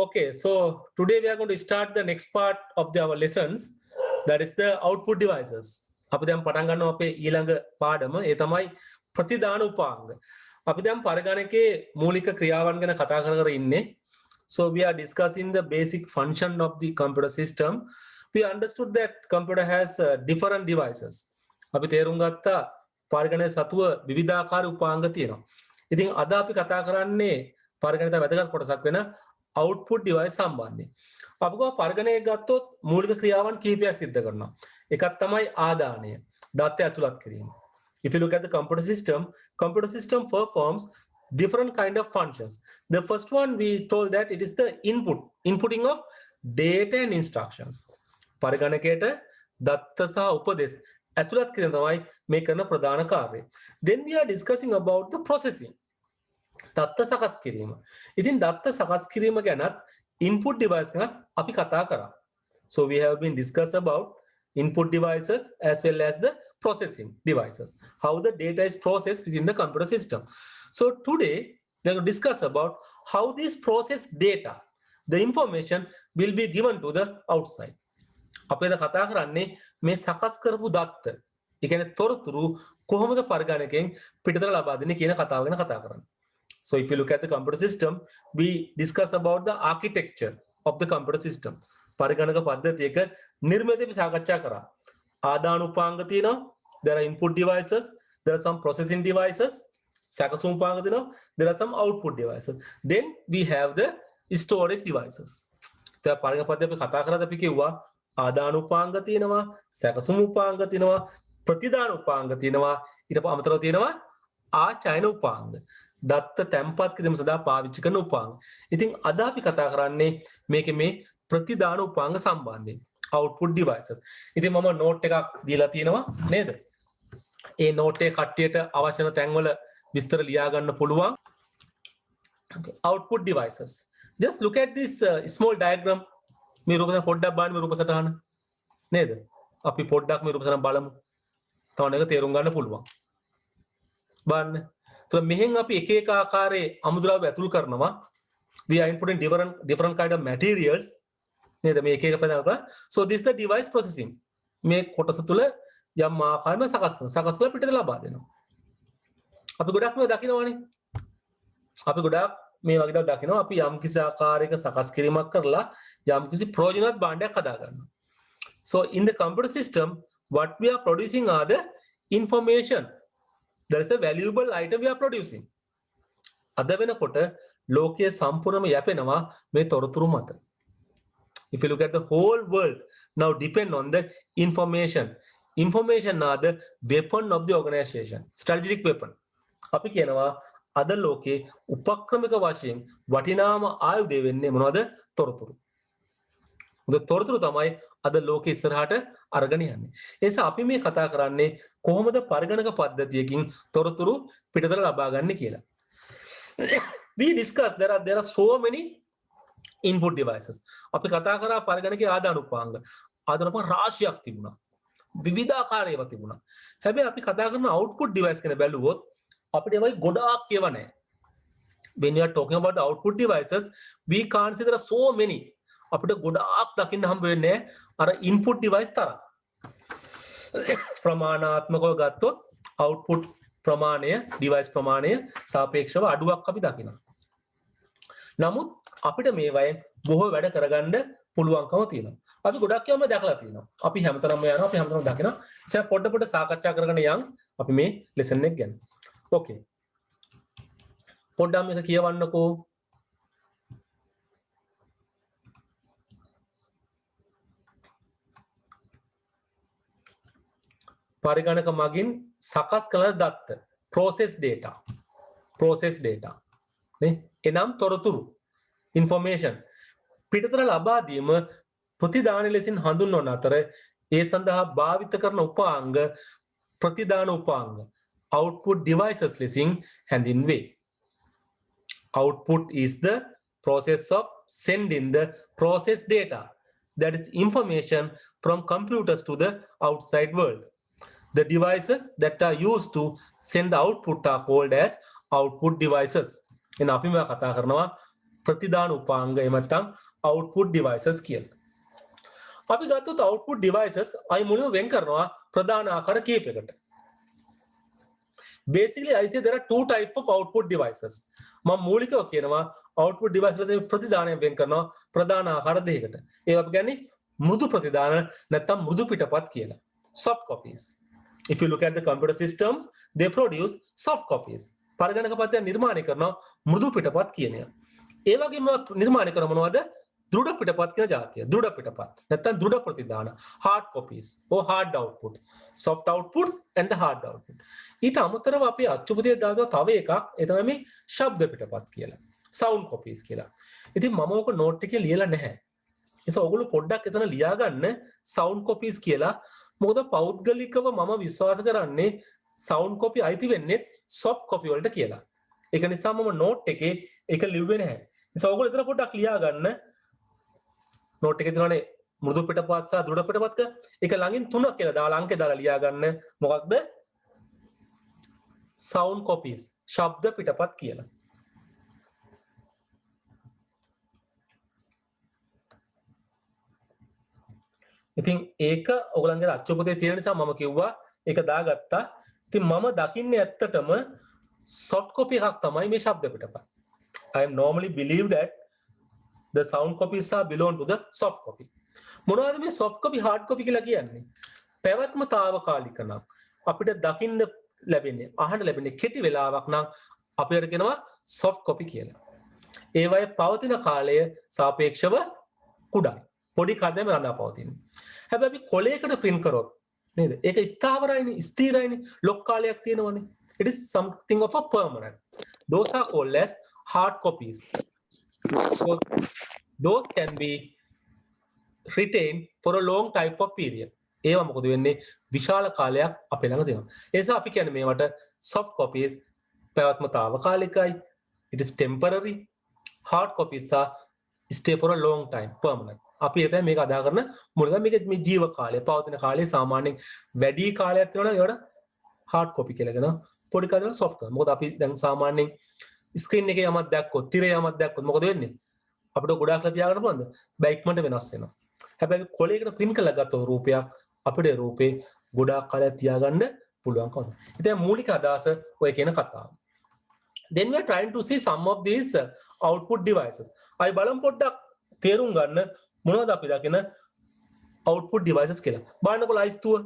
Okay, so today we are going to start the next part of our lessons, that is the output devices. අපි දැන් පටන් ගන්නවා අපේ ඊළඟ පාඩම. ඒ තමයි ප්‍රතිදාන උපාංග. අපි දැන් පරිගණකයේ මූලික ක්‍රියාවන් ගැන කතා කර ඉන්නේ. So we are discussing the basic function of the computer system. We understood that computer has different devices. අපි තේරුම් ගත්තා පරිගණක සතුව විවිධාකාර උපාංග තියෙනවා. ඉතින් අද අපි කතා කරන්නේ පරිගණක වැදගත් කොටසක් වෙන output device සම්බන්ධයෙන්. අපි ගෝ පරිගණකයක් ගත්තොත් මූලික ක්‍රියාවන් කිහිපයක් සිද්ධ කරනවා. එකක් තමයි ආදානය, දත්ත ඇතුළත් කිරීම. If you look at the computer system performs different kind of functions. The first one we told that it is the inputting of data and instructions. පරිගණකයට දත්ත සහ උපදෙස් ඇතුළත් කිරීම තමයි මේ කරන ප්‍රධාන කාර්යය. Then we are discussing about the processing. දත්ත සකස් කිරීම. ඉතින් දත්ත සකස් කිරීම ගැනත් input device ගැන අපි කතා කරා. So we have been discuss about input devices as well as the processing devices. How the data is processed within the computer system. So today we are going to discuss about how this processed data, the information will be given to the outside. අපි අද කතා කරන්නේ මේ සකස් කරපු දත්ත. ඒ කියන්නේ තොරතුරු කොහොමද පරිගණකයෙන් පිටතට ලබා දෙන්නේ කියන කතාව ගැන කතා කරන්නේ. So if you look at the computer system, we discuss about the architecture of the computer system. පරිගණක පද්ධතියක නිර්මිතය අපි සාකච්ඡා කරා. ආදාන උපාංග තියෙනවා. There are input devices, there are some processing devices, සැකසුම් උපාංග තියෙනවා. There are some output devices. Then we have the storage devices. දැන් පරිගණක පද්ධතිය අපි කතා කරද්දී අපි කිව්වා ආදාන උපාංග තියෙනවා, සැකසුම් උපාංග තියෙනවා, ප්‍රතිදාන උපාංග තියෙනවා, ඊට අමතරව තියෙනවා ආචයන උපාංග. දත්ත තැන්පත් කිරීම සඳහා පාවිච්චි කරන උපාංග. ඉතින් අද අපි කතා කරන්නේ මේකේ මේ ප්‍රතිදාන උපාංග සම්බන්ධයෙන් output devices. ඉතින් මම note එකක් දීලා තියෙනවා නේද? ඒ note එක කට්ටියට අවශ්‍ය වෙන තැන්වල විස්තර ලියා ගන්න පුළුවන්. Okay, output devices. Just look at this small diagram. මේ රූපසටහන පොඩ්ඩක් බලන්න මේ රූපසටහන නේද? අපි පොඩ්ඩක් මේ රූපසටහන බලමු. තවන එක තේරුම් ගන්න පුළුවන්. බලන්න. So මෙහෙන් අපි එක එක ආකාරයේ අමුද්‍රව්‍ය ඇතුල් කරනවා. We are inputting different kind of materials. නේද? මේ එක එක පදවක. So this is the device processing. මේ කොටස තුල යම් ආකාරයක සකස් කරලා පිටත ලබා දෙනවා. අපි ගොඩක් මේ දකින්නවනේ. අපි ගොඩක් මේ වගේ දා දකිනවා. අපි යම් කිසි ආකාරයක සකස් කිරීමක් කරලා යම් කිසි ප්‍රයෝජනවත් භාණ්ඩයක් හදා ගන්නවා. So in the computer system what we are producing are the information. There is a valuable item we are producing. අද වෙනකොට ලෝකයේ සම්පූර්ණම යැපෙනවා මේ තොරතුරු මත. If you look at the whole world now depend on the information. Information are the weapon of the organization. Strategic weapon. අපි කියනවා අද ලෝකයේ උපක්‍රමික වශයෙන් වටිනාම ආයුධය වෙන්නේ මොනවද? තොරතුරු. මොකද තොරතුරු තමයි අද ලෝකෙ ඉස්සරහට අරගෙන යන්නේ. ඒ නිසා අපි මේ කතා කරන්නේ කොහොමද පරිගණක පද්ධතියකින් තොරතුරු පිටතට ලබා ගන්න කියලා. We discuss there are so many input devices. අපි කතා කරා පරිගණකයේ ආදාන උපාංග. ආදාන උපාංග රාශියක් තිබුණා. විවිධාකාර ඒවා තිබුණා. හැබැයි අපි කතා කරන output device ගැන බැලුවොත් අපිට ඒවයි ගොඩාක් ඒවා නැහැ. When you are talking about the output devices, we can't see there are so many. අපිට ගොඩාක් දකින්න හම්බ වෙන්නේ අර input device තරම්. ප්‍රමාණාත්මකව ගත්තොත් output ප්‍රමාණය, device ප්‍රමාණය සාපේක්ෂව අඩුවක් අපි දකිනවා. නමුත් අපිට මේ වයින් බොහෝ වැඩ කරගන්න පුළුවන්කම තියෙනවා. අපි ගොඩක් යම දැකලා තියෙනවා. අපි හැමතරම යනවා, අපි හැමතරම දකිනවා. ඉතින් පොඩ සාකච්ඡා කරගෙන යන් අපි මේ lesson එක ගැන. Okay. පොඩ්ඩක් මේක කියවන්නකෝ. පරිගණක මගින් සකස් කළ දත්ත process data නේ එනම් තොරතුරු information පිටතට ලබා දීම ප්‍රතිදාන ලෙසින් හඳුන්වන අතර ඒ සඳහා භාවිත කරන උපාංග ප්‍රතිදාන උපාංග output devices ලෙසින් හැඳින්වේ. Output is the process of sending the process data, that is information from computers to the outside world. The devices that are used to send the output are called as output devices. එන අපි මේ කතා කරනවා ප්‍රතිදාන උපාංග එහෙම නැත්නම් output devices කියලා. අපි ගත්තොත් output devices අයි මුලින්ම වෙන් කරනවා ප්‍රධාන ආකාර කීපයකට. Basically I say there are two type of output devices. මම මූලිකව කියනවා output device වල ප්‍රතිදානය වෙන් කරනවා ප්‍රධාන ආකාර දෙකකට. ඒවා අපි කියන්නේ මෘදු ප්‍රතිදාන නැත්නම් මෘදු පිටපත් කියලා. Soft copies. If you look at the computer systems, they produce soft copies. පරිගණක පත්‍රය නිර්මාණය කරනවා මෘදු පිටපත් කියන එක. ඒ වගේම නිර්මාණය කරන මොනවද? දෘඪ පිටපත් කියන જાතිය. දෘಢ පිටපත්. නැත්නම් දෘಢ ප්‍රතිදාන. hard copies or hard outputs. Soft outputs and the hard output. ඊට අමතරව අපි අච්චුපතිය දානවා තව එකක්. ඒ තමයි මේ ශබ්ද පිටපත් කියලා. sound copies කියලා. ඉතින් මම ඔක නෝට් එකේ ලියලා නැහැ. ඒසො ඔයගොල්ලෝ පොඩ්ඩක් එතන ලියා ගන්න sound copies කියලා. මොකද පෞද්ගලිකව මම විශ්වාස කරන්නේ sound copy අයිති වෙන්නේ soft copy වලට කියලා. ඒක නිසා මම නෝට් එකේ ඒක ලිව්වේ නැහැ. ඒසො ඔයගොල්ලෝ එතන පොඩ්ඩක් ලියා ගන්න. නෝට් එකේ තියෙනවානේ මෘදු පිටපත් සහ දෘঢ় පිටපත් කියලා. ඒක ළඟින් 3 කියලා දාලා අංකේ දාලා ලියා ගන්න. මොකක්ද? sound copies. ශබ්ද පිටපත් කියලා. ඉතින් ඒක ඔයගලන්ගේ අච්චුපතේ තියෙන නිසා මම කිව්වා ඒක දාගත්තා. ඉතින් මම දකින්නේ ඇත්තටම soft copy එකක් තමයි මේ ශබ්ද පිටපත්. I am normally believe that the sound copies are belong to the soft copy. මොනවද මේ soft copy hard copy කියලා කියන්නේ? පැවැත්ම తాවකාලික නම් අපිට දකින්න ලැබෙන්නේ අහන්න ලැබෙන්නේ කෙටි වෙලාවක් නම් අපිට කියනවා soft copy කියලා. ඒවයේ පවතින කාලය සාපේක්ෂව කුඩායි. පොඩි කාලෙම රඳා පවතින. හැබැයි අපි කොලයකට print කරොත් නේද? ඒක ස්ථාවරයිනේ, ස්ථිරයිනේ, ලොක් කාලයක් තියෙනවනේ. It is something of a permanent. Those are called as hard copies. So those can be retained for a long type of period. ඒවා මොකද වෙන්නේ? විශාල කාලයක් අපේ ළඟ තියෙනවා. ඒ නිසා අපි කියන්නේ මේවට soft copies පැවැත්ම తాවකාලිකයි. It is temporary. Hard copies are stay for a long time, permanent. අපි එතන මේක අදා කරන මුලින්ම මේක මේ ජීව කාලය පවතින කාලය සාමාන්‍යයෙන් වැඩි කාලයක් තියෙනවා ඒවට hard copy කියලා කියනවා. පොඩි කාලේ soft copy. මොකද අපි දැන් සාමාන්‍යයෙන් screen එකේ යමක් දැක්කොත් තිරේ යමක් දැක්කොත් මොකද වෙන්නේ? අපිට ගොඩාක්ලා තියාගන්න පුළුවන්ද? බෑ ඉක්මනට වෙනස් වෙනවා. හැබැයි කොලයකට print කරලා ගත්ත රූපයක් අපිට රූපේ ගොඩාක් කාලයක් තියාගන්න පුළුවන් කවද? ඉතින් මූලික අදහස ඔය කියන කතාව. Then we are trying to see some of these output devices. අය බලමු පොඩ්ඩක් තේරුම් ගන්න මොනවද අපි දකින output devices කියලා. බලන්නකො ලයිස්තුව.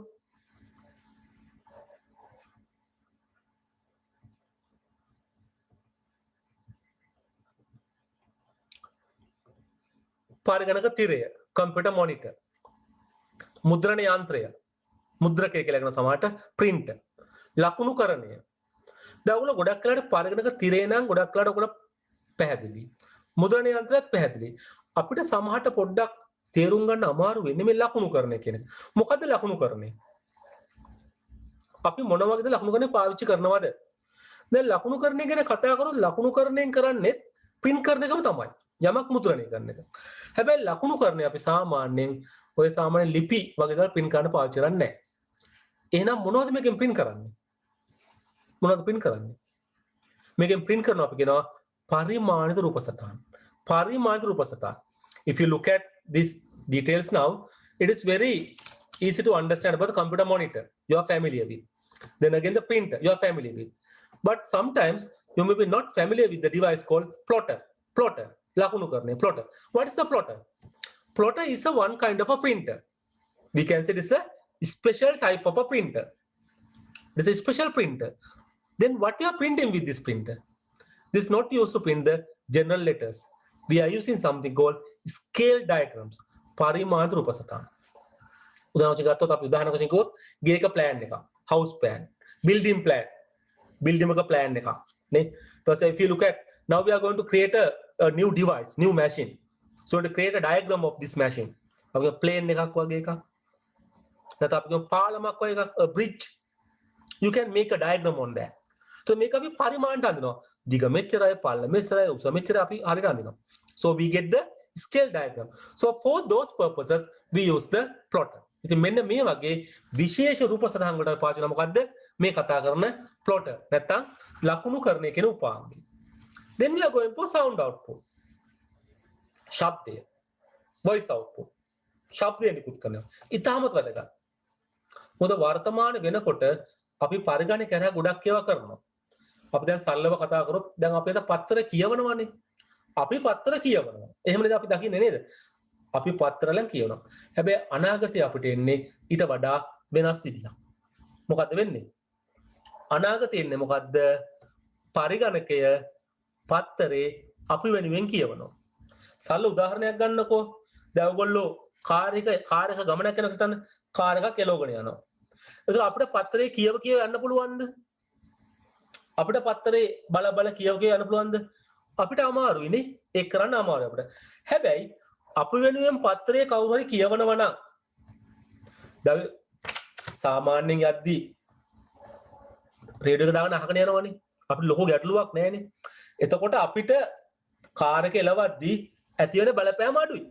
පරිගණක තිරය, computer monitor, මුද්‍රණ යන්ත්‍රය, මුද්‍රකය කියලා කියන සමහරට printer, ලකුණුකරණය. දැන් ඔයගොල්ලෝ ගොඩක් වෙලාවට පරිගණක තිරේ නම් ගොඩක් වෙලාවට ඔයගොල්ලෝ පැහැදිලි. මුද්‍රණ යන්ත්‍රයත් පැහැදිලි. අපිට සමහරට පොඩ්ඩක් තේරුම් ගන්න අමාරු වෙන්නේ මේ ලකුණුකරණය කියන එක. මොකද්ද ලකුණුකරණය? අපි මොන වගේද ලකුණුකරණය පාවිච්චි කරනවද? දැන් ලකුණුකරණය ගැන කතා කරොත් ලකුණුකරණයෙන් කරන්නේ print කරන එකම තමයි. යමක් මුද්‍රණය කරන එක. හැබැයි ලකුණුකරණය අපි සාමාන්‍යයෙන් ඔය සාමාන්‍ය ලිපි වගේ දේවල් print කරන්න පාවිච්චි කරන්නේ නැහැ. එහෙනම් මොනවද මේකෙන් print කරන්නේ? මොනවද print කරන්නේ? මේකෙන් print කරනවා අපි කියනවා පරිමාණිත රූප සටහන්. පරිමාණිත රූප සටහන්. If you look at these details now, it is very easy to understand about the computer monitor you are familiar with. Then again the printer you are familiar with. But sometimes you may be not familiar with the device called plotter. Plotter. Lakunukarne. Plotter. What is a plotter? Plotter is a one kind of a printer. We can say it is a special type of a printer. This is a special printer. Then what we are printing with this printer? This is not used to print the general letters. We are using something called scale diagrams. පරිමාණ රූප සටහන්. උදාහරණයක් ගත්තොත් අපි උදාහරණයක් වශයෙන් කිව්වොත් ගේ එක plan එකක්, house plan, building plan, building එක plan එකක් නේ. ඊට පස්සේ if you look at now we are going to create a new device, new machine. So to create a diagram of this machine. අපි plane එකක් වගේ එකක්. නැත්නම් අපි පාලමක් වගේ එකක්, a bridge. You can make a diagram on that. So මේක අපි පරිමාණට අඳිනවා. දිග මෙච්චරයි, පළල මෙච්චරයි, උස මෙච්චරයි අපි හරියට අඳිනවා. So we get the scale diagram. So for those purposes we use the plotter. ඉතින් මෙන්න මේ වගේ විශේෂ රූප සටහන් වලට පාවිච්චි කරන මොකද්ද? මේ කතා කරන plotter. නැත්තම් ලකුණුකරණය කියන උපාංගය. Then we are going for sound output. ශබ්දය voice output ශබ්දය නිකුත් කරනවා. ඊටමත් වැදගත්. මොකද වර්තමාන වෙනකොට අපි පරිගණක කරා ගොඩක් ඒවා කරනවා. අපි දැන් සරලව කතා කරොත් දැන් අපි අද පත්‍ර කියවනවානේ. අපි පත්‍ර කියවනවා. එහෙම නේද අපි දකින්නේ නේද? අපි පත්‍රලෙන් කියවනවා. හැබැයි අනාගතේ අපිට එන්නේ ඊට වඩා වෙනස් විදියක්. මොකද්ද වෙන්නේ? අනාගතේ එන්නේ මොකද්ද? පරිගණකය පත්තරේ අපි වෙනුවෙන් කියවනවා. සරල උදාහරණයක් ගන්නකෝ. දැන් ඔයගොල්ලෝ කාර් එක ගමනක් යනකොට හිතන්න කාර් එකක් එලවගෙන යනවා. ඒක අපිට පත්තරේ කියව යන්න පුළුවන්ද? අපිට පත්තරේ බල කියව යන්න පුළුවන්ද? අපිට අමාරුයිනේ. ඒක කරන්න අමාරුයි අපිට. හැබැයි අපි වෙනුවෙන් පත්තරේ කවුරු හරි කියවනවා නම් දැන් සාමාන්‍යයෙන් යද්දී රේඩියෝ එක දාගෙන අහගෙන යනවනේ. අපිට ලොකු ගැටලුවක් නැහැනේ. එතකොට අපිට කාර් එක එලවද්දී ඇති වෙන බලපෑම අඩුයි.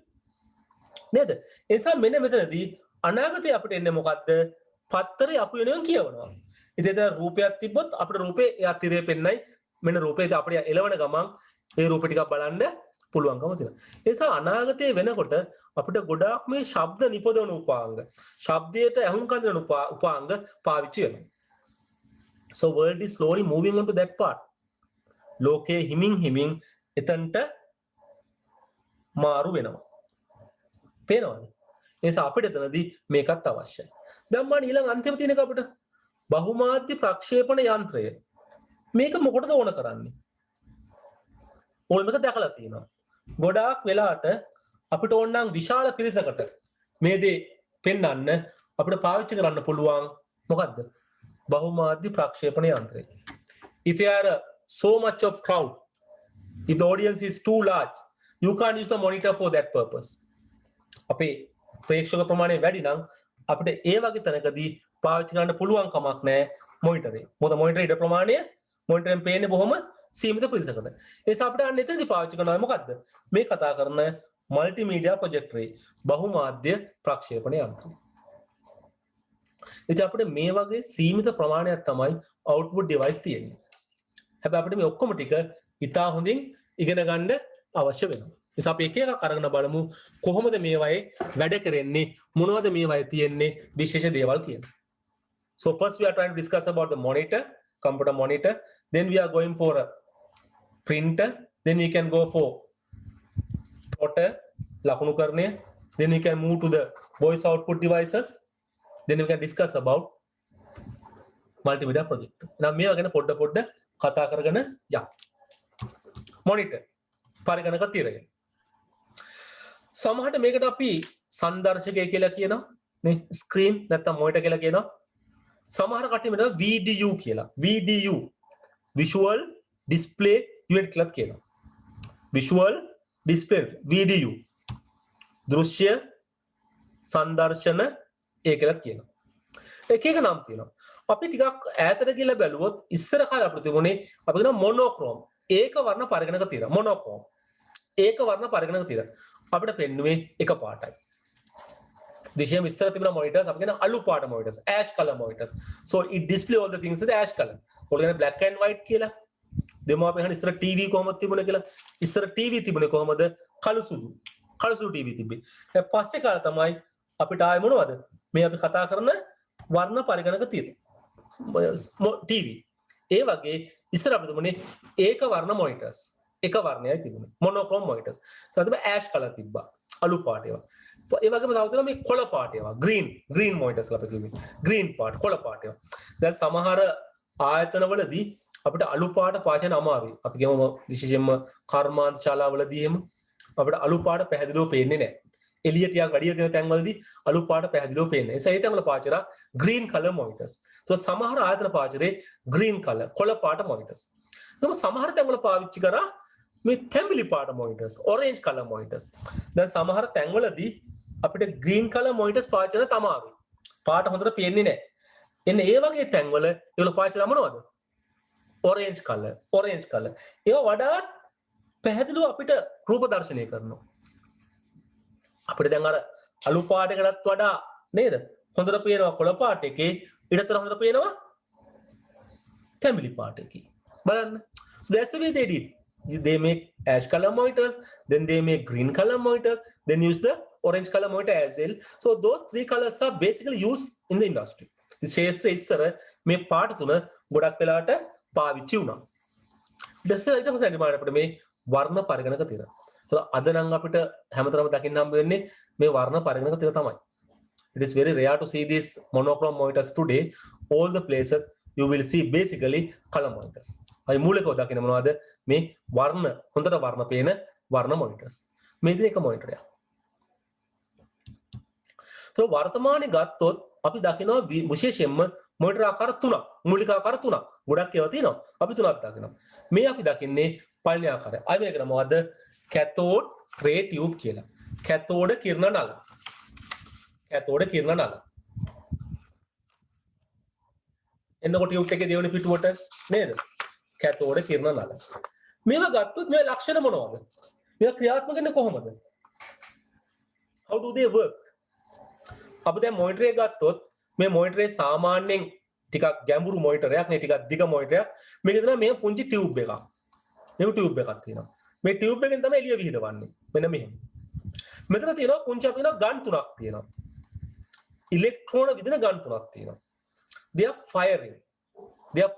නේද? ඒ නිසා මෙන්න මෙතනදී අනාගතේ අපිට එන්නේ මොකද්ද? පත්තරේ අපි වෙනුවෙන් කියවනවා. ඉතින් දැන් රූපයක් තිබ්බොත් අපිට රූපේ එයා තිරේ පෙන්නයි. මෙන්න රූපේ අපිට එලවන ගමන් ඒ රූපේ ටිකක් බලන්න පුළුවන්කම තියෙනවා. ඒ නිසා අනාගතයේ වෙනකොට අපිට ගොඩාක් මේ ශබ්ද නිපදවන උපාංග, ශබ්දයට ඇහුම්කන් දෙන උපාංග පාවිච්චි වෙනවා. So world is slowly moving on to that part. ලෝකයේ හිමින් එතනට මාරු වෙනවා. පේනවද? ඒ නිසා අපිට එතනදී මේකත් අවශ්‍යයි. දැන් මම ඊළඟ අන්තිම තියෙන එක අපිට බහුමාධ්‍ය ප්‍රක්ෂේපණ යන්ත්‍රය. මේක මොකටද ඕන කරන්නේ? ඕන මේක දැකලා තියෙනවා. ගොඩාක් වෙලාට අපිට ඕන නම් විශාල පිරිසකට මේ දේ පෙන්වන්න අපිට පාවිච්චි කරන්න පුළුවන් මොකද්ද? බහුමාධ්‍ය ප්‍රක්ෂේපණ යන්ත්‍රය. If you are so much of crowd, if the audience is too large, you can't use the monitor for that purpose. අපේ ප්‍රේක්ෂක ප්‍රමාණය වැඩි නම් අපිට ඒ වගේ තැනකදී පාවිච්චි කරන්න පුළුවන් කමක් නැහැ මොනිටරේ. මොකද මොනිටරේ ඉඩ ප්‍රමාණය මොනිටරෙන් පේන්නේ බොහොම සීමිත පිරිසකට. ඒ නිසා අපිට අන්න එතනදී පාවිච්චි කරනවා මොකද්ද? මේ කතා කරන මල්ටිමීඩියා ප්‍රොජෙක්ටරේ බහුමාධ්‍ය ප්‍රක්ෂේපණ යන්ත්‍රය. ඉතින් අපිට මේ වගේ සීමිත ප්‍රමාණයක් තමයි output device තියෙන්නේ. හැබැයි අපිට මේ ඔක්කොම ටික ඉතා හොඳින් ඉගෙන ගන්න අවශ්‍ය වෙනවා. නිසා අපි එක එකක් අරගෙන බලමු කොහොමද මේවායේ වැඩ කරන්නේ, මොනවද මේවායේ තියෙන්නේ විශේෂ දේවල් කියන. So first we are trying to discuss about the monitor, computer monitor, then we are going for a printer, then we can go for plotter, ලකුණු කරණය, then we can move to the voice output devices, then we can discuss about multimedia projector. now මේවා ගැන පොඩ්ඩ කතා කරගෙන යමු. monitor පරිගණක තිරය. සමහරට මේකට අපි සංදර්ශකය කියලා කියනවා නේ, ස්ක්‍රීන් නැත්නම් මොනිටර් කියලා කියනවා. සමහර කට්ටිය මෙතන VDU කියලා. VDU visual display unit කියලා කියනවා. visual display VDU දෘශ්‍ය සංදර්ශන ඒ කියලා කියනවා. එක එක නම් තියෙනවා. අපි ටිකක් ඈතට ගිහලා බැලුවොත් ඉස්සර කාලේ අපිට තිබුණේ අපි කියන මොනෝක්‍රෝම් ඒක වර්ණ පරිගණක තියෙනවා. මොනෝක්‍රෝම් ඒක වර්ණ පරිගණක තියෙනවා. අපිට පෙන්නුවේ එක පාටයි. විශේෂම විස්තර තිබුණ මොනිටර්ස් අපි කියන අලු පාට monitors, ash colour monitors. So it display all the things in the ash color. ඔයගොල්ලෝ black and white කියලා. දෙමාපියන් හන ඉස්සර TV කොහොමද තිබුණේ කියලා. ඉස්සර TV තිබුණේ කොහොමද? කළු සුදු TV තිබ්බේ. දැන් පස්සේ කාලේ තමයි අපිට ආයේ මොනවද? මේ අපි කතා කරන වර්ණ පරිගණක තියෙනවා. TV. ඒ වගේ ඉස්සර අපිට තිබුණේ ඒක වර්ණ මොනිටර්ස්. එක වර්ණයයි තිබුණේ. මොනෝක්‍රෝම් මොනිටර්ස්. සමහරවිට ඇෂ් කලර් තිබ්බා. අලු පාට ඒවා. ඒ වගේම තව තියෙනවා මේ කොළ පාට ඒවා. green මොනිටර්ස් කියලා අපි කියුවේ. green පාට කොළ පාට ඒවා. දැන් සමහර ආයතනවලදී අපිට අලු පාට පාචන අමාරුයි. අපි කියමු විශේෂයෙන්ම කර්මාන්ත ශාලාවලදී එහෙම අපිට අලු පාට පැහැදිලිව පේන්නේ නැහැ. එළිය ටිකක් වැඩි තියෙන තැන්වලදී අලු පාට පැහැදිලිව පේන්නේ. ඒ තැන්වල පාචලා green color monitors. so සමහර ආයතන පාචරේ green color කොළ පාට monitors. නමුත් සමහර තැන්වල පාවිච්චි කරා මේ තැඹිලි පාට monitors, orange color monitors. දැන් සමහර තැන්වලදී අපිට green color monitors පාවිච්චි කරන තමාරුයි. පාට හොඳට පේන්නේ නැහැ. එන්නේ ඒ වගේ තැන්වල ඒවල පාවිච්චි කරා මොනවද? orange color. ඒවා වඩාත් පැහැදිලිව අපිට රූප දර්ශනය කරනවා. අපිට දැන් අර අලු පාටකටත් වඩා නේද? හොඳට පේනවා කොළ පාට එකේ, ඊටතර හොඳට පේනවා තැඹිලි පාට එකේ. බලන්න. So that's the way they did. they make ash color monitors, then they make green color monitors, then use the orange color monitor as well. So those three colors are basically used in the industry. The ශේෂ්ත්‍රය ඉස්සර මේ පාට තුන ගොඩක් වෙලාට පාවිච්චි වුණා. ඊට පස්සේ නිර්මාණය අපිට මේ වර්ණ පරිගණක තියෙනවා. So අද නම් අපිට හැමතරම දකින්න හම්බ වෙන්නේ මේ වර්ණ පරිගණක තියෙන තමයි. It is very rare to see these monochrome monitors today. All the places you will see basically color monitors. අයි මූලිකව දකින්න මොනවද? මේ වර්ණ හොඳට වර්ණ පේන වර්ණ monitors. මේ ඉතින් එක monitor එකක්. So වර්තමානයේ ගත්තොත් අපි දකිනවා විශේෂයෙන්ම monitor ආකාර තුනක්, මූලික ආකාර තුනක්. ගොඩක් ඒවා තියෙනවා. අපි තුනක් දකිනවා. මේ අපි දකින්නේ පළවෙනි ආකාරය. අයි මේක මොකද්ද? cathode ray tube කියලා. cathode කිරණ නල. cathode කිරණ නල. එන්නකොට ටියුබ් එකේ දෙවෙනි පිටුවට නේද? cathode කිරණ නල. මේවා ගත්තොත් මේ ලක්ෂණ මොනවද? මේවා ක්‍රියාත්මක වෙන්නේ කොහොමද? How do they work? අපි දැන් මොනිටර් එක ගත්තොත් මේ මොනිටර් එක සාමාන්‍යයෙන් ටිකක් ගැඹුරු මොනිටර් එකක් නේ, ටිකක් දිග මොනිටර් එකක්. මේක දෙනවා මේ පුංචි ටියුබ් එකක්. මේක ටියුබ් එකක් තියෙනවා. මේ ටියුබ් එකෙන් තමයි එළිය විහිදවන්නේ. මෙන්න මෙහෙම. මෙතන තියෙනවා පුංචි අපින ගන් තුනක් තියෙනවා. ඉලෙක්ට්‍රෝන විදින ගන් තුනක් තියෙනවා. They are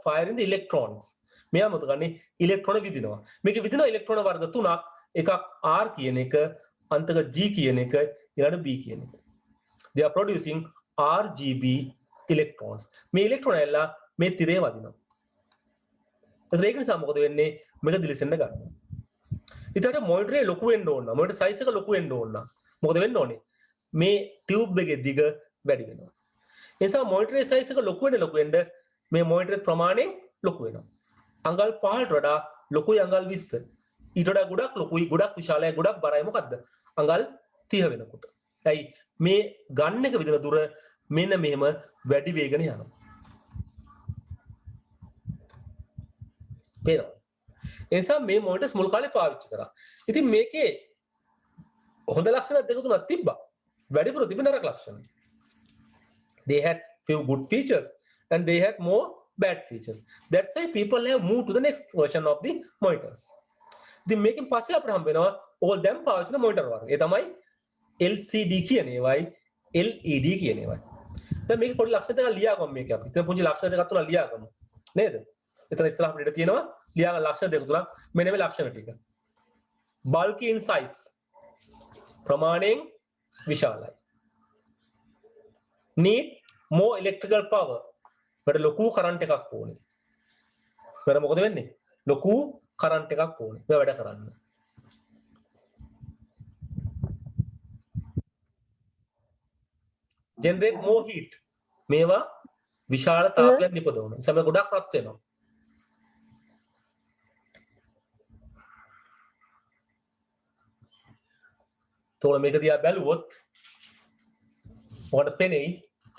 firing the electrons. මෙයා මොකද ගන්නේ? ඉලෙක්ට්‍රෝන විදිනවා. මේක විදින ඉලෙක්ට්‍රෝන වර්ග තුනක්. එකක් R කියන එක, අන්තක G කියන එක, ඊළඟ B කියන එක. They are producing RGB electrons. මේ ඉලෙක්ට්‍රෝන ඇල්ලා මේ තිරේ වදිනවා. ඒක නිසා මොකද වෙන්නේ? මේක දිලිසෙන්න ගන්නවා. ඊට මොනිටරේ ලොකු වෙන්න ඕන. මොනිටර් සයිස් එක ලොකු වෙන්න ඕන. මොකද වෙන්න ඕනේ? මේ ටියුබ් එකේ දිග වැඩි වෙනවා. ඒ නිසා මොනිටරේ සයිස් එක ලොකු වෙන්න මේ මොනිටරේ ප්‍රමාණයෙන් ලොකු වෙනවා. අඟල් 15ට වඩා ලොකුයි අඟල් 20. ඊට වඩා ගොඩක් ලොකුයි, ගොඩක් විශාලයි, ගොඩක් බරයි මොකද්ද? අඟල් 30 වෙනකොට. ඇයි මේ ගන්න එක විදින දුර මෙන්න මෙහෙම වැඩි වේගන යනවා. පේනවා. ඒ නිසා මේ මොනිටර්ස් මුල් කාලේ පාවිච්චි කරා. ඉතින් මේකේ හොඳ ලක්ෂණ දෙක තුනක් තිබ්බා. වැඩිපුර තිබෙන නරක ලක්ෂණ. They had few good features and they had more bad features. That's why people have moved to the next version of the monitors. ඉතින් මේකෙන් පස්සේ අපිට හම්බ වෙනවා all them පාවිච්චි කරන මොනිටර් වර්ග. ඒ තමයි LCD කියන ඒවයි LED කියන ඒවයි. දැන් මේක පොඩි ලක්ෂණ දෙකක් ලියාගමු මේක අපි. ඉතින් පුංචි ලක්ෂණ දෙකක් තුනක් ලියාගමු. නේද? එතන ඉස්සරහ අපිට තියෙනවා ලියාගන්න ලක්ෂණ දෙක තුනක්. මෙන්න මේ ලක්ෂණ ටික. bulky in size. ප්‍රමාණයෙන් විශාලයි. need more electrical power. වැඩ ලොකු කරන්ට් එකක් ඕනේ. වැඩ මොකද වෙන්නේ? ලොකු කරන්ට් එකක් ඕනේ. මේ වැඩ කරන්න. generate more heat. මේවා විශාල තාපයක් නිපදවනවා. සම ගොඩක් රත් වෙනවා. තෝල මේක දිහා බැලුවොත් ඔයාලට පෙනෙයි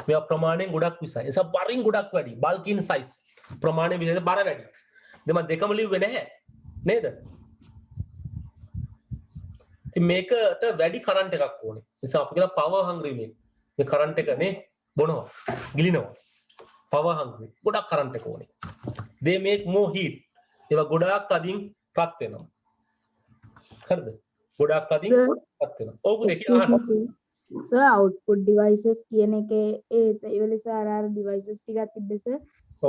මේවා ප්‍රමාණයෙන් ගොඩක් විසයි. ඒ නිසා බරින් ගොඩක් වැඩි. bulky in size. ප්‍රමාණයෙන් විදිහට බර වැඩි. ඉතින් මම දෙකම ලිව්වේ නැහැ. නේද? ඉතින් මේකට වැඩි කරන්ට් එකක් ඕනේ. ඒ නිසා අපි කියන power hungry මේක. මේ කරන්ට් එක නේ බොනවා ගිලිනවා power hungry ගොඩක් කරන්ට් එක ඕනේ. they make more heat. ඒවා ගොඩක් අදින් රත් වෙනවා. හරිද? ගොඩක් අදින් රත් වෙනවා. ඕක දෙකේ අහන්න. sir output devices කියන එකේ ඒ එවලසාර devices ටිකක් තිබ්බේ sir.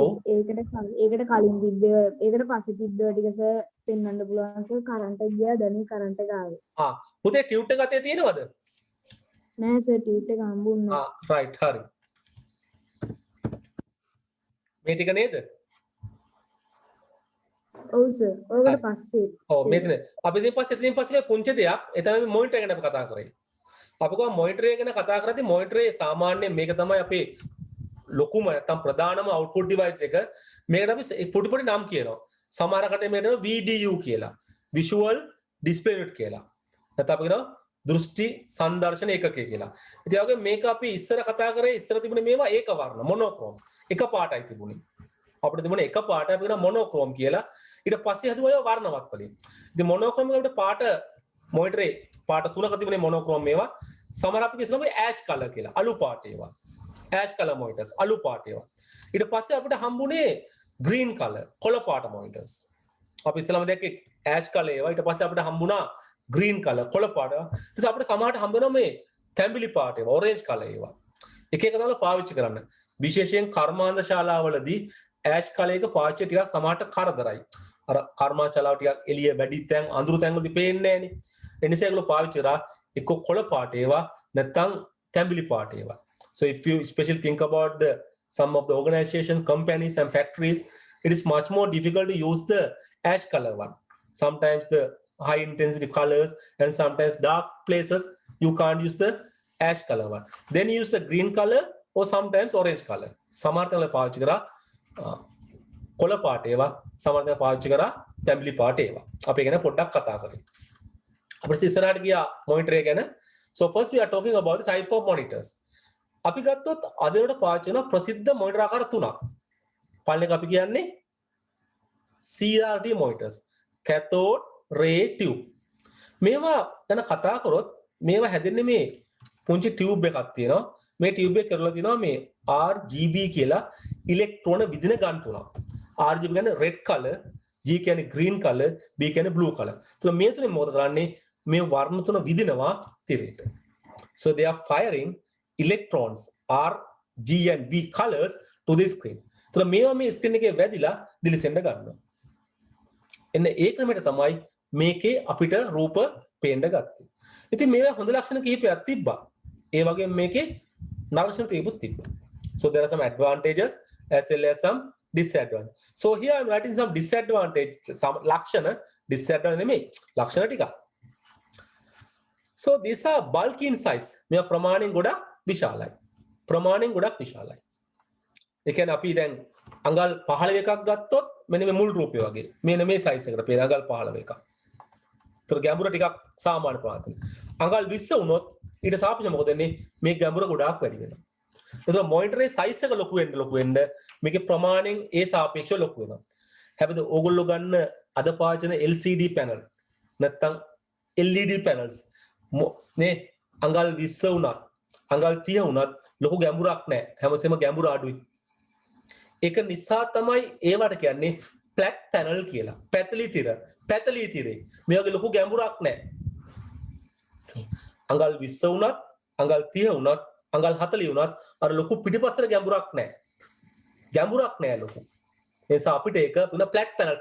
ඔව්. ඒකට කලින් තිබ්බේ ඒකට පස්සේ තිබ්බේ ටික sir පෙන්වන්න පුළුවන් sir කරන්ට් එක ගියා දැන් කරන්ට් එක ආවේ. පුතේ ටියුට් එක අතේ තියෙනවද? නෑ සර් ටියුට් එක හම්බුන්නේ නෑ. රයිට් හරි. මේ ටික නේද? ඔව් සර්. ඔයකට පස්සේ. ඔව් මෙතන. අපි ඉතින් පස්සේ පුංචි දෙයක්. ඒ තමයි මොනිටර් එක ගැන අපි කතා කරේ. අපි කොහොම මොනිටර් එක ගැන කතා කරද්දී මොනිටර් එක සාමාන්‍යයෙන් මේක තමයි අපේ ලොකුම නැත්නම් ප්‍රධානම output device එක. මේකට අපි පොඩි පොඩි නම් කියනවා. සමහරකට මේකට VDU කියලා. visual display unit කියලා. නැත්නම් අපි කියනවා දෘෂ්ටි සංදර්ශන ඒකකය කියලා. ඉතින් ඔයගේ මේක අපි ඉස්සර කතා කරේ ඉස්සර තිබුණේ මේවා ඒක වර්ණ මොනෝක්‍රෝම්. එක පාටයි තිබුණේ. අපිට තිබුණේ එක පාටයි අපි කියන මොනෝක්‍රෝම් කියලා. ඊට පස්සේ හදුවා ඒවා වර්ණවත් වලින්. ඉතින් මොනෝක්‍රෝම් වලට පාට මොනිටරේ පාට තුනක තිබුණේ මොනෝක්‍රෝම් මේවා. සමහර අපි කියනවා ඇෂ් කලර් කියලා. අලු පාට ඒවා. ඇෂ් කලර් මොනිටර්ස් අලු පාට ඒවා. ඊට පස්සේ අපිට හම්බුනේ ග්‍රීන් කලර් කොළ පාට මොනිටර්ස්. අපි ඉස්සෙල්ලාම දැක්කේ ඇෂ් කලර් ඒවා ඊට පස්සේ අපිට හම්බුණා green color කොළ පාට ඊට පස්සේ අපිට සමහරට හම්බ වෙනවා මේ තැඹිලි පාට ඒවා orange color ඒවා එක එක තමයි පාවිච්චි කරන්න විශේෂයෙන් කර්මාන්ත ශාලාවලදී ඇෂ් color එක පාවිච්චි ටිකක් සමහරට කරදරයි අර කර්මාන්ත ශාලාව ටිකක් එළිය වැඩි තැන් අඳුරු තැන් වලදී පේන්නේ නැහනේ ඒ නිසා ඒගොල්ලෝ පාවිච්චි කරා එක්ක කොළ පාට ඒවා නැත්නම් තැඹිලි පාට ඒවා so if you especially think about the some of the organization companies and factories it is much more difficult to use the ash color one sometimes the high intensity colors and sometimes dark places you can't use the ash color one then use the green color or sometimes orange color සමහරවිට පාවිච්චි කරා කොළ පාට ඒවා සමහරවිට පාවිච්චි කරා තැඹිලි පාට ඒවා අපි ගැන පොඩ්ඩක් කතා කරමු අපිට ඉස්සරහට ගියා මොනිටර් එක ගැන so first we are talking about the type of monitors අපි ගත්තොත් අද වෙනකොට පාවිච්චි කරන ප්‍රසිද්ධ මොනිටර් ආකාර තුනක් පළවෙනි එක අපි කියන්නේ CRT monitors cathode ray tube මේවා ගැන කතා කරොත් මේවා හැදෙන්නේ මේ පුංචි ටියුබ් එකක් තියෙනවා මේ ටියුබ් එක කරලා තියෙනවා මේ RGB කියලා ඉලෙක්ට්‍රෝන විදින ගන් තුනක් RGB කියන්නේ red color G කියන්නේ green color B කියන්නේ blue color so මේ තුනේ මොකද කරන්නේ මේ වර්ණ තුන විදිනවා තිරයට so they are firing electrons R G and B colors to the screen so මේවා මේ ස්ක්‍රීන් එකේ වැදිලා දිලිසෙන්න ගන්නවා එන්න ඒ ක්‍රමයට තමයි මේකේ අපිට රූප පේන්න ගත්තේ. ඉතින් මේවා හොඳ ලක්ෂණ කිහිපයක් තිබ්බා. ඒ වගේම මේකේ නරක ලක්ෂණ තිබ්බා. So there are some advantages as well as some disadvantages. So here I am writing some disadvantages, some ලක්ෂණ disadvantage නෙමෙයි ලක්ෂණ ටික. So these are bulky in size. මේවා ප්‍රමාණයෙන් ගොඩක් විශාලයි. ප්‍රමාණයෙන් ගොඩක් විශාලයි. ඒ කියන්නේ අපි දැන් අඟල් 15 එකක් ගත්තොත් මෙන්න මේ මුල් රූපය වගේ. මෙන්න මේ සයිස් එකට පේන අඟල් 15 එකක්. ඒතර ගැඹුර ටිකක් සාමාන්‍ය ප්‍රමාණයට. අඟල් 20 වුණොත් ඊට සාපේක්ෂව මොකද වෙන්නේ? මේ ගැඹුර ගොඩාක් වැඩි වෙනවා. ඒතර මොනිටරේ සයිස් එක ලොකු වෙන්න මේකේ ප්‍රමාණයෙන් ඒ සාපේක්ෂව ලොකු වෙනවා. හැබැයි ඕගොල්ලෝ ගන්න අද පාවිච්චි කරන LCD panel නැත්තම් LED panels මේ අඟල් 20 වුණත් අඟල් 30 වුණත් ලොකු ගැඹුරක් නැහැ. හැමසෙම ගැඹුර අඩුයි. ඒක නිසා තමයි ඒවට කියන්නේ flat panel කියලා. පැතලි තිරේ. මේ වගේ ලොකු ගැඹුරක් නැහැ. අඟල් 20 වුණත්, අඟල් 30 වුණත්, අඟල් 40 වුණත් අර ලොකු පිටිපස්සට ගැඹුරක් නැහැ. ගැඹුරක් නැහැ ලොකු. ඒ නිසා අපිට ඒක වෙන flat panel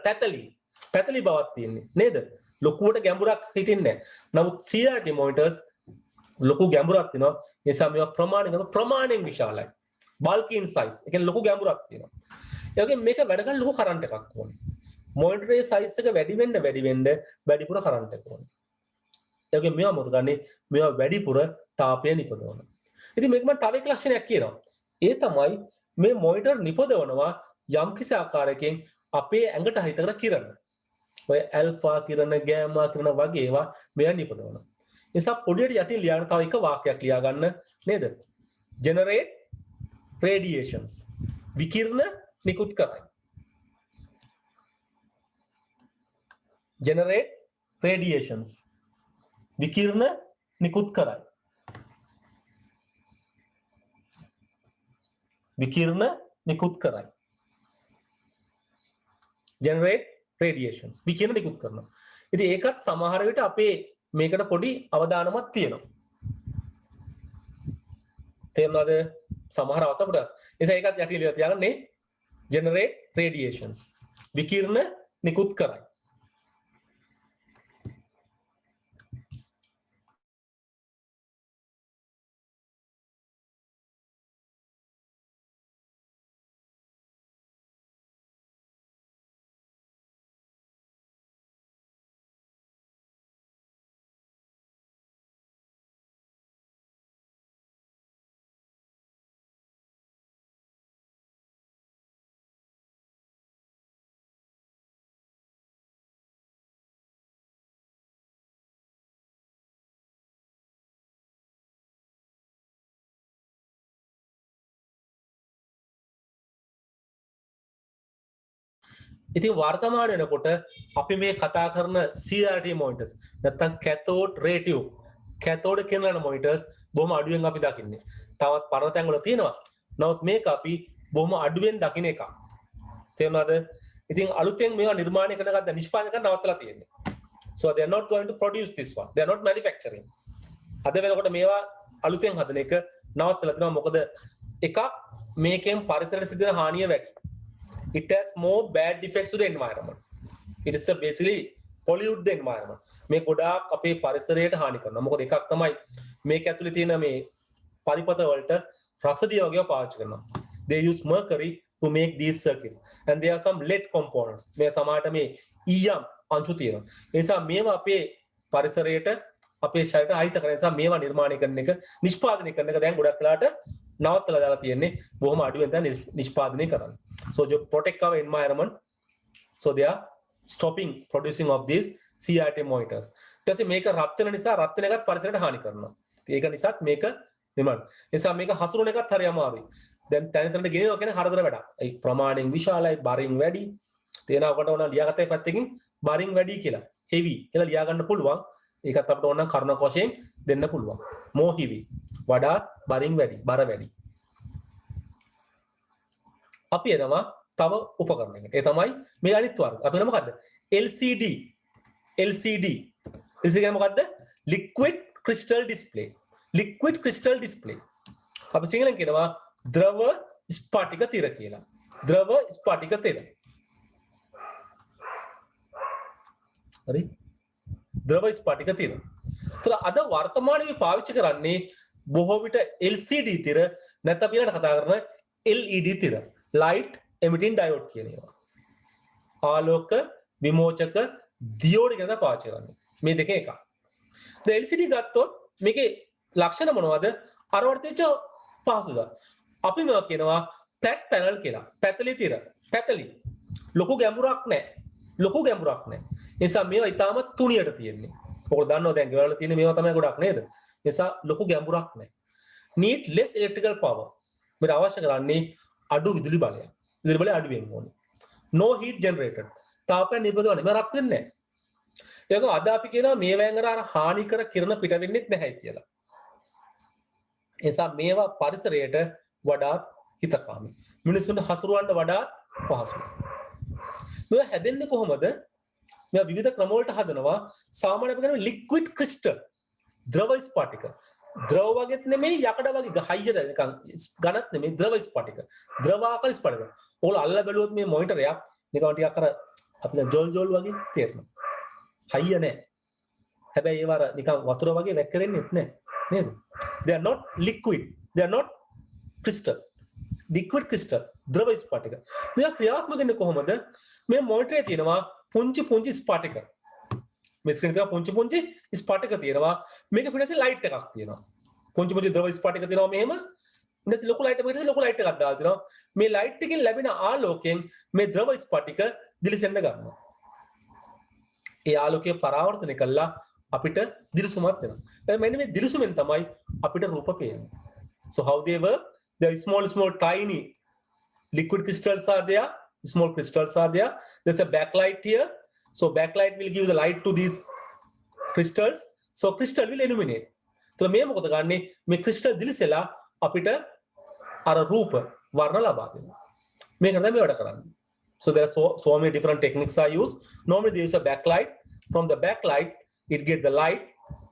පැතලි බවක් තියෙන්නේ. නේද? ලොකුවට ගැඹුරක් හිටින්නේ නැහැ. නමුත් CRT monitors ලොකු ගැඹුරක් තියෙනවා. ඒ නිසා මේවා ප්‍රමාණයෙන් විශාලයි. bulky in size. ඒ කියන්නේ ලොකු ගැඹුරක් තියෙනවා. ඒ වගේම මේක වැඩ ගන්න ලොකු කරන්ට් එකක් ඕනේ. මොනිටරේ සයිස් එක වැඩි වෙන්න වැඩිපුර කරන්ට් එක ඕනේ. ඒ වගේම මේවා මොකද ගන්නේ? මේවා වැඩිපුර තාපය නිපදවන. ඉතින් මේක මම තව එක ලක්ෂණයක් කියනවා. ඒ තමයි මේ මොනිටර් නිපදවනවා යම්කිසි ආකාරයකින් අපේ ඇඟට හිත කර කිරණ. ඔය ඇල්ෆා කිරණ, ගෑමා කිරණ වගේ ඒවා මේවා නිපදවනවා. ඒ නිසා පොඩියට යටින් ලියන තව එක වාක්‍යයක් ලියා ගන්න නේද? generate radiations විකිරණ නිකුත් කරයි. generate radiations විකිරණ නිකුත් කරයි. විකිරණ නිකුත් කරයි. generate radiations විකිරණ නිකුත් කරනවා. ඉතින් ඒකත් සමහර විට අපේ මේකට පොඩි අවදානමක් තියෙනවා. තේරුණාද? සමහර අවස්ථාවල නිසා ඒකත් යටි ලියලා තියාගන්නේ generate radiations විකිරණ නිකුත් කරයි. ඉතින් වර්තමාන වෙනකොට අපි මේ කතා කරන CRT monitors නැත්නම් cathode ray tube cathode කියන monitors බොහොම අඩුවෙන් අපි දකින්නේ. තවත් පරතැන් වල තියෙනවා. නමුත් මේක අපි බොහොම අඩුවෙන් දකින්න එකක්. තේරුණාද? ඉතින් අලුතෙන් මේවා නිර්මාණය කරන ගත්ත නිෂ්පාදනය කරන්න නවත්තලා තියෙන්නේ. So they are not going to produce this one. They are not manufacturing. අද වෙනකොට මේවා අලුතෙන් හදන එක නවත්තලා තියෙනවා. මොකද එකක් මේකෙන් පරිසරයට සිදුවන හානිය වැඩි. It has more bad effects to the environment. It is basically pollute the environment. මේ ගොඩාක් අපේ පරිසරයට හානි කරනවා. මොකද එකක් තමයි මේක ඇතුලේ තියෙන මේ පරිපත වලට රසදිය වගේව පාවිච්චි කරනවා. They use mercury to make these circuits and there are some lead components. මේ සමහරට මේ ඊයම් අංශු තියෙනවා. ඒ නිසා මේවා අපේ පරිසරයට අපේ ශරීරයට අහිත කරන නිසා මේවා නිර්මාණය කරන එක නිෂ්පාදනය කරන එක දැන් ගොඩක් වෙලාට නවත්තලා දාලා තියෙන්නේ. බොහොම අඩුවෙන් තමයි නිෂ්පාදනය කරන්නේ. So to protect our environment, so they are stopping producing of these CRT monitors. ඊට පස්සේ මේක රත් වෙන නිසා රත් වෙන එකත් පරිසරයට හානි කරනවා. ඒක නිසාත් මේක නිර්මාණ. ඒ නිසා මේක හසුරුවන එකත් හරි අමාරුයි. දැන් තැන තැනට ගෙනියනවා කියන්නේ හරදර වැඩක්. ඒ ප්‍රමාණයෙන් විශාලයි, බරින් වැඩි. තේනාවකට ඕන ලියාගත්තේ පැත්තකින් බරින් වැඩි කියලා. heavy කියලා ලියා ගන්න පුළුවන්. ඒකත් අපිට ඕන නම් කරුණක් වශයෙන් දෙන්න පුළුවන්. more heavy. වඩා බරින් වැඩි, බර වැඩි. අපි එනවා තව උපකරණයකට. ඒ තමයි මේ අනිත් වර්ග. අපි එන මොකද්ද? LCD. LCD කියන්නේ මොකද්ද? liquid crystal display. liquid crystal display. අපි සිංහලෙන් කියනවා ද්‍රව ස්පටික තිර කියලා. ද්‍රව ස්පටික තිර. හරි? ද්‍රව ස්පටික තිර. ඒතර අද වර්තමානයේ පාවිච්චි කරන්නේ බොහෝ විට LCD තිර නැත්නම් ඊළඟට කතා කරන LED තිර. light emitting diode කියන ඒවා. ආලෝක විමෝචක දියෝඩ් කියන දා පාවිච්චි කරන්නේ. මේ දෙකේ එකක්. දැන් LCD ගත්තොත් මේකේ ලක්ෂණ මොනවද? අර වර්තිච්ච පහසුද? අපි මේවා කියනවා flat panel කියලා. පැතලි තිර. පැතලි. ලොකු ගැඹුරක් නැහැ. ලොකු ගැඹුරක් නැහැ. ඒ නිසා මේවා ඊටාම තුනියට තියෙන්නේ. ඔයගොල්ලෝ දන්නවා දැන් ගෙවල තියෙන මේවා තමයි ගොඩක් නේද? ඒ නිසා ලොකු ගැඹුරක් නැහැ. need less electrical power. මේක අවශ්‍ය කරන්නේ අඩු විදුලි බලයක්. විදුලි බලය අඩු වෙන්න ඕනේ. no heat generated. තාපය නිපදවන්නේ. මේක රත් වෙන්නේ නැහැ. ඒක අද අපි කියනවා මේවෙන් අර හානිකර කිරණ පිට වෙන්නේ නැහැ කියලා. ඒ නිසා මේවා පරිසරයට වඩාත් හිතකාමී. මිනිසුන්ට හසුරවන්න වඩාත් පහසුයි. මේවා හැදෙන්නේ කොහොමද? මේවා විවිධ ක්‍රම වලට හදනවා. සාමාන්‍යයෙන් අපි කියනවා liquid crystal. ද්‍රව ස්පටික. ද්‍රව වගේත් නෙමෙයි යකඩ වගේ හයියට නිකන් ඝනත් නෙමෙයි ද්‍රව ස්පටික. ද්‍රවාකාර ස්පටික. ඕගොල්ලෝ අල්ලලා බැලුවොත් මේ මොනිටරයක් නිකන් ටිකක් අර අපිට ජෝල් වගේ තේරෙනවා. හයිය නැහැ. හැබැයි ඒව අර නිකන් වතුර වගේ වැක්කරෙන්නේත් නැහැ. නේද? They are not liquid. They are not crystal. liquid crystal. ද්‍රව ස්පටික. මේවා ක්‍රියාත්මක වෙන්නේ කොහොමද? මේ මොනිටරේ තියෙනවා පුංචි ස්පටික. මේ ස්ක්‍රීන් එකේ පුංචි ස්පටික තියෙනවා. මේක පිටසේ ලයිට් එකක් තියෙනවා. පුංචි ද්‍රව ස්පටික තියෙනවා මෙහෙම. ඊට ලොකු ලයිට් එකකට ලොකු ලයිට් එකක් දාලා තියෙනවා. මේ ලයිට් එකෙන් ලැබෙන ආලෝකයෙන් මේ ද්‍රව ස්පටික දිලිසෙන්න ගන්නවා. ඒ ආලෝකය පරාවර්තනය කළා අපිට දිලිසුමක් දෙනවා. දැන් මෙන්න මේ දිලිසුමෙන් තමයි අපිට රූප පේන්නේ. So how they work? There are small tiny liquid crystals are there. Small crystals are there. There's a backlight here. So backlight will give the light to these crystals. So crystal will illuminate. So මේ මොකද ගන්නෙ? මේ crystal දිලිසෙලා අපිට අර රූප වර්ණ ලබා දෙනවා. මේක තමයි වැඩ කරන්නේ. So there are so many different techniques are used. Normally they use a backlight. From the backlight, it get the light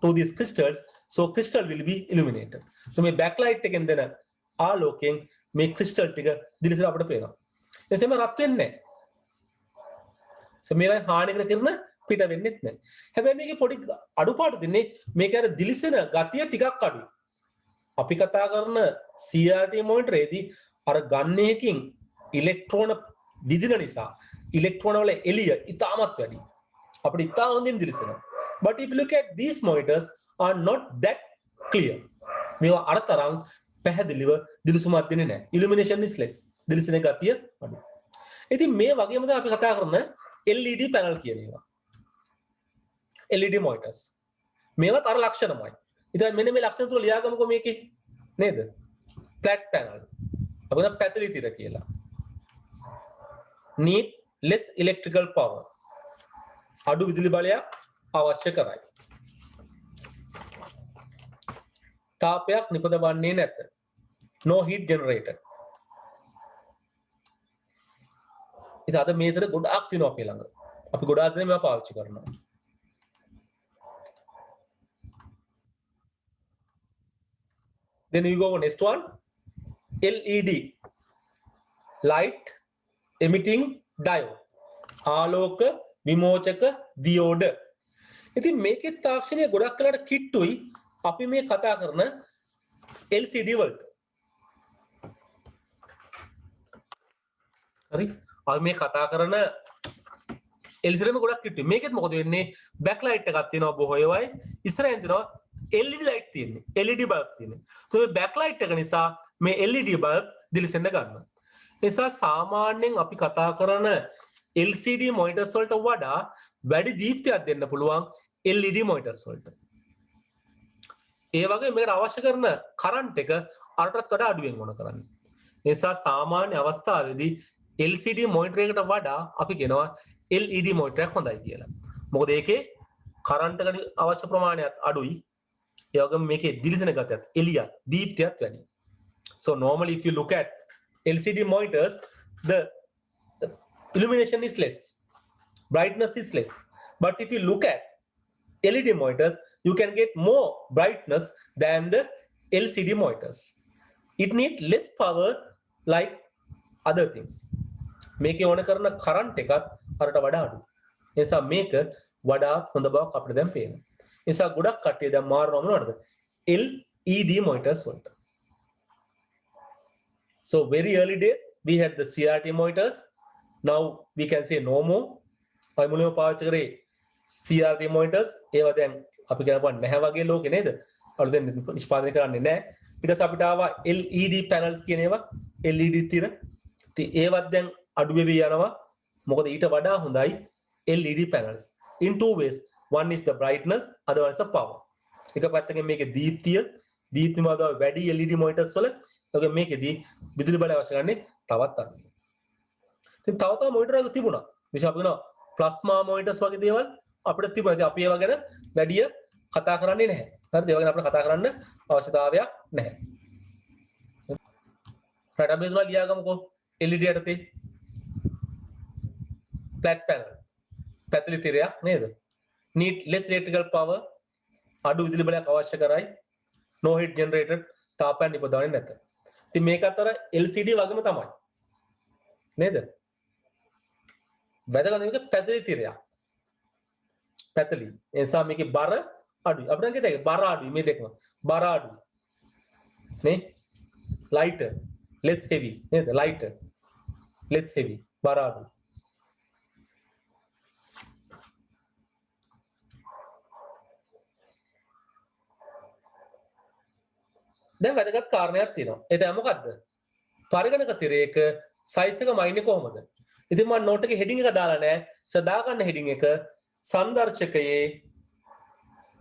to these crystals. So crystal will be illuminated. So මේ backlight එකෙන් දෙන ආලෝකයෙන් මේ crystal ටික දිලිසෙලා අපිට පේනවා. එසේම රත් වෙන්නේ නැහැ. So මේවා හානිකර කරන පිට වෙන්නේත් නැහැ. හැබැයි මේකේ පොඩි අඩුපාඩු තින්නේ මේක අර දිලිසෙන ගතිය ටිකක් අඩුයි. අපි කතා කරන CRT මොනිටරේදී අර ගන්න එකකින් ඉලෙක්ට්‍රෝන විදින නිසා ඉලෙක්ට්‍රෝන වල එළිය ඉතාමත් වැඩි. අපිට ඉතා හොඳින් දිලිසෙනවා. But if you look at these monitors are not that clear. මේවා අර තරම් පැහැදිලිව දිලිසුමක් දෙන්නේ නැහැ. Illumination is less. දිලිසෙන ගතිය අඩුයි. ඉතින් මේ වගේම තමයි අපි කතා කරන LED panel කියන ඒවා. LED monitors. මේවත් අර ලක්ෂණමයි. ඉතින් මෙන්න මේ ලක්ෂණ තුන ලියාගමුකෝ මේකේ. නේද? flat panel. අපිට පැතලි තිර කියලා. need less electrical power. අඩු විදුලි බලයක් අවශ්‍ය කරයි. තාපයක් නිපදවන්නේ නැත. no heat generated. ඉතින් අද මේ විතර ගොඩාක් තියෙනවා අපේ ළඟ. අපි ගොඩාක් දෙනා මේවා පාවිච්චි කරනවා. Then we go on next one, LED, light emitting diode, ආලෝක විමෝචක දියෝඩ. ඉතින් මේකේ තාක්ෂණය ගොඩක් කලකට කිට්ටුයි අපි මේ කතා කරන LCD වලට. හරි? අපි මේ කතා කරන LCD එක ගොඩක් කිට්ටුයි. මේකෙත් මොකද වෙන්නේ? බෑක්ලයිට් එකක් තියෙනවා බොහෝ ඒවායි. ඉස්සරහින් තියෙනවා LED light තියෙන්නේ. LED bulb තියෙන්නේ. so මේ backlight එක නිසා මේ LED bulb දිලිසෙන්න ගන්නවා. ඒ නිසා සාමාන්‍යයෙන් අපි කතා කරන LCD monitors වලට වඩා වැඩි දීප්තියක් දෙන්න පුළුවන් LED monitors වලට. ඒ වගේ මේකට අවශ්‍ය කරන current එක අරටත් වඩා අඩුවෙන් ඕන කරන්නේ. ඒ නිසා සාමාන්‍ය අවස්ථාවේදී LCD monitor එකකට වඩා අපි කියනවා LED monitor එකක් හොඳයි කියලා. මොකද ඒකේ current එකට අවශ්‍ය ප්‍රමාණයත් අඩුයි. යෝගම මේකේ දිලිසෙන ගතියත් එළිය දීප්තියත් වැඩි. So normally if you look at LCD monitors, the illumination is less, brightness is less. But if you look at LED monitors, you can get more brightness than the LCD monitors. It needs less power like other things. මේකේ ඕන කරන current එකත් අරට වඩා අඩුයි. ඒ නිසා මේක වඩාත් හොඳ බවක් අපිට දැන් පේනවා. නිසා ගොඩක් කට්ටිය දැන් මාරනවා මොනවද? LED monitors වලට. So very early days we had the CRT monitors. Now we can say no more. අපි මුලින්ම පාවිච්චි කරේ CRT monitors. ඒවා දැන් අපි කියනවා නැහැ වගේ ලෝකේ නේද? අලුතෙන් නිෂ්පාදනය කරන්නේ නැහැ. ඊට පස්සේ අපිට ආවා LED panels කියන ඒවා. LED තිර. ඉතින් ඒවත් දැන් අඩු වෙවි යනවා. මොකද ඊට වඩා හොඳයි LED panels. In two ways. One is the brightness, other one is the power. එක පැත්තකින් මේකේ දීප්තිය මාදාව වැඩි LED monitors වල ඒක මේකෙදී විදුලි බලය අවශ්‍ය කරන්නේ තවත් අඩුයි. ඉතින් තව මොනිටර් එකක් තිබුණා. විශේෂ අපි කියනවා ප්ලාස්මා මොනිටර්ස් වගේ දේවල් අපිට තිබුණා. ඉතින් අපි ඒවා ගැන වැඩි කතා කරන්නේ නැහැ. හරිද? ඒවා ගැන අපිට කතා කරන්න අවශ්‍යතාවයක් නැහැ. ඩේටාබේස් වල ලියාගමුකෝ LED යටතේ flat panel. පැතලි තිරයක් නේද? Need less electrical power, අඩු විදුලි බලයක් අවශ්‍ය කරයි, no heat generated, තාපයක් නිපදවන්නේ නැත. ඉතින් මේක අතර LCD වගේම තමයි. නේද? වැදගත් මේක පැතලි තිරයක්. පැතලි. ඒ නිසා මේකේ බර අඩුයි. අපිට නම් කියතේ බර අඩුයි මේ දෙකම. බර අඩුයි. නේ? lighter, less heavy නේද? lighter, less heavy, බර අඩුයි. දැන් වැදගත් කාරණයක් තියෙනවා. ඒ තමයි මොකද්ද? පරිගණක තිරයක සයිස් එක මයින්නේ කොහොමද? ඉතින් මම නෝට් එකේ හෙඩින් එක දාලා නැහැ. සදා ගන්න හෙඩින් එක සංදර්ශකයේ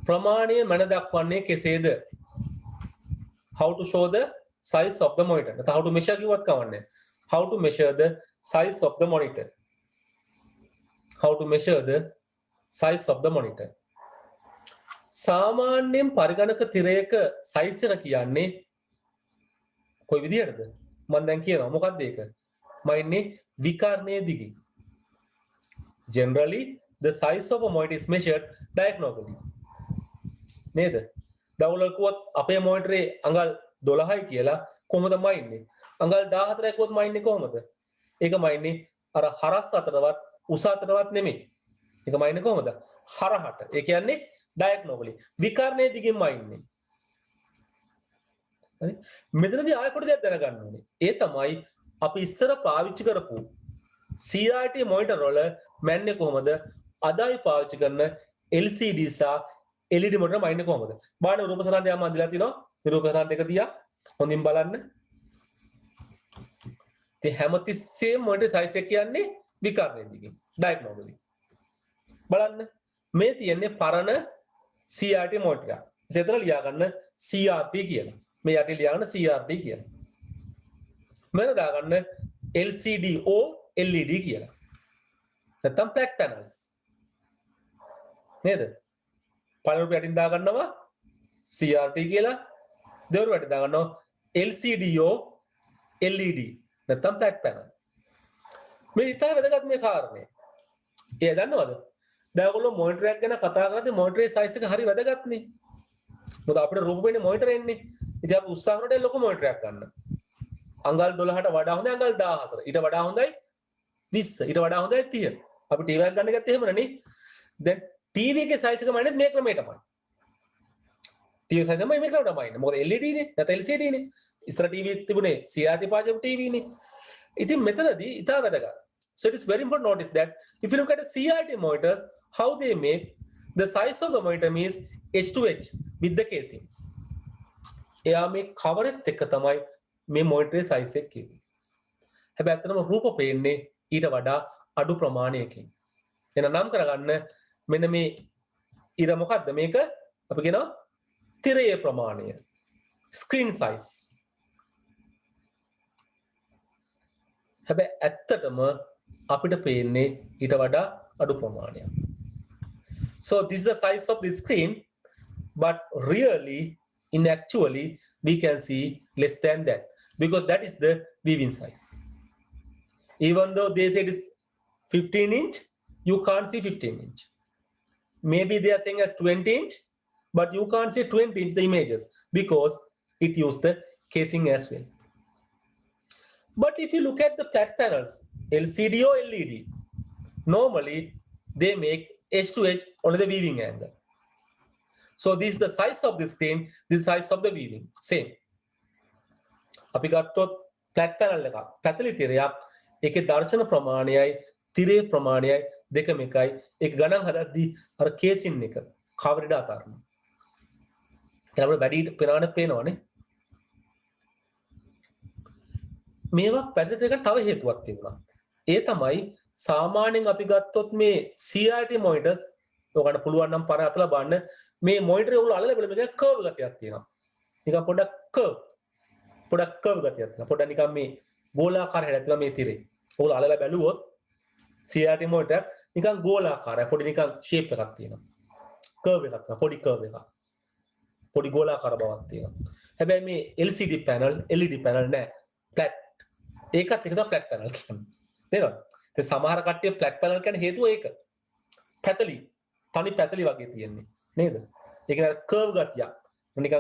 ප්‍රමාණය මන දක්වන්නේ කෙසේද? How to show the size of the monitor. How to measure කිව්වත් කවන්නේ. How to measure the size of the monitor. How to measure the size of the monitor. සාමාන්‍යයෙන් පරිගණක තිරයක සයිස් එක කියන්නේ කොයි විදිහටද? මම දැන් කියනවා මොකක්ද ඒක? මම ඉන්නේ විකර්ණයේ දිගේ. Generally the size of a monitor is measured diagonally. නේද? දවල්කුවත් අපේ මොනිටරේ අඟල් 12යි කියලා කොහොමද මයින්නේ? අඟල් 14යි කොහොමද මයින්නේ කොහොමද? ඒක මයින්නේ අර හරස් අතරවත් උස අතරවත් නෙමෙයි. ඒක මයින්නේ කොහොමද? හරහට. ඒ කියන්නේ diagonally. විකර්ණයේ දිගින් මයින්නේ. හරි? මෙතනදී ආයෙ පොඩි දෙයක් දැනගන්න ඕනේ. ඒ තමයි අපි ඉස්සර පාවිච්චි කරපු CRT මොනිටර් වල මැන්නේ කොහොමද? අදයි පාවිච්චි කරන LCD සහ LED මොනිටර් මයින්නේ කොහොමද? බලන්න රූප සටහන් දෙකක් මම දීලා තිනවා. මේ රූප සටහන් දෙක තියා හොඳින් බලන්න. ඉතින් හැමතිස්සෙම මොනිටර් සයිස් එක කියන්නේ විකර්ණයේ දිගින් diagonally. බලන්න මේ තියෙන්නේ පරණ CRT මොනිටර් එක. ඉතින් ලියා ගන්න CRT කියලා. මේ යටි ලියා ගන්න CRT කියලා. මෙන්න දාගන්න LCDO LED කියලා. නැත්නම් flat panels. නේද? පළවෙනි පැටින් දාගන්නවා CRT කියලා. දෙවෙනි පැටින් දාගන්නවා LCDO LED නැත්නම් flat panel. මේ ඉතා වැදගත් මේ කාරණේ. ඒ දන්නවද? දැන් ඔයගොල්ලෝ මොනිටර් එකක් ගැන කතා කරද්දී මොනිටරේ සයිස් එක හරි වැදගත්නේ. මොකද අපිට රූප පේන්නේ මොනිටර් එන්නේ. ඉතින් අපි උත්සාහ කරනකොට ලොකු මොනිටර් එකක් ගන්න. අඟල් 12ට වඩා හොඳයි අඟල් 14. ඊට වඩා හොඳයි 20. ඊට වඩා හොඳයි 30. අපි ටීවී එකක් ගන්න ගත්තේ එහෙමනේ. දැන් ටීවී එකේ සයිස් එක මන්නේ මේ ක්‍රමයටමයි. ටීවී සයිස් එක මේ ක්‍රමයටමයි. මොකද LED නේ නැත්නම් LCD නේ. ඉස්සර ටීවී තිබුණේ CRT පාජම් ටීවී නේ. ඉතින් මෙතනදී ඉතා වැදගත්. So it is very important to notice that if you look at the CRT monitors, how they make the size of the monitor is H2H with the casing. එයා මේ cover එකත් එක්ක තමයි මේ monitor size එක කියන්නේ. හැබැයි අතනම රූප පේන්නේ ඊට වඩා අඩු ප්‍රමාණයකින්. එහෙනම් නම් කරගන්න මෙන්න මේ ඉර මොකද්ද මේක අපි කියනවා තිරයේ ප්‍රමාණය. Screen size. හැබැයි ඇත්තටම අපිට පේන්නේ ඊට වඩා අඩු ප්‍රමාණයක්. So this is the size of the screen, but really in actually we can see less than that because that is the viewing size. Even though they say it is 15 inch, you can't see 15 inch. Maybe they are saying as 20 inch, but you can't see 20 inch the images because it used the casing as well. But if you look at the flat panels, LCD or LED, normally they make H2H only the viewing angle. So this is the size of the screen, this is the size of the viewing, same. අපි ගත්තොත් flat panel එකක් පැතලි තිරයක් ඒකේ දර්ශන ප්‍රමාණයයි තිරේ ප්‍රමාණයයි දෙකම එකයි ඒක ගණන් හදද්දී අර කේසින් එක කවර් එක අතාරිනවා. ඒක අපිට වැඩි පේනවනේ පේනවනේ. මේවා පැතලි තිරයකට තව හේතුවක් තිබුණා. ඒ තමයි සාමාන්‍යයෙන් අපි ගත්තොත් මේ CRT monitors ඔයගොල්ලන්ට පුළුවන් නම් පර අතලා බලන්න මේ මොනිටරේ උළු අලල බල මේක කර්ව් ගතියක් තියෙනවා. නිකන් පොඩක් කර්ව් ගතියක් තියෙනවා. පොඩක් නිකන් මේ ගෝලාකාර හැඩයක් තියෙනවා මේ තිරේ. උළු අලල බැලුවොත් CRT monitor නිකන් ගෝලාකාරයි. පොඩි නිකන් ෂේප් එකක් තියෙනවා. කර්ව් එකක් තියෙනවා. පොඩි කර්ව් එකක්. පොඩි ගෝලාකාර බවක් තියෙනවා. හැබැයි මේ LCD panel, LED panel නෑ. flat. ඒකත් එක තමයි flat panel කියන්නේ. තේරෙනවද? ඒ සමහර කට්ටිය flat panel කියන්නේ හේතුව ඒක. පැතලි. තනි පැතලි වගේ තියෙන්නේ. නේද? ඒක නේද කර්ව් ගතියක්. නිකන්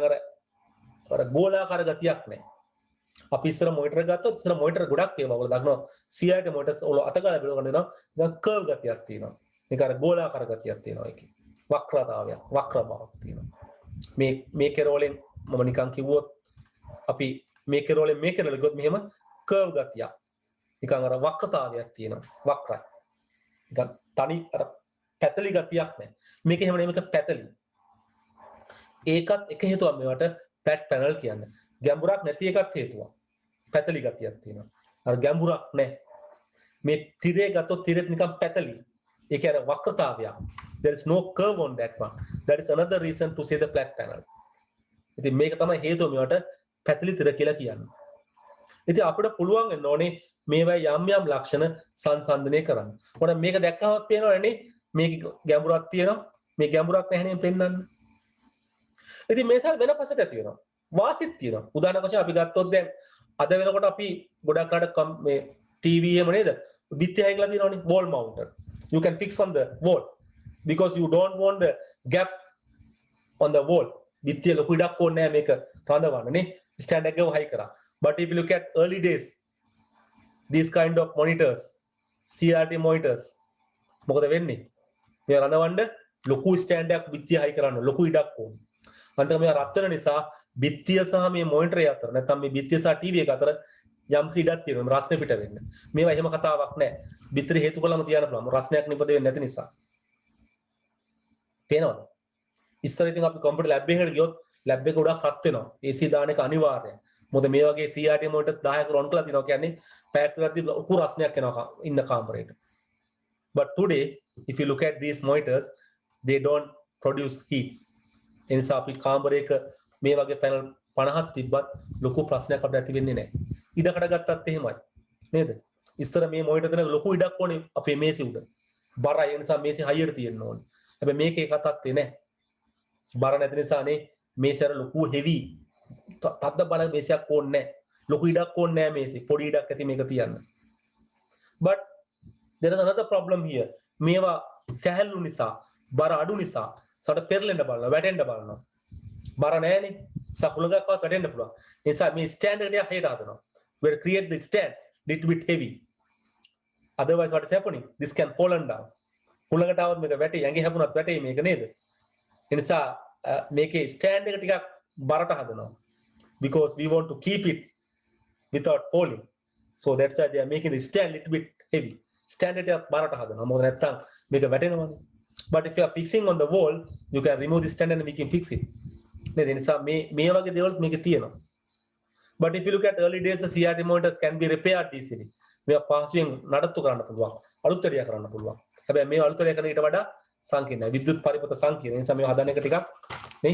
අර ගෝලාකාර ගතියක් නෑ. අපි ඉස්සර මොනිටර් ගත්තොත් ඉස්සර මොනිටර් ගොඩක් තියෙනවා. ඔයගොල්ලෝ දන්නවා CRT monitors වල අතගාලා බලන දෙනවා. නිකන් කර්ව් ගතියක් තියෙනවා. නිකන් අර ගෝලාකාර ගතියක් තියෙනවා ඒකේ. වක්‍රතාවයක්, වක්‍ර බවක් තියෙනවා. මේ කෙරවලෙන් මම නිකන් කිව්වොත් අපි මේ කෙරවලෙන් මේ කෙරවල ගියොත් මෙහෙම කර්ව් ගතියක්. නිකන් අර වක්‍රතාවයක් තියෙනවා. වක්‍රයි. නිකන් තනි අර පැතලි ගතියක් නැහැ. මේක එහෙම නෙමෙයි මේක පැතලි. ඒකත් එක හේතුවක් මේවට flat panel කියන්නේ. ගැඹුරක් නැති එකත් හේතුවක්. පැතලි ගතියක් තියෙනවා. අර ගැඹුරක් නැහැ. මේ තිරේ ගත්තොත් තිරෙත් නිකන් පැතලි. ඒක අර වක්‍රතාවයක්. There is no curve on that one. That is another reason to say the flat panel. ඉතින් මේක තමයි හේතුව මේවට පැතලි තිර කියලා කියන්නේ. ඉතින් අපිට පුළුවන් වෙන්න ඕනේ මේවා යම් යම් ලක්ෂණ සංසන්දනය කරන්න. මොකද මේක දැක්කම පේනවනේ මේක ගැඹුරක් තියෙනවා. මේ ගැඹුරක් නැහැ නේ පෙන්වන්න. ඉතින් මේසල් වෙන පසට තියෙනවා. වාසිත් තියෙනවා. උදාහරණයක් වශයෙන් අපි ගත්තොත් දැන් අද වෙනකොට අපි ගොඩක් කාට මේ TV එකම නේද? බිත්තිය හැංගලා තියෙනවනේ wall mounted. You can fix on the wall because you don't want the gap on the wall. බිත්තිය ලොකු ඉඩක් ඕනේ නැහැ මේක රඳවන්න නේ. stand එක හයි කරා. But if you look at early days, these kind of monitors, CRT monitors, මොකද වෙන්නේ? මේ රඳවන්න ලොකු stand එකක් බිත්තිය හයි කරන්න ලොකු ඉඩක් ඕනේ. අන්තිම මේ රත් වෙන නිසා බිත්තිය සහ මේ මොනිටරේ අතර නැත්නම් මේ බිත්තිය සහ ටීවී එක අතර යම් ඉඩක් තියෙනවා රස්නේ පිට වෙන්න. මේවා එහෙම කතාවක් නැහැ. බිත්තිය හේතු කළාම තියන්න පුළුවන්. රස්නයක් නිපද වෙන්නේ නැති නිසා. පේනවද? ඉස්සර ඉතින් අපි කම්පියුටර් ලැබ් එකකට ගියොත් ලැබ් එක ගොඩක් රත් වෙනවා. AC දාන එක අනිවාර්යයි. මොකද මේ වගේ CRT monitors 10ක රන් කරලා තිනවා කියන්නේ පැයක් කරද්දී ලොකු රස්නයක් එනවා ඉන්න කාමරේට. But today if you look at these monitors they don't produce heat. ඒ නිසා අපි කාමරයක මේ වගේ පැනල් 50ක් තිබ්බත් ලොකු ප්‍රශ්නයක් අපිට ඇති වෙන්නේ නැහැ. ඉඩකඩ ගත්තත් එහෙමයි. නේද? ඉස්සර මේ මොනිටර් දෙන ලොකු ඉඩක් ඕනේ අපේ මේසෙ උඩ. බරයි ඒ නිසා මේසෙ හයියට තියෙන්න ඕනේ. හැබැයි මේකේ කතාවක් නැහැ. බර නැති නිසානේ මේසෙ අර ලොකු හෙවි තද්ද බල මේසයක් ඕනේ නැහැ. ලොකු ඉඩක් ඕනේ නැහැ මේසෙ. පොඩි ඉඩක් ඇති මේක තියන්න. But there is another problem here. මේවා සැහැල්ලු නිසා බර අඩු නිසා සට පෙරලෙන්න බලනවා වැටෙන්න බලනවා. බර නැහැනේ. සකුලගක්වත් වැටෙන්න පුළුවන්. ඒ නිසා මේ ස්ටෑන්ඩ් එක හේට හදනවා. We'll create the stand little bit heavy. Otherwise what is happening? This can fallen down. කුලකට આવත් මේක වැටේ ඇඟේ හැපුණත් වැටේ මේක නේද? ඒ නිසා මේකේ ස්ටෑන්ඩ් එක ටිකක් බරට හදනවා. Because we want to keep it without falling. So that's why they are making the stand little bit heavy. Stand it up බරට හදනවා. මොකද නැත්තම් මේක වැටෙනවනේ. But if you are fixing on the wall, you can remove the stand and we can fix it. නේද? ඒ නිසා මේ වගේ දේවල් මේකේ තියෙනවා. But if you look at early days, the CRT monitors can be repaired easily. මේවා පහසුවෙන් නඩත්තු කරන්න පුළුවන්. අලුත්තරය කරන්න පුළුවන්. හැබැයි මේ අලුත්තරය කරන ඊට වඩා සංකීර්ණයි. විද්‍යුත් පරිපථ සංකීර්ණ. ඒ නිසා මේවා හදන එක ටිකක් නේ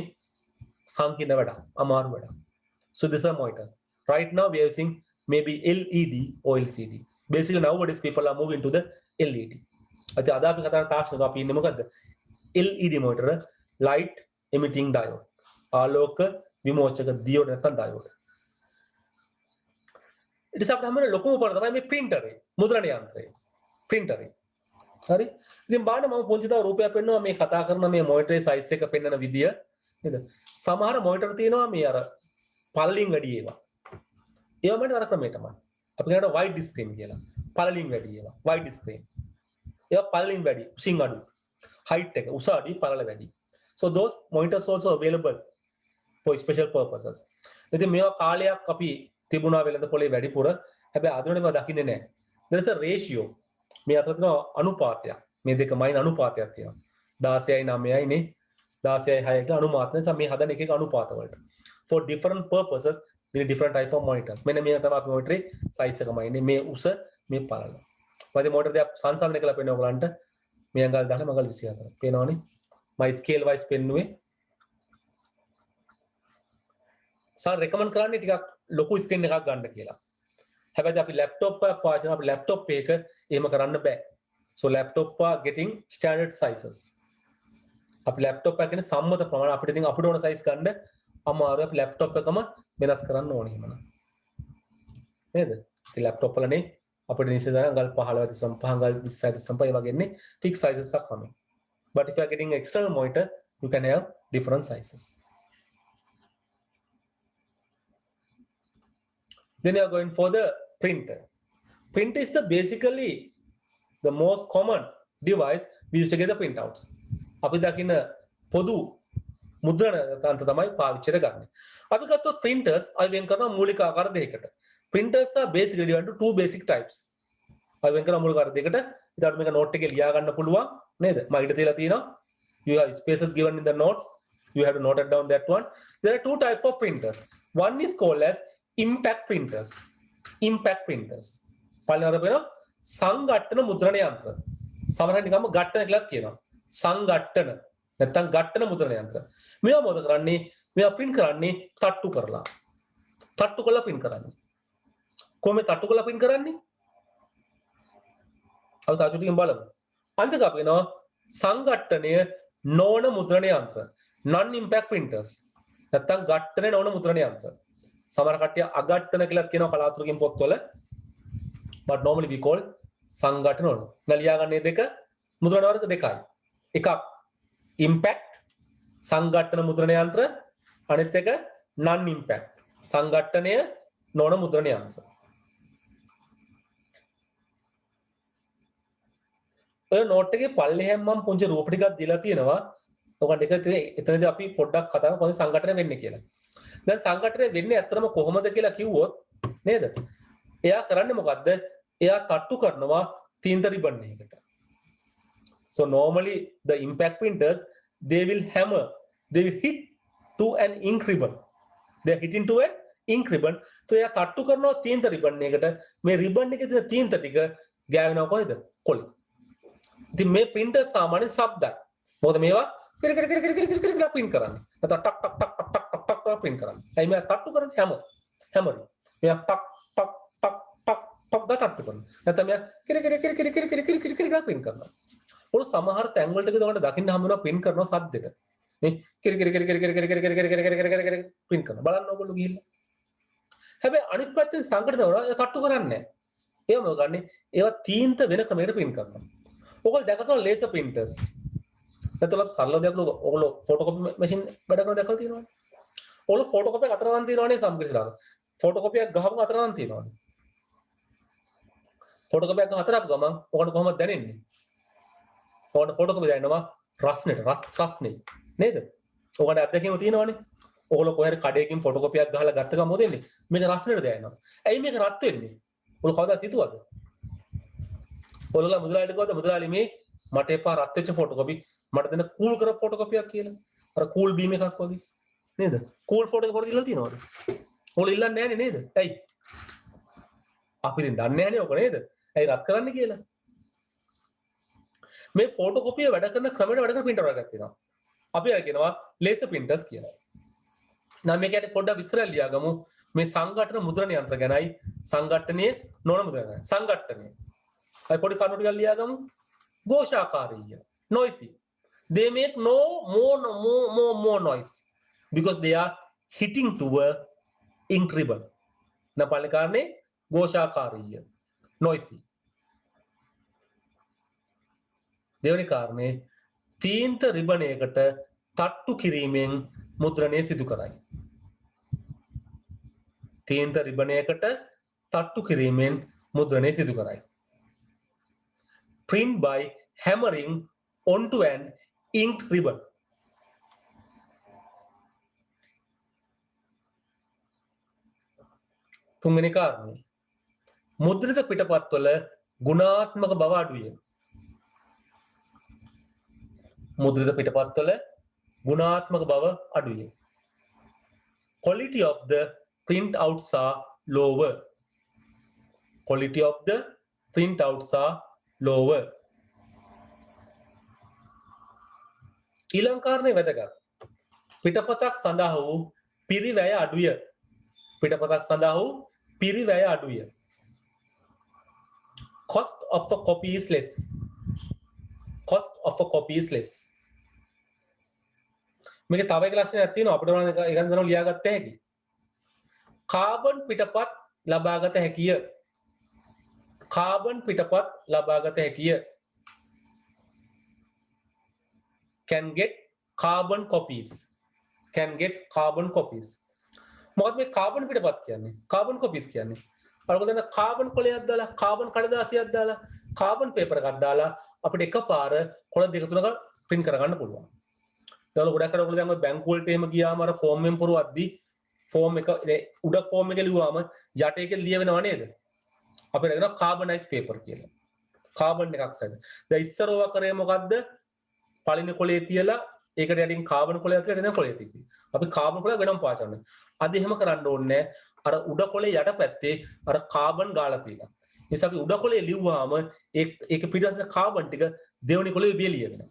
සංකීර්ණ වැඩක්. අමාරු වැඩක්. So these are monitors. Right now we are using maybe LED or LCD. Basically nowadays people are moving to the LED. අද අපි කතා කරන තාක්ෂණික අපි ඉන්නේ මොකද්ද? LED monitor, light emitting diode. ආලෝක විමෝචක දියෝඩ් නැත්නම් diode. ඊට පස්සේ අපිට හැමෝම ලොකුම උපකරණ තමයි මේ printer එක. මුද්‍රණ යන්ත්‍රය. printer එක. හරි? ඉතින් බලන්න මම පොන්චි තව රූපයක් පෙන්නවා මේ කතා කරන මේ monitor එකේ size එක පෙන්වන විදිය. නේද? සමහර monitor තියෙනවා මේ අර පළලින් වැඩි ඒවා. ඒවා මට අර ක්‍රමයටම. අපි කියනවා wide screen කියලා. පළලින් වැඩි ඒවා. wide screen. ඒවා පළලින් වැඩි, උසින් අඩු. height එක උස අඩි පළල වැඩි. So those monitors also available for special purposes. ඉතින් මේවා කාලයක් අපි තිබුණා වෙළඳ පොලේ වැඩිපුර. හැබැයි අද වෙනම දකින්නේ නැහැ. there is a ratio. මේ අතර තියෙන අනුපාතයක්. මේ දෙකමයි අනුපාතයක් තියෙනවා. 16යි 9යි නේ. 16යි 6යි කියලා අනුපාත නිසා මේ හදන එක අනුපාත වලට. For different purposes we need different type of monitors. මෙන්න මේ තමයි අපි monitor size එකමයි ඉන්නේ. මේ උස මේ පළල. ඊපස්සේ monitor දෙක සංසන්දනය කරලා පෙන්නන ඔයගලන්ට මේ අඟල් 10 මඟල් 24. පේනවනේ. my scale wise පෙන්නුවේ. සාර recommend කරන්නේ ටිකක් ලොකු screen එකක් ගන්න කියලා. හැබැයි අපි laptop එකක් පාවිච්චි කරන අපි laptop එක එහෙම කරන්න බෑ. So laptop are getting standard sizes. අපි laptop එක කියන්නේ සම්මත ප්‍රමාණය අපිට ඉතින් අපිට ඕන size ගන්න අමාරුයි. අපි laptop එකම වෙනස් කරන්න ඕනේ එහෙමනම්. නේද? ඉතින් laptop වලනේ අපිට නිශ්චිත අඟල් 15 35 අඟල් 20 35 වගේ ඉන්නේ fixed sizes are coming. But if you are getting external monitor, you can have different sizes. Then you are going for the printer. Printer is the basically the most common device we used to get the printouts. අපි දකින පොදු මුද්‍රණ තන්ත්‍ර තමයි පාවිච්චි කරගන්නේ. අපි ගත්තොත් printers අපි වෙන් කරනවා මූලික ආකාර දෙකකට. Printers are basically divided into two basic types. අපි වෙන් කරන මූලික ආකාර දෙකට. ඉතින් මේක note එකේ ලියා ගන්න පුළුවන් නේද? මම ඊට තියලා තියෙනවා. You have spaces given in the notes. You have to note it down that one. There are two types of printers. One is called as impact printers. Impact printers. පළවෙනි අර වෙනවා සංඝට්ටන මුද්‍රණ යන්ත්‍ර. සමහරවිට නිකම්ම ඝට්ටන කියලාත් කියනවා. සංඝට්ටන නැත්නම් ඝට්ටන මුද්‍රණ යන්ත්‍ර. මේවා මොකද කරන්නේ? මේවා print කරන්නේ තට්ටු කරලා. තට්ටු කරලා print කරන්නේ. කොහොමද තට්ටු කරලා print කරන්නේ? අපි තාචුටියෙන් බලමු. අන්තික අපි වෙනවා සංඝට්ටනය නොවන මුද්‍රණ යන්ත්‍ර. non impact printers. නැත්නම් ඝට්ටන නොවන මුද්‍රණ යන්ත්‍ර. සමහර කට්ටිය අඝට්ටන කියලාත් කියනවා කලාතුරකින් පොත්වල. But normally we call සංඝටන වල. නලියා ගන්න දෙක මුද්‍රණ වර්ග දෙකයි. එකක් impact සංඝටන මුද්‍රණ යන්ත්‍ර අනිත් එක non impact සංඝටනය නොවන මුද්‍රණ යන්ත්‍ර. ඔය නෝට් එකේ පල්ලෙහැම් මම පුංචි රූප ටිකක් දීලා තියෙනවා. ඔකට එක එතනදී අපි පොඩ්ඩක් කතා කරමු කොහොමද සංඝටන වෙන්නේ කියලා. දැන් සංඝටනය වෙන්නේ ඇත්තටම කොහොමද කියලා කිව්වොත් නේද? එයා කරන්නේ මොකද්ද? එයා තට්ටු කරනවා තීන්ත රිබන් එකකට. So normally the impact printers they will hammer, they will hit to an ink ribbon. They are hitting to an ink ribbon. So එයා තට්ටු කරනවා තීන්ත රිබන් එකකට. මේ රිබන් එකේ තියෙන තීන්ත ටික ගෑවෙනවා කොහෙද? කොළේ. ඉතින් මේ printer සාමාන්‍ය ශබ්දයි. මොකද මේවා කිර කිර කිර කිර කිර කිර කියලා print කරන්නේ. නැත්නම් ටක් ටක් ටක් ටක් ටක් ටක් ටක් print කරන්නේ. එයි මේ තට්ටු කරන්නේ හැමරින්. මෙයා ටක් ටක් ටක් ටක් ටක් තට්ටු කරනවා. නැත්නම් මෙයා කිර කිර කිර කිර කිර කිර කිර කිර කියලා print කරනවා. ඔය සමහර තැන් වලට උඩට දකින්න හම්බ වෙනවා print කරනවා සද්දෙට. නේ කිර කිර කිර කිර කිර කිර කිර කිර කිර කිර කිර කිර print කරනවා. බලන්න ඕගොල්ලෝ ගිහිල්ලා. හැබැයි අනිත් පැත්තෙන් සංකටන වල තට්ටු කරන්නේ නැහැ. ඒවා මොකද ගන්නෙ? ඒවා තීන්ත වෙන ක්‍රමයකට print කරනවා. ඔයගොල්ලෝ දැකලා තියෙනවා laser printers. නැත්නම් සරල දෙයක් ඔයගොල්ලෝ photocopy machine වැඩ කරන දැකලා තියෙනවනේ. ඔයගොල්ලෝ photocopy එක අතර නම් තියෙනවනේ සම්පූර්ණ. photocopy එකක් ගහපුවම අතර නම් තියෙනවනේ. photocopy එකක් හතරක් ගමන් ඔකට කොහොමද දැනෙන්නේ? ඔකට photocopy දැනෙනවා රස්නේ නේද? ඔකට අත්දැකීම තියෙනවනේ. ඔයගොල්ලෝ කොහේ හරි කඩේකින් photocopy එකක් ගහලා ගත්ත ගමන් මොකද වෙන්නේ? මේක රස්නෙට දැනෙනවා. ඇයි මේක රත් වෙන්නේ? ඔයගොල්ලෝ කවදාවත් හිතුවද? ඔයගොල්ලෝ මුදලාලිට කිව්වද මුදලාලි මේ මට එපා රත් වෙච්ච photocopy මට දෙන්න කූල් කරපු photocopy එකක් කියලා. අර කූල් බීම් එකක් වගේ නේද? කූල් photocopy පොඩි ඉල්ලලා තියෙනවද? ඔයගොල්ලෝ ඉල්ලන්නේ නැහනේ නේද? ඇයි? අපි දැන් දන්නේ නැහනේ ඔක නේද? ඇයි රත් කරන්න කියලා? මේ photocopy වැඩ කරන ක්‍රමයට වැඩ කරන printer එකක් තියෙනවා. අපි අර කියනවා laser printers කියලා. නම් මේකට පොඩ්ඩක් විස්තර ලියා ගමු. මේ සංඝටන මුද්‍රණ යන්ත්‍ර ගැනයි සංඝටනයේ නොවන මුද්‍රණ ගැනයි. සංඝටනයේ. අපි පොඩි කරුණු ටිකක් ලියා ගමු. ഘോഷාකාරීය. Noisy. They make more noise because they are hitting to a ink ribbon. නපලේ කාරණේ ഘോഷාකාරීය. Noisy. දෙවෙනි කාරණේ තීන්ත රිබනයකට තට්ටු කිරීමෙන් මුද්‍රණය සිදු කරයි. තීන්ත රිබනයකට තට්ටු කිරීමෙන් මුද්‍රණය සිදු කරයි. Print by hammering onto an ink ribbon. තුන්වෙනි කාරණේ මුද්‍රිත පිටපත්වල ගුණාත්මක බව අඩුය. මුද්‍රිත පිටපත්වල ගුණාත්මක බව අඩුය. Quality of the printouts are lower. Quality of the printouts are lower. ඊළඟ කාරණේ වැදගත්. පිටපතක් සඳහා වූ පිරිවැය අඩුය. පිටපතක් සඳහා වූ පිරිවැය අඩුය. Cost of a copy is less. Cost of a copy is less. මේක තව එක ලක්ෂණයක් තියෙනවා අපිට ඕන එක ගන්න ලියාගත්ත හැකි. කාබන් පිටපත් ලබාගත හැකිය. කාබන් පිටපත් ලබාගත හැකිය. Can get carbon copies. Can get carbon copies. මොකද මේ කාබන් පිටපත් කියන්නේ? කාබන් copies කියන්නේ. අරගෙන දැන් කාබන් කොලයක් දාලා කාබන් කඩදාසියක් දාලා කාබන් පේපර් එකක් දාලා අපිට එකපාර කොළ දෙක තුනක print කරගන්න පුළුවන්. ඒවල ගොඩක් අය ඔයගොල්ලෝ දැන් ඔය බැංකුව වලට එහෙම ගියාම අර ෆෝම් එකෙන් පුරවද්දි ෆෝම් එක උඩ ෆෝම් එක ලියුවාම යට එකේ ලියවෙනව නේද? අපිට කියනවා කාබනයිස් පේපර් කියලා. කාබන් එකක් සැද. දැන් ඉස්සර ඔවා කරේ මොකද්ද? පළවෙනි කොලේ තියලා ඒකට යටින් කාබන් කොලයක් තියලා එතන කොලේ තිබ්බේ. අපි කාබන් කොලය වෙනම පාවිච්චි කරනවා. අද එහෙම කරන්න ඕනේ නැහැ. අර උඩ කොලේ යට පැත්තේ අර කාබන් ගාලා තියෙනවා. ඒ නිසා අපි උඩ කොලේ ලිව්වාම ඒක පිටස්ස කාබන් ටික දෙවෙනි කොලේ බිය ලියවෙනවා.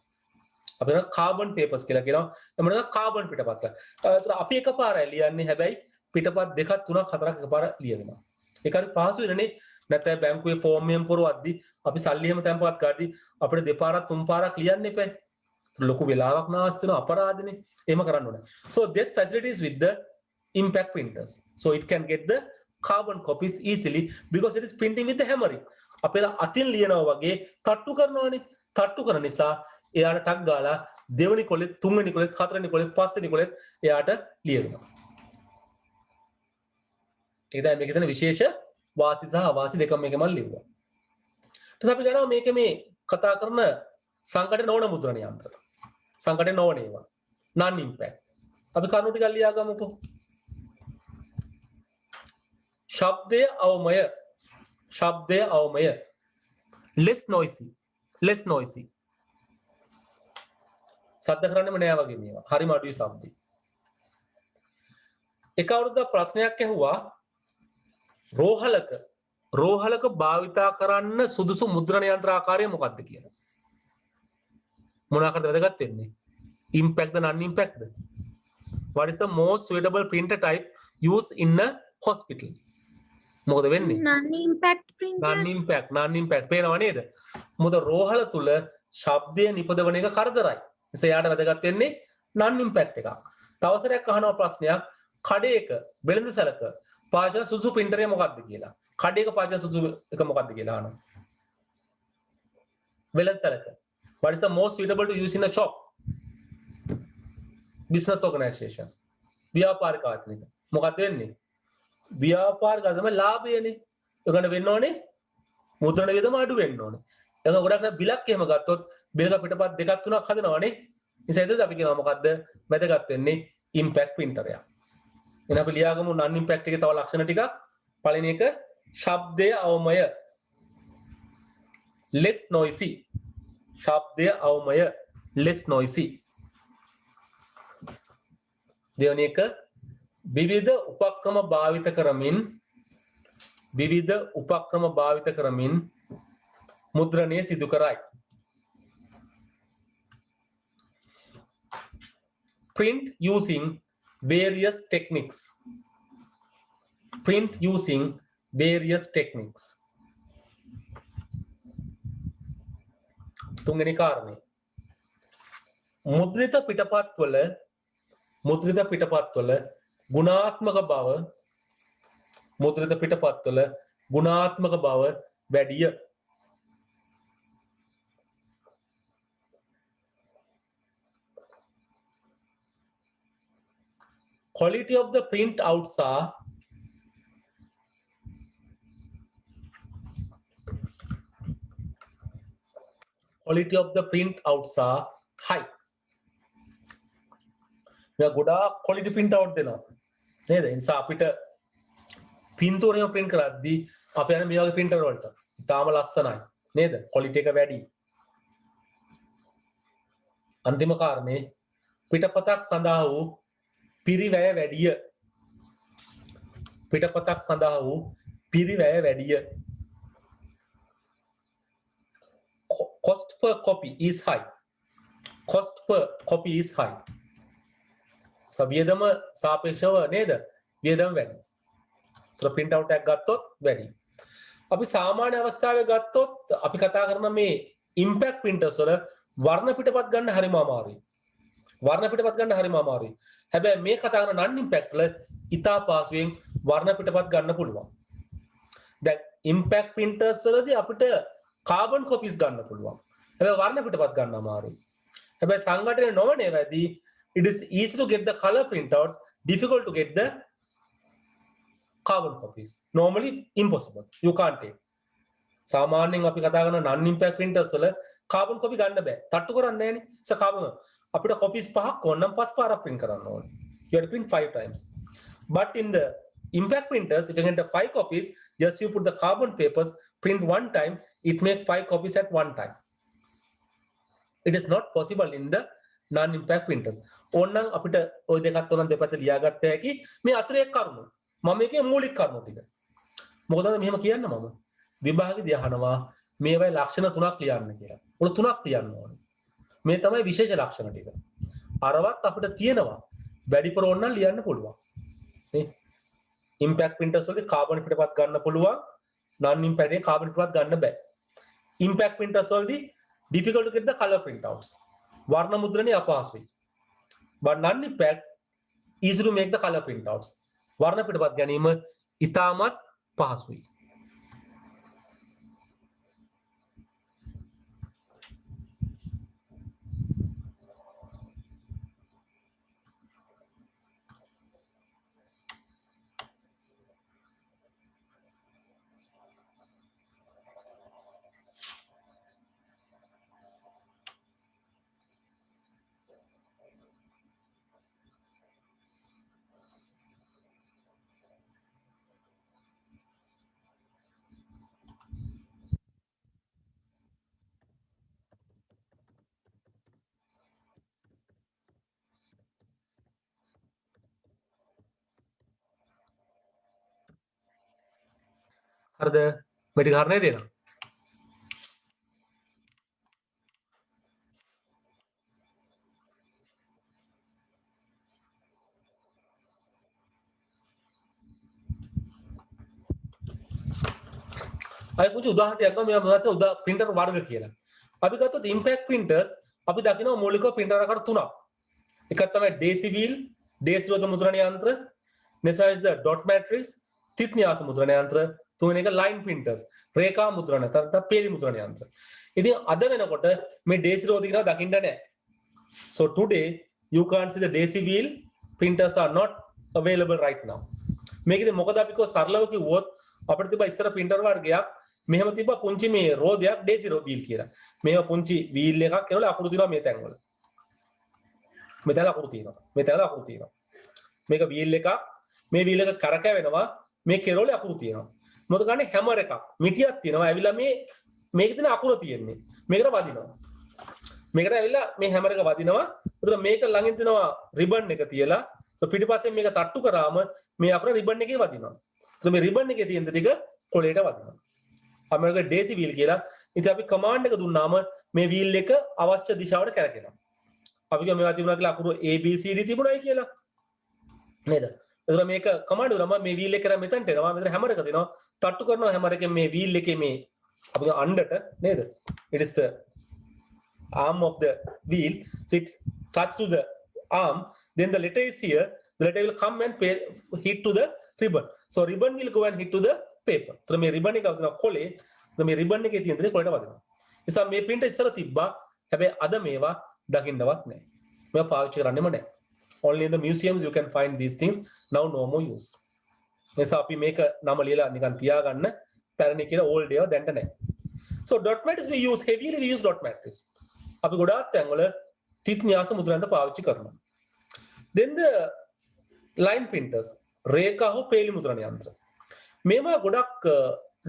අපි කරා කාබන් පේපර්ස් කියලා කියනවා. එතන කාබන් පිටපත් කියලා. ඒතර අපි එකපාරයි ලියන්නේ හැබැයි පිටපත් දෙකක් තුනක් හතරක් එකපාර ලියවෙනවා. ඒක හරි පහසු වෙනනේ. නැත්නම් බැංකුවේ ෆෝම් එකෙන් පුරවද්දි අපි සල්ලි එහෙම තැන්පත් කරද්දි අපිට දෙපාරක් තුන් පාරක් ලියන්න එපා. ලොකු වෙලාවක් නාස්ති වෙන අපරාධනේ. එහෙම කරන්න ඕනේ. So this facilities with the impact printers. So it can get the carbon copies easily because it is printing with the hammering. අපේලා අතින් ලියනවා වගේ තට්ටු කරනවානේ. තට්ටු කරන නිසා එයාට ටක් ගාලා දෙවෙනි කොලෙත් තුන්වෙනි කොලෙත් හතරවෙනි කොලෙත් පස්වෙනි කොලෙත් එයාට ලියවෙනවා. ඒක තමයි මේකේ තියෙන විශේෂ වාසි සහ අවාසි දෙකම මේකම ලියුවා. ඊට පස්සේ අපි ගන්නවා මේකේ මේ කතා කරන සංකටන නොවන මුද්‍රණ යන්ත්‍ර. සංකටන නොවන ඒවා. non impact. අපි කරුණු ටිකක් ලියා ගමුකෝ. ශබ්දය අවමය. ශබ්දය අවමය. less noisy. less noisy. සද්ද කරන්නෙම නෑ වගේ මේවා. හරිම අඩුයි ශබ්දේ. එක අවුරුද්දක් ප්‍රශ්නයක් ඇහුවා රෝහලක භාවිතා කරන්න සුදුසු මුද්‍රණ යන්ත්‍ර ආකාරය මොකක්ද කියලා. මොනවාකට වැදගත් වෙන්නේ? impact the non impact the? What is the most suitable printer type used in a hospital? මොකද වෙන්නේ? non impact printer. non impact පේනව නේද? මොකද රෝහල තුල ශබ්දය නිපදවන එක කරදරයි. නිසා යාට වැදගත් වෙන්නේ non impact එකක්. තවසරයක් අහනවා ප්‍රශ්නයක් කඩේක වෙළඳ සැලක පාෂා සුසු printer එක මොකක්ද කියලා. කඩේක පාවිච්චි සුදුසු එක මොකක්ද කියලා අහනවා. වෙළඳසැලක. What is the most suitable to use in a shop? Business organization. ව්‍යාපාරික ආයතනයක. මොකක්ද වෙන්නේ? ව්‍යාපාරික ආයතනයේ ලාභයනේ. ඒකට වෙන්න ඕනේ මුද්‍රණ වියදම අඩු වෙන්න ඕනේ. ඒක ගොඩක් බිලක් එහෙම ගත්තොත් බිලක පිටපත් දෙකක් තුනක් හදනවනේ. නිසා එතකොට අපි කියනවා මොකද්ද? වැදගත් වෙන්නේ ඉම්පැක්ට් printer එක. එහෙනම් අපි ලියාගමු non impact එකේ තව ලක්ෂණ ටිකක්. පළවෙනි එක ශබ්දය අවමය. less noisy. ශබ්දය අවමය less noisy. දෙවෙනි එක විවිධ උපක්‍රම භාවිත කරමින් මුද්‍රණය සිදු කරයි. Print using various techniques. තුන්වෙනි කාරණේ මුද්‍රිත පිටපත්වල ගුණාත්මක බව වැඩිය. Quality of the printouts are high. මෙයා ගොඩාක් quality printout දෙනවා. නේද? ඒ නිසා අපිට පින්තූරේම print කරද්දී අපි යන මේ වගේ printer වලට ඉතාලම ලස්සනයි. නේද? quality එක වැඩි. අන්තිම කාරණේ පිටපතක් සඳහා වූ පිරිවැය වැඩිය. Cost per copy is high. වියදම සාපේක්ෂව නේද? වියදම වැඩි. so print out එකක් ගත්තොත් වැඩි. අපි සාමාන්‍ය අවස්ථාවේ ගත්තොත් අපි කතා කරන මේ impact printers වල වර්ණ පිටපත් ගන්න හරිම අමාරුයි. හැබැයි මේ කතා කරන non impact වල ඉතා පහසුවෙන් වර්ණ පිටපත් ගන්න පුළුවන්. දැන් impact printers වලදී අපිට carbon copies ගන්න පුළුවන්. හැබැයි වර්ණ පිටපත් ගන්න අමාරුයි. හැබැයි සංගඨනයේ නොවන ඒවාදී it is easy to get the color printouts, difficult to get the carbon copies. Normally impossible. You can't take. සාමාන්‍යයෙන් අපි කතා කරන non impact printers වල carbon copy ගන්න බෑ. තට්ටු කරන්නේ නැහනේ. carbon අපිට copies පහක් ඕනනම් පස් පාරක් print කරන්න ඕනේ. You have to print 5 times. But in the impact printers, if you get 5 copies, just you put the carbon papers, print one time, it makes 5 copies at one time. It is not possible in the non impact printers. ඕනනම් අපිට ওই දෙකක් තුනක් දෙපැත්ත ලියාගත්ත හැකි මේ අතරේ කරුණු. මම මේකේ මූලික කරුණු ටික. මොකද මෙහෙම කියන්න මම විභාගෙදී අහනවා මේවයි ලක්ෂණ තුනක් ලියන්න කියලා. උන තුනක් ලියන්න ඕනේ. මේ තමයි විශේෂ ලක්ෂණ ටික. අරවත් අපිට තියෙනවා. වැඩිපුර ඕන නම් ලියන්න පුළුවන්. නේ? impact printers වලදී කාබන් පිටපත් ගන්න පුළුවන්. non impact එකේ කාබන් පිටපත් ගන්න බෑ. impact printers වලදී difficult to get the color printouts. වර්ණ මුද්‍රණය අපහසුයි. But non impact easy to make the color printouts. වර්ණ පිටපත් ගැනීම ඉතාමත් පහසුයි. හරිද? මේ ටික හරිනේ දෙනවා. අය පුංචි උදාහරණයක් ගමු. මෙයා මොකක්ද printer වර්ග කියලා. අපි ගත්තොත් impact printers අපි දකිනවා මූලිකව printer ආකාර තුනක්. එකක් තමයි daisy wheel, daisy රෝධ මුද්‍රණ යන්ත්‍ර, next is the dot matrix, තිත් න්‍යාස මුද්‍රණ යන්ත්‍ර, තුන්වෙනි එක line printers. රේඛා මුද්‍රණ නැත්නම් පේලි මුද්‍රණ යන්ත්‍ර. ඉතින් අද වෙනකොට මේ DAISY රෝධ කියනවා දකින්න නැහැ. So today you can't see the DAISY wheel printers are not available right now. මේකද මොකද අපි කෝ සරලව කිව්වොත් අපිට තිබ්බා ඉස්සර printer වර්ගයක් මෙහෙම තිබ්බා පුංචි මේ රෝධයක් DAISY wheel කියලා. මේවා පුංචි wheel එකක් ඒවල අකුරු තියෙනවා මේ තැන්වල. මෙතන අකුරු තියෙනවා. මෙතන අකුරු තියෙනවා. මේක wheel එකක්. මේ wheel එක කරකැවෙනවා. මේ කෙරෝලේ අකුරු තියෙනවා. මොකද ගන්නේ හැමර් එකක්. මිටියක් තියෙනවා. ඇවිල්ලා මේකේ තියෙන අකුර තියෙන්නේ. මේකට වදිනවා. මේකට ඇවිල්ලා මේ හැමර් එක වදිනවා. ඒතර මේක ළඟින් තියෙනවා රිබන් එක තියලා. so පිටිපස්සෙන් මේක තට්ටු කරාම මේ අකුර රිබන් එකේ වදිනවා. ඒතර මේ රිබන් එකේ තියෙන ටික කොලේට වදිනවා. අපිට DAISY wheel කියලා. ඉතින් අපි කමාන්ඩ් එක දුන්නාම මේ wheel එක අවශ්‍ය දිශාවට කරකිනවා. අපි කියමු මේවා තිබුණා කියලා අකුරු A B C D තිබුණායි කියලා. නේද? එතකොට මේක කමාන්ඩ් දුනම මේ wheel එක කරා මෙතනට එනවා. මෙතන හැමර එක දෙනවා. තට්ටු කරනවා හැමර එකෙන් මේ wheel එකේ මේ අපි අණ්ඩට නේද? it is the arm of the wheel. So it touch to the arm. Then the letter is here. The letter will come and hit to the ribbon. So ribbon will go and hit to the paper. So මේ ribbon එක වදිනවා කොලේ. මේ ribbon එකේ තියෙන දේ කොලේට වදිනවා. නිසා මේ printer ඉස්සර තිබ්බා. හැබැයි අද මේවා දකින්නවත් නැහැ. මේවා පාවිච්චි කරන්නෙම නැහැ. Only in the museums you can find these things. Now no more use. නිසා අපි මේක නම ලියලා නිකන් තියාගන්න පැරණි කියලා old ඒවා දැන්ට නැහැ. So dot matrix we use heavily we use dot matrix. අපි ගොඩාක් තැන්වල තිත් න්‍යාස මුද්‍රණද පාවිච්චි කරනවා. Then the line printers රේඛා හෝ පේලි මුද්‍රණ යන්ත්‍ර. මේවා ගොඩක්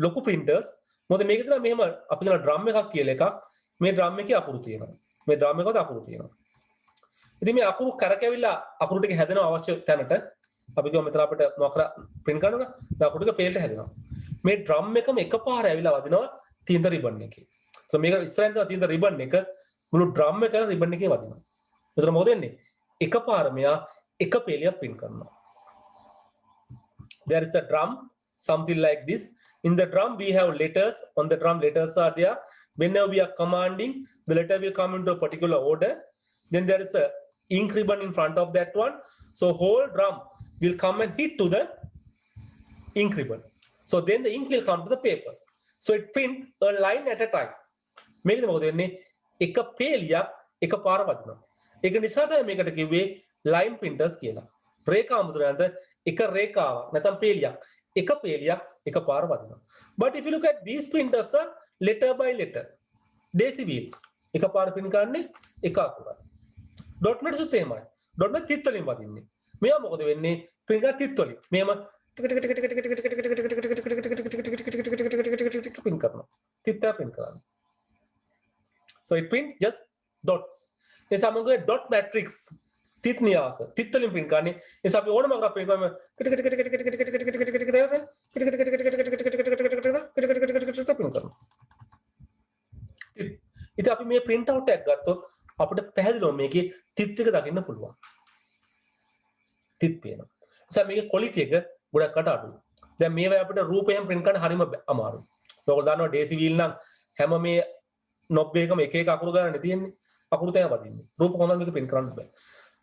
ලොකු printers. මොකද මේකේ තියෙන මෙහෙම අපි කියන drum එකක් කියලා එකක්. මේ drum එකේ අකුරු තියෙනවා. මේ drum එකවල අකුරු තියෙනවා. ඉතින් මේ අකුරු කරකැවිලා අකුරු ටික හැදෙන අවශ්‍ය තැනට අපි කියමු මෙතන අපිට මොකක් කර print කරනවා. මේ අකුරු ටික පේලට හැදෙනවා. මේ drum එකම එකපාර ඇවිල්ලා වදිනවා තීන්ත ribbon එකේ. so මේක ඉස්සරහින් තියෙන තීන්ත ribbon එක මුළු drum එකේ ribbon එකේ වදිනවා. එතන මොකද වෙන්නේ? එකපාර මෙයා එක පේලියක් print කරනවා. There is a drum something like this. In the drum we have letters. On the drum letters are there. Whenever we are commanding, the letter will come into a particular order. Then there is a ink ribbon in front of that one. So whole drum will come and hit to the ink ribbon. So then the ink will come to the paper. So it print a line at a time. මේකද මොකද වෙන්නේ? එක පේලියක් එකපාර වදිනවා. ඒක නිසා තමයි මේකට කිව්වේ line printers කියලා. රේඛා මුද්‍රණයන්ට එක රේඛාවක් නැත්නම් පේලියක් එක පේලියක් එකපාර වදිනවා. But if you look at these printers are letter by letter. DAISY wheel එකපාර print කරන්නේ එක අකුරයි. dot matrix උත් එහෙමයි. dot matrix තිත් වලින් වදින්නේ. මේවා මොකද වෙන්නේ? print කරා තිත් වලින්. මේම print කරනවා. තිත් print කරන්නේ. So it print just dots. එසා මොකද dot matrix තිත් න්‍යාස තිත් වලින් print කරන්නේ. එසා අපි ඕනම අකුරක් print කරාම print කරනවා. ඉතින් අපි මේ print out එකක් ගත්තොත් අපිට පැහැදිලිව මේකේ තිත් ටික දකින්න පුළුවන්. තිත් පේනවා. නිසා මේකේ quality එක ගොඩක් අඩුයි. දැන් මේවා අපිට රූපයෙන් print කරන්න හරිම අමාරුයි. ඔයගොල්ලෝ දන්නවා DAISY wheel නම් හැම මේ knob එකම එක එක අකුරු ගන්න තියෙන්නේ. අකුරු තමයි වදින්නේ. රූප කොහොමද මේක print කරන්න බෑ.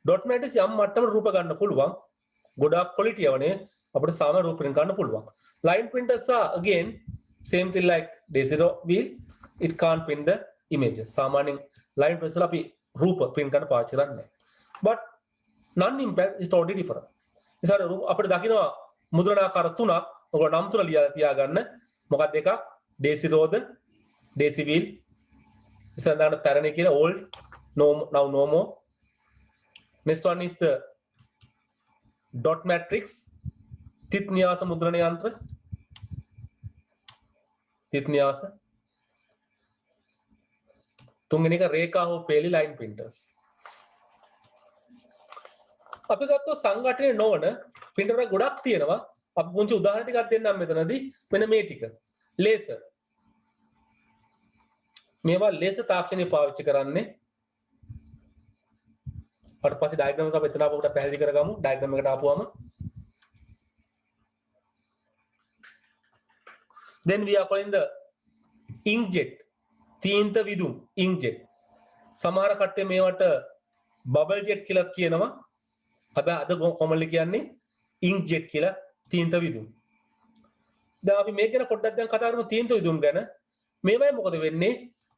dot matrix යම් මට්ටමකට රූප ගන්න පුළුවන්. ගොඩක් quality යවනේ අපිට සාමාන්‍ය රූප print කරන්න පුළුවන්. Line printers are again same thing like DAISY wheel. It can't print the images. සාමාන්‍යයෙන් line printers අපි රූප print කරන්න පාවිච්චි කරන්නේ. But non impact is totally different. ඉතින් අපිට දකිනවා මුද්‍රණාකාර තුනක්. ඔයගොල්ලෝ නම් තුන ලියලා තියාගන්න. මොකක්ද එකක්? DAISY රෝධ, DAISY wheel. ඉතින් දාන්න පැරණි කියලා old, now no more. Next one is the dot matrix. තිත් න්‍යාස මුද්‍රණ යන්ත්‍ර. තිත් න්‍යාස. තුන්වෙනි එක රේඛා හෝ පේලි line printers. අපි ගත්තොත් සංඝටනයේ නොවන printer ගොඩක් තියෙනවා. අපි පුංචි උදාහරණ ටිකක් දෙන්නම් මෙතනදී. මෙන්න මේ ටික. laser. මේවා laser තාක්ෂණය පාවිච්චි කරන්නේ. ඊට පස්සේ diagram එක අපි එතන අපිට පැහැදිලි කරගමු. diagram එකට ආපුවම then we are calling the inkjet. තීන්ත විදුම් inkjet. සමහර කට්ටිය මේවට bubble jet කියලා කියනවා. හැබැයි අද කොමන්ලි කියන්නේ inkjet කියලා තීන්ත විදුම්. දැන් අපි මේක ගැන පොඩ්ඩක් දැන් කතා කරමු තීන්ත විදුම් ගැන. මේවයි මොකද වෙන්නේ?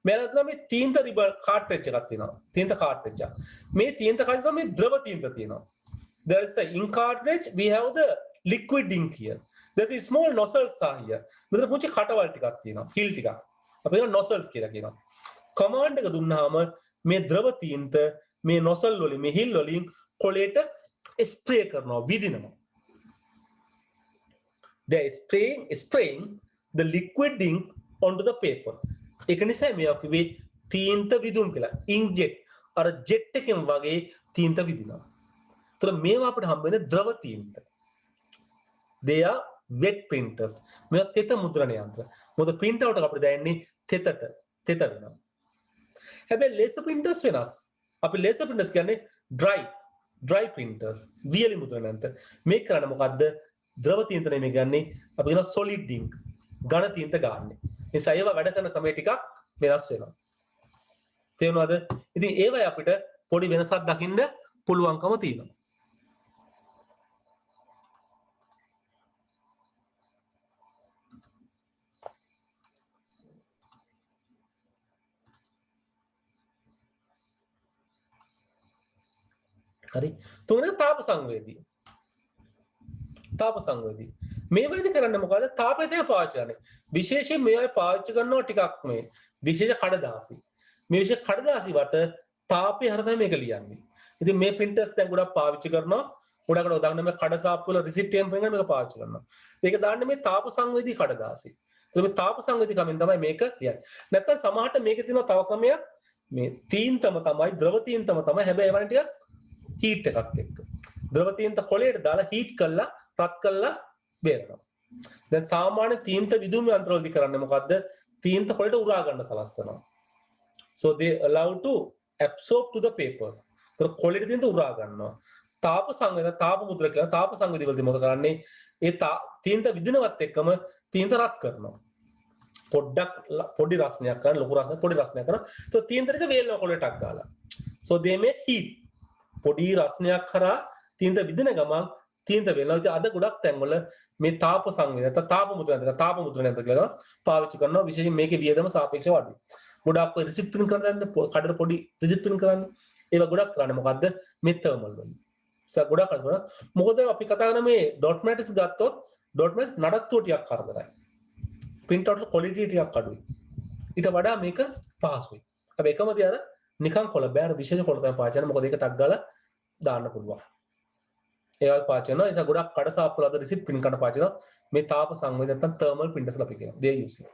මේලා තමයි මේ තීන්ත රිබර් කාට්රිජ් එකක් තියෙනවා. තීන්ත කාට්රිජ් එක. මේ තීන්ත කාට්රිජ් තමයි ද්‍රව තීන්ත තියෙනවා. There is a ink cartridge, we have the liquid ink here. There's a small nozzles are here. මෙතන පුංචි කටවල් ටිකක් තියෙනවා. හිල් ටිකක්. අපි ඒවා nozzles කියලා කියනවා. කමාන්ඩ් එක දුන්නාම මේ ද්‍රව තීන්ත මේ nozzle වලින් මේ හිල් වලින් කොලේට ස්ප්‍රේ කරනවා විදිනවා. They are spraying the liquid ink onto the paper. ඒක නිසා මේ අපි තීන්ත විදුම් කියලා. inkjet අර ජෙට් එකෙන් වගේ තීන්ත විදිනවා. तर මේවා අපිට හම්බ වෙන ද්‍රව තීන්ත. They are wet printers. මේවා තෙත මුද්‍රණ යන්ත්‍ර. මොකද print out එක අපිට දැනෙන්නේ තෙත වෙනවා. හැබැයි laser printers වෙනස්. අපි laser printers කියන්නේ dry printers. වියලි මුද්‍රණ යන්ත්‍ර. මේක කරන්නේ මොකද්ද? ද්‍රව තීන්ත නෙමෙයි ගන්නේ. අපි කියනවා solid ink. ඝන තීන්ත ගන්න. ඒ සයව වැඩ කරන ක්‍රමය ටිකක් වෙනස් වෙනවා. තේරුණාද? ඉතින් ඒවයි අපිට පොඩි වෙනසක් දකින්න පුළුවන්කම තියෙනවා. හරි. තුන්වෙනි තාප සංවේදී. මේ වෙලදී කරන්නේ මොකද? තාපය තමයි පාවිච්චි කරන්නේ. විශේෂයෙන් මේ අය පාවිච්චි කරනවා ටිකක් මේ විශේෂ කඩදාසි. මේ විශේෂ කඩදාසි වලට තාපය හර තමයි මේක ලියන්නේ. ඉතින් මේ printers දැන් ගොඩක් පාවිච්චි කරනවා. ගොඩකට උදාහරණ මේ කඩසාප්පු වල receipt temp එක මේක පාවිච්චි කරනවා. ඒක දාන්නේ මේ තාප සංවේදී කඩදාසි. ඒක මේ තාප සංවේදී කමෙන් තමයි මේක ලියන්නේ. නැත්තම් සමහරට මේකේ තියෙන තව ක්‍රමයක් මේ තීන්තම තමයි ද්‍රව තීන්තම තමයි. හැබැයි ඒවන ටිකක් heat එකත් එක්ක. ද්‍රව තීන්ත කොලේට දාලා heat කරලා රත් කරලා බේරනවා. දැන් සාමාන්‍ය තීන්ත විදුම යන්ත්‍රවලදී කරන්නේ මොකද්ද? තීන්ත කොලේට උරා ගන්න සලස්සනවා. So they allow to absorb to the papers. ඒතර කොලේට තීන්ත උරා ගන්නවා. තාප සංවේදී තාප මුද්‍ර කියලා තාප සංවේදී වලදී මොකද කරන්නේ? ඒ තීන්ත විදිනවත් එක්කම තීන්ත රත් කරනවා. පොඩි රස්නයක් කරන ලොකු රස්නයක් පොඩි රස්නයක් කරන. So තීන්ත ටික වේලන කොලේටක් ගාලා. So they make heat. පොඩි රස්නයක් කරා තීන්ත විදින ගමන් තීන්ත වෙනවා. ඉතින් අද ගොඩක් තැන්වල මේ තාප සංවේදී නැත්නම් තාප මුද්‍රණ යන්ත්‍ර කියලා පාවිච්චි කරනවා. විශේෂයෙන් මේකේ වියදම සාපේක්ෂව අඩුයි. ගොඩක් ඔය රිසිප්ට් print කරන්න කඩර පොඩි රිසිප්ට් print කරන්න ඒවා ගොඩක් කරන්නේ මොකද්ද? මේ thermal වලින්. ගොඩක් කරනවා. මොකද අපි කතා කරන මේ dot matrix ගත්තොත් dot matrix නඩත්තුව ටිකක් කරදරයි. print out quality ටිකක් අඩුයි. ඊට වඩා මේක පහසුයි. හැබැයි එකම දේ අර නිකන් කොළ බෑර විශේෂ කොළ තමයි පාවිච්චි කරන්නේ. මොකද ඒක ටක් ගාලා දාන්න පුළුවන්. ඒවල් පාවිච්චි කරනවා. ඒ නිසා ගොඩක් කඩසාප්පු වල රිසිප්ට් print කරන්න පාවිච්චි කරනවා. මේ තාප සංවේදී නැත්නම් thermal printers ලා අපි කියනවා. they use it.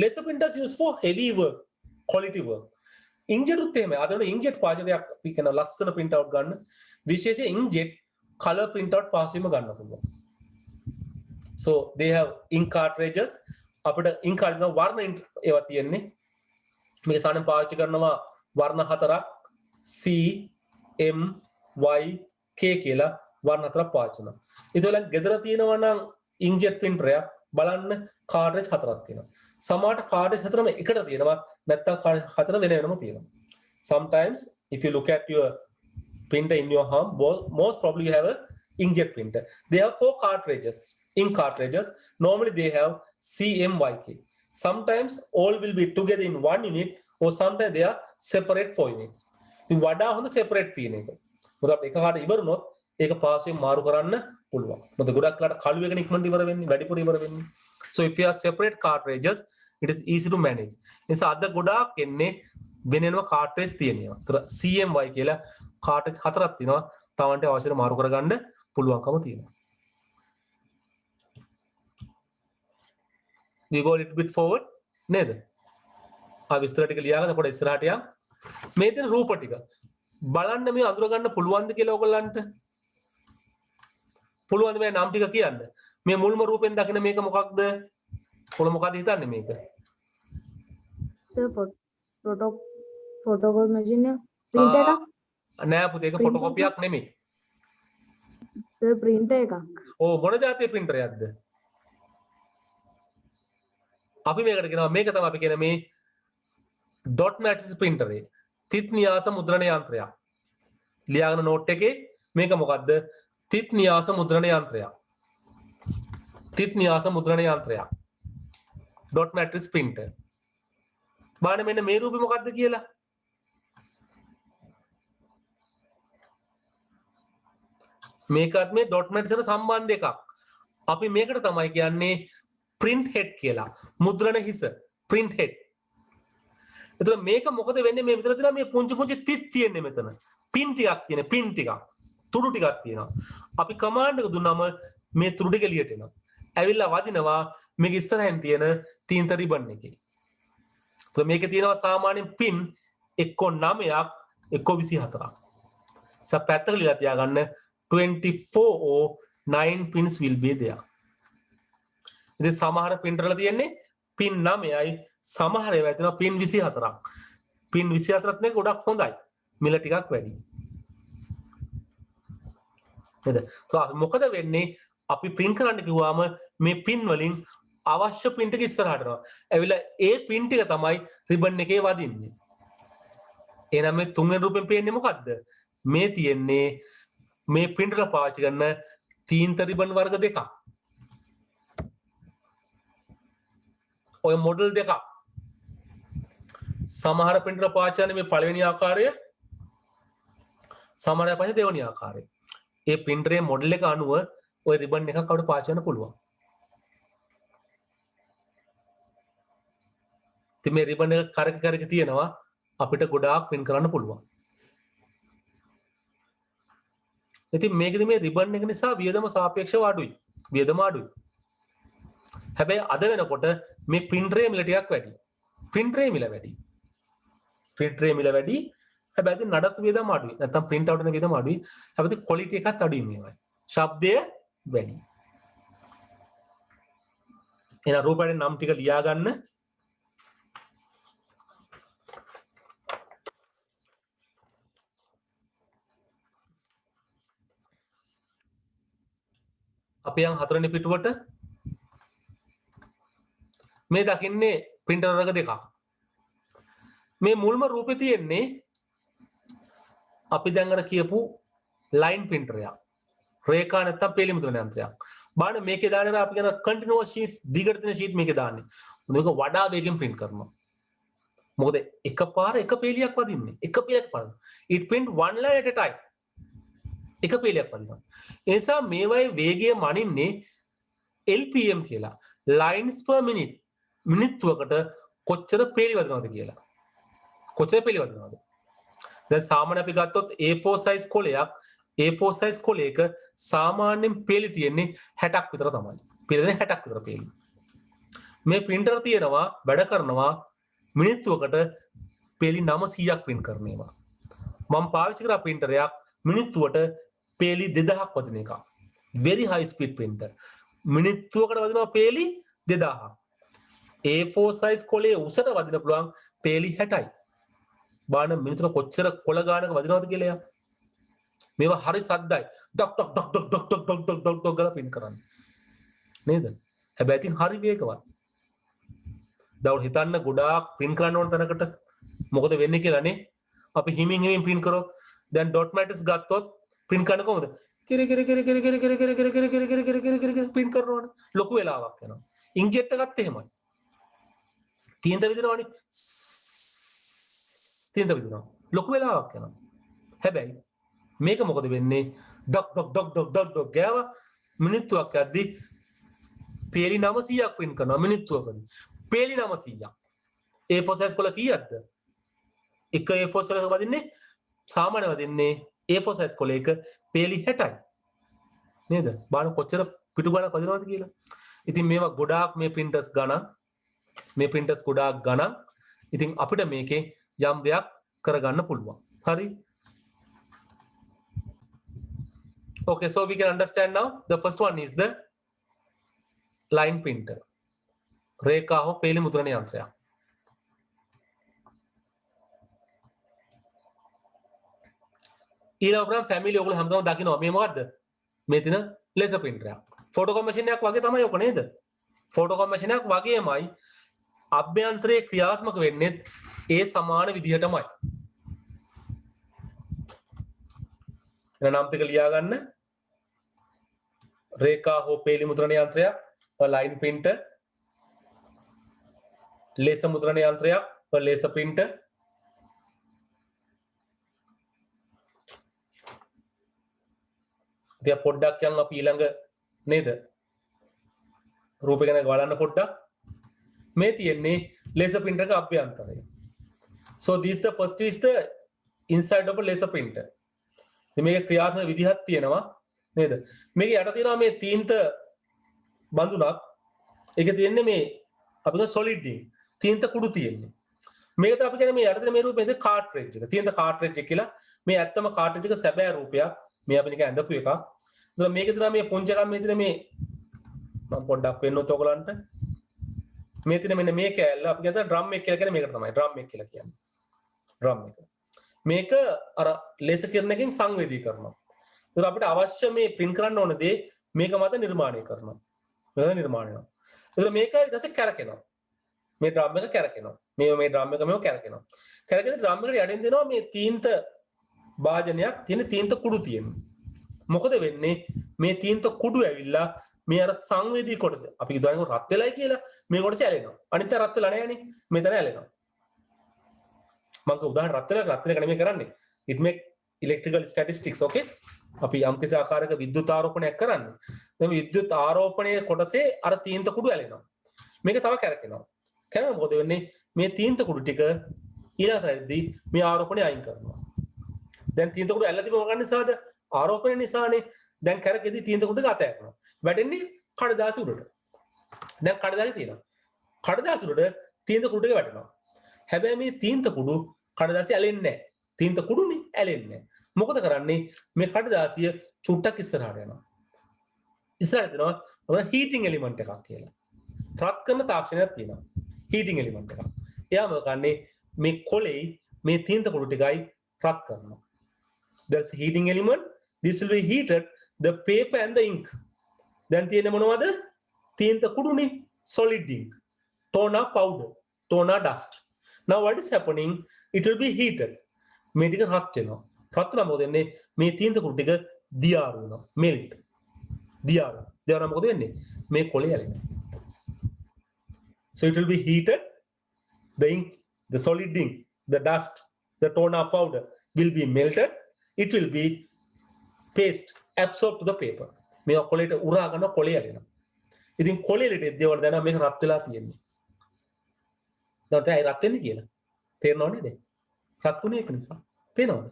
laser printers used for heavy work, quality work. inkjet උත් එහෙමයි. අද වෙන inkjet පාවිච්චියක් අපි කරන ලස්සන print out ගන්න. විශේෂයෙන් inkjet color print out පාවිච්චිම ගන්න පුළුවන්. So they have ink cartridges. අපිට ink cartridge වර්ණ ink ඒවා තියෙන්නේ. මේක සාමාන්‍යයෙන් පාවිච්චි කරනවා වර්ණ හතරක් C M Y K කියලා වර්ණ හතරක් පාවිච්චි කරනවා. ඒතකොට ගෙදර තියෙනවා නම් inkjet printer එකක් බලන්න cartridge හතරක් තියෙනවා. සමහරට cartridge හතරම එකට තියෙනවා නැත්නම් cartridge හතර වෙන වෙනම තියෙනවා. Sometimes if you look at your printer in your home, most probably you have a inkjet printer. They have 4 cartridges, ink cartridges. Normally they have CMYK. Sometimes all will be together in one unit or sometimes they are separate 4 units. ඉතින් වඩා හොඳ separate තියෙන එක. මොකද අපිට එකකට ඉවරුනොත් ඒක පාසයෙන් මාරු කරන්න පුළුවන්. මොකද ගොඩක් වෙලාට කළු එකන ඉක්මනට ඉවර වෙන්නේ, වැඩිපුර ඉවර වෙන්නේ. So if you have separate cartridges, it is easy to manage. නිසා අද ගොඩාක් එන්නේ වෙනම cartridge තියෙනවා. ඒතර CMY කියලා cartridge හතරක් තියෙනවා. තමන්ට අවශ්‍යම මාරු කරගන්න පුළුවන්කම තියෙනවා. We go a little bit forward නේද? විස්තර ටික ලියාගන්න පොඩ්ඩක් ඉස්සරහට යන්න. මේ තියෙන රූප ටික බලන්න මේ අඳුර ගන්න පුළුවන්ද කියලා ඔයගොල්ලන්ට? පුළුවන්ද මේ නම් ටික කියන්න? මේ මුල්ම රූපෙන් දකින මේක මොකක්ද? ඔයාලා මොකද හිතන්නේ මේක? සර් ෆොටෝකෝපි මැෂින් එක print එකක් නෑ පුතේ ඒක ෆොටෝකෝපියක් නෙමෙයි. සර් print එකක්. ඕ මොන જાතිය printer එකක්ද? අපි මේකට කියනවා මේක තමයි අපි කියන මේ dot matrix printer එක. තිත් න්‍යාස මුද්‍රණ යන්ත්‍රයක්. ලියාගෙන නෝට් එකේ මේක මොකද්ද? තිත් න්‍යාස මුද්‍රණ යන්ත්‍රයක්. තිත් න්‍යාස මුද්‍රණ යන්ත්‍රයක්. Dot matrix printer. බලන්න මෙන්න මේ රූපේ මොකක්ද කියලා. මේකත් මේ ඩොට් මැට්‍රික්ස් එකට සම්බන්ධ එකක්. අපි මේකට තමයි කියන්නේ print head කියලා. මුද්‍රණ හිස print head. එතකොට මේක මොකද වෙන්නේ මේ විතර තියෙනවා මේ පුංචි පුංචි තිත් තියෙන්නේ මෙතන. පින් ටිකක් තියෙන පින් ටිකක්. තුඩු ටිකක් තියෙනවා. අපි කමාන්ඩ් එක දුන්නාම මේ තුඩු ටික එළියට එනවා. ඇවිල්ලා වදිනවා මේක ඉස්සරහින් තියෙන තීන්ත රිබන් එකේ. එතකොට මේකේ තියෙනවා සාමාන්‍යයෙන් පින් එක්ක 9ක් එක්ක 24ක්. පැත්තක ලියලා තියාගන්න 24 or 9 pins will be there. ඉතින් සමහර printer වල තියෙන්නේ pin 9යි සමහර ඒවා තියෙනවා pin 24ක්. pin 24ත් නේ ගොඩක් හොඳයි. මිල ටිකක් වැඩි. නේද? මොකද වෙන්නේ අපි print කරන්න කිව්වම මේ pin වලින් අවශ්‍ය pin ටික ඉස්සරහට යනවා. ඇවිල්ලා ඒ pin ටික තමයි ribbon එකේ වදින්නේ. එහෙනම් මේ තුන්වෙනි රූපෙන් පේන්නේ මොකද්ද? මේ තියෙන්නේ මේ printer පාවිච්චි කරන තීන්ත රිබන් වර්ග දෙකක්. ඔය මොඩල් දෙකක්. සමහර printer පාවිච්චි කරන මේ පළවෙනි ආකාරය සමහර පාවිච්චි දෙවෙනි ආකාරය. ඒ printer එකේ මොඩල් එක අනුව ඔය රිබන් එකක් අපිට පාවිච්චි කරන්න පුළුවන්. ඉතින් මේ රිබන් එක කරක තියෙනවා අපිට ගොඩාක් print කරන්න පුළුවන්. ඉතින් මේකෙදි මේ රිබන් එක නිසා වියදම සාපේක්ෂව අඩුයි. වියදම අඩුයි. හැබැයි අද වෙනකොට මේ printer එකේ මිල ටිකක් වැඩි. printer එකේ මිල වැඩි. printer එකේ මිල වැඩි. හැබැයි ඉතින් නඩත්තු වියදම අඩුයි. නැත්තම් print out වෙන වියදම අඩුයි. හැබැයි quality එකත් අඩුයි මේවයි. ශබ්දය වැඩි. එහෙනම් රූපයෙන් නම් ටික ලියා ගන්න. අපි යන් හතරවෙනි පිටුවට මේ දකින්නේ printer වර්ග දෙකක්. මේ මුල්ම රූපේ තියෙන්නේ අපි දැන් අර කියපු line printer එකක්. රේඛා නැත්තම් පේලි මුද්‍රණ යන්ත්‍රයක්. බලන්න මේකේ දාන්නේ අපි කියන continuous sheets දිගට තියෙන sheet මේකේ දාන්නේ. මේක වඩා වේගෙන් print කරනවා. මොකද එකපාර එක පේලියක් වදින්නේ. එක පේලියක් පාන. it print one line at a time. එක පේලියක් වදිනවා. ඒ නිසා මේවයි වේගය මනින්නේ LPM කියලා. lines per minute. මිනිත්තුවකට කොච්චර පේලි වදිනවද කියලා. කොච්චර පේලි වදිනවද? දැන් සාමාන්‍ය අපි ගත්තොත් A4 size කොලයක් A4 size කොලයක සාමාන්‍යයෙන් පේලි තියෙන්නේ 60ක් විතර තමයි. පේලි දෙන්නේ 60ක් විතර පේලි. මේ printer තියෙනවා වැඩ කරනවා මිනිත්තුවකට පේලි 900ක් print කරන ඒවා. මම පාවිච්චි කරා printer එකක් මිනිත්තුවට පේලි 2000ක් වදින එකක්. very high speed printer. මිනිත්තුවකට වදිනවා පේලි 2000ක්. A4 size කොලේ උසට වදින පුළුවන් පේලි 60යි. බාන මිනිත්තුවට කොච්චර කොළ ගානක වදිනවද කියලා. මේවා හරි සද්දයි. ඩොක් ඩොක් ඩොක් ඩොක් ඩොක් ඩොක් ඩොක් ඩොක් ඩොක් ඩොක් ගාලා print කරන්නේ. නේද? හැබැයි ඉතින් හරි වේගවත්. දවල් හිතන්න ගොඩාක් print කරන්න ඕන තැනකට මොකද වෙන්නේ කියලානේ. අපි හිමින් print කරොත් දැන් dot matrix ගත්තොත් print කරන්න කොහොමද? කිරි කිරි කිරි කිරි කිරි කිරි කිරි කිරි කිරි කිරි කිරි කිරි කිරි කිරි කිරි print කරනවනේ. ලොකු වෙලාවක් යනවා. inkjet එකත් එහෙමයි. තීන්ත විදිනවනේ. තීන්ත විදිනවා. ලොකු වෙලාවක් යනවා. හැබැයි මේක මොකද වෙන්නේ? ඩොක් ඩොක් ඩොක් ඩොක් ඩොක් ඩොක් ගාව මිනිත්තුවක් යද්දි පේලි 900ක් print කරනවා මිනිත්තුවකදී. පේලි 900ක්. A4 size කොල කීයක්ද? එක A4 size එක වදින්නේ සාමාන්‍ය වදින්නේ A4 size කොලයක පේලි 60යි. නේද? බලන්න කොච්චර පිටු ගණන් වදිනවද කියලා. ඉතින් මේවා ගොඩාක් මේ printers ගණන් මේ printers ගොඩාක් ගණන්. ඉතින් අපිට මේකේ යම් දෙයක් කරගන්න පුළුවන්. හරි? Okay, so we can understand now. The first one is the line printer. රේඛා හෝ පේලි මුද්‍රණ යන්ත්‍රයක්. ඊළඟ ප්‍රෝග්‍රෑම් ෆැමිලි ඔයගොල්ලෝ හැමදාම දකිනවා. මේ මොකද්ද? මේ තියෙන ලේසර් printer එකක්. ෆොටෝකෝපි මැෂින් එකක් වගේ තමයි ඔක නේද? ෆොටෝකෝපි මැෂින් එකක් වගේමයි අභ්‍යන්තරයේ ක්‍රියාත්මක වෙන්නේ ඒ සමාන විදිහටමයි. එන නම් ටික ලියා ගන්න. රේඛා හෝ පේලි මුද්‍රණ යන්ත්‍රයක් a line printer, laser මුද්‍රණ යන්ත්‍රයක්, a laser printer. ඉතින් පොඩ්ඩක් යන් අපි ඊළඟ නේද? රූපය ගැන බලන්න පොඩ්ඩක්. මේ තියෙන්නේ laser printer එක අභ්‍යන්තරය. So this the first is the inside of a laser printer. ඉතින් මේකේ ක්‍රියාත්මක විදිහක් තියෙනවා නේද? මේකේ යට තියෙනවා මේ තීන්ත බඳුනක්. ඒකේ තියෙන්නේ මේ අපිට solid ink. තීන්ත කුඩු තියෙන්නේ. මේකට අපි කියන්නේ මේ යට තියෙන මේ රූපේ කාට්‍රේජ් එක. තීන්ත කාට්‍රේජ් එක කියලා. මේ ඇත්තම කාට්‍රේජ් එක සැබෑ රූපයක්. මේ අපි නිකන් ඇඳපු එකක්. ඒතර මේකේ තියෙනවා මේ පොන්ච එකක් මේ තියෙන මේ මම පොඩ්ඩක් පෙන්නොත් ඔයගලන්ට මේ තියෙන මෙන්න මේ කෑල්ල අපි කියනවා ඩ්‍රම් එක කියලා කියන්නේ මේකට තමයි ඩ්‍රම් එක කියලා කියන්නේ ඩ්‍රම් එක මේක අර ලේසර් කිරණකින් සංවේදී කරනවා ඒතර අපිට අවශ්‍ය මේ print කරන්න ඕන දේ මේක මත නිර්මාණය කරනවා මේක නිර්මාණය වෙනවා ඒතර මේක ඊට පස්සේ කැරකෙනවා මේ ඩ්‍රම් එක කැරකෙනවා මේ ඩ්‍රම් එක මේව කැරකෙනවා කැරකෙන ඩ්‍රම් එකට යටින් දෙනවා මේ තීන්ත භාජනයක් තියෙන තීන්ත කුඩු තියෙනවා මොකද වෙන්නේ මේ තීන්ත කුඩු ඇවිල්ලා මේ අර සංවේදී කොටස අපි කියනවා රත් වෙලයි කියලා මේ කොටස ඇලෙනවා අනිත් රත් වෙලා නැහැ නේ මෙතන ඇලෙනවා මම උදාහරණ රත් වෙලා නෙමෙයි කරන්නේ it make electrical statistics okay අපි යම් කිසි ආකාරයක විද්‍යුත් ආරෝපණයක් කරන්නේ දැන් විද්‍යුත් ආරෝපණයේ කොටසේ අර තීන්ත කුඩු ඇලෙනවා මේක තව කැරකෙනවා කැරෙන මොකද වෙන්නේ මේ තීන්ත කුඩු ටික ඊළඟටදී මේ ආරෝපණය අයින් කරනවා දැන් තීන්ත කුඩු ඇල්ල තිබුණ මොකක් නිසාද ආරෝපණය නිසානේ දැන් කැරකෙදී තීන්ත කුඩු ගත යනවා වැටෙන්නේ කඩදාසි උඩට දැන් කඩදාසි තියෙනවා කඩදාසි උඩට තීන්ත කුඩු ටික වැටෙනවා හැබැයි මේ තීන්ත කුඩු කඩදාසි ඇලෙන්නේ නැහැ තීන්ත කුඩුනේ ඇලෙන්නේ නැහැ මොකද කරන්නේ මේ කඩදාසිය චුට්ටක් ඉස්සරහට යනවා ඉස්සරහට යනවා අපේ හීටින් එලිමන්ට් එකක් කියලා රත් කරන තාක්ෂණයක් තියෙනවා හීටින් එලිමන්ට් එකක් එයා මොකද කරන්නේ මේ කොලේ මේ තීන්ත කුඩු ටිකයි රත් කරනවා there's a heating element this will be heated the paper and the ink දැන් තියෙන්නේ මොනවද තීන්ත කුඩුනේ solid ink toner powder toner dust now what is happening it will be heated මේ ටික රත් වෙනවා රත් වෙනවා මොකද වෙන්නේ මේ තීන්ත කුඩු ටික දියාරු වෙනවා melt දියාරු මොකද වෙන්නේ මේ කොලේ ඇලෙනවා so it will be heated the ink the solid ink the dust the toner powder will be melted it will be paste absorbed to the paper මේ කොලේට උරා ගන්න කොලේ ඇලෙනවා ඉතින් කොලේලට එද්දේවට දැනනවා මේක රත් වෙලා තියෙන්නේ දැන් තේ රත් වෙන්නේ කියලා තේරෙනව නේද රත් උනේ ඒක නිසා පේනවද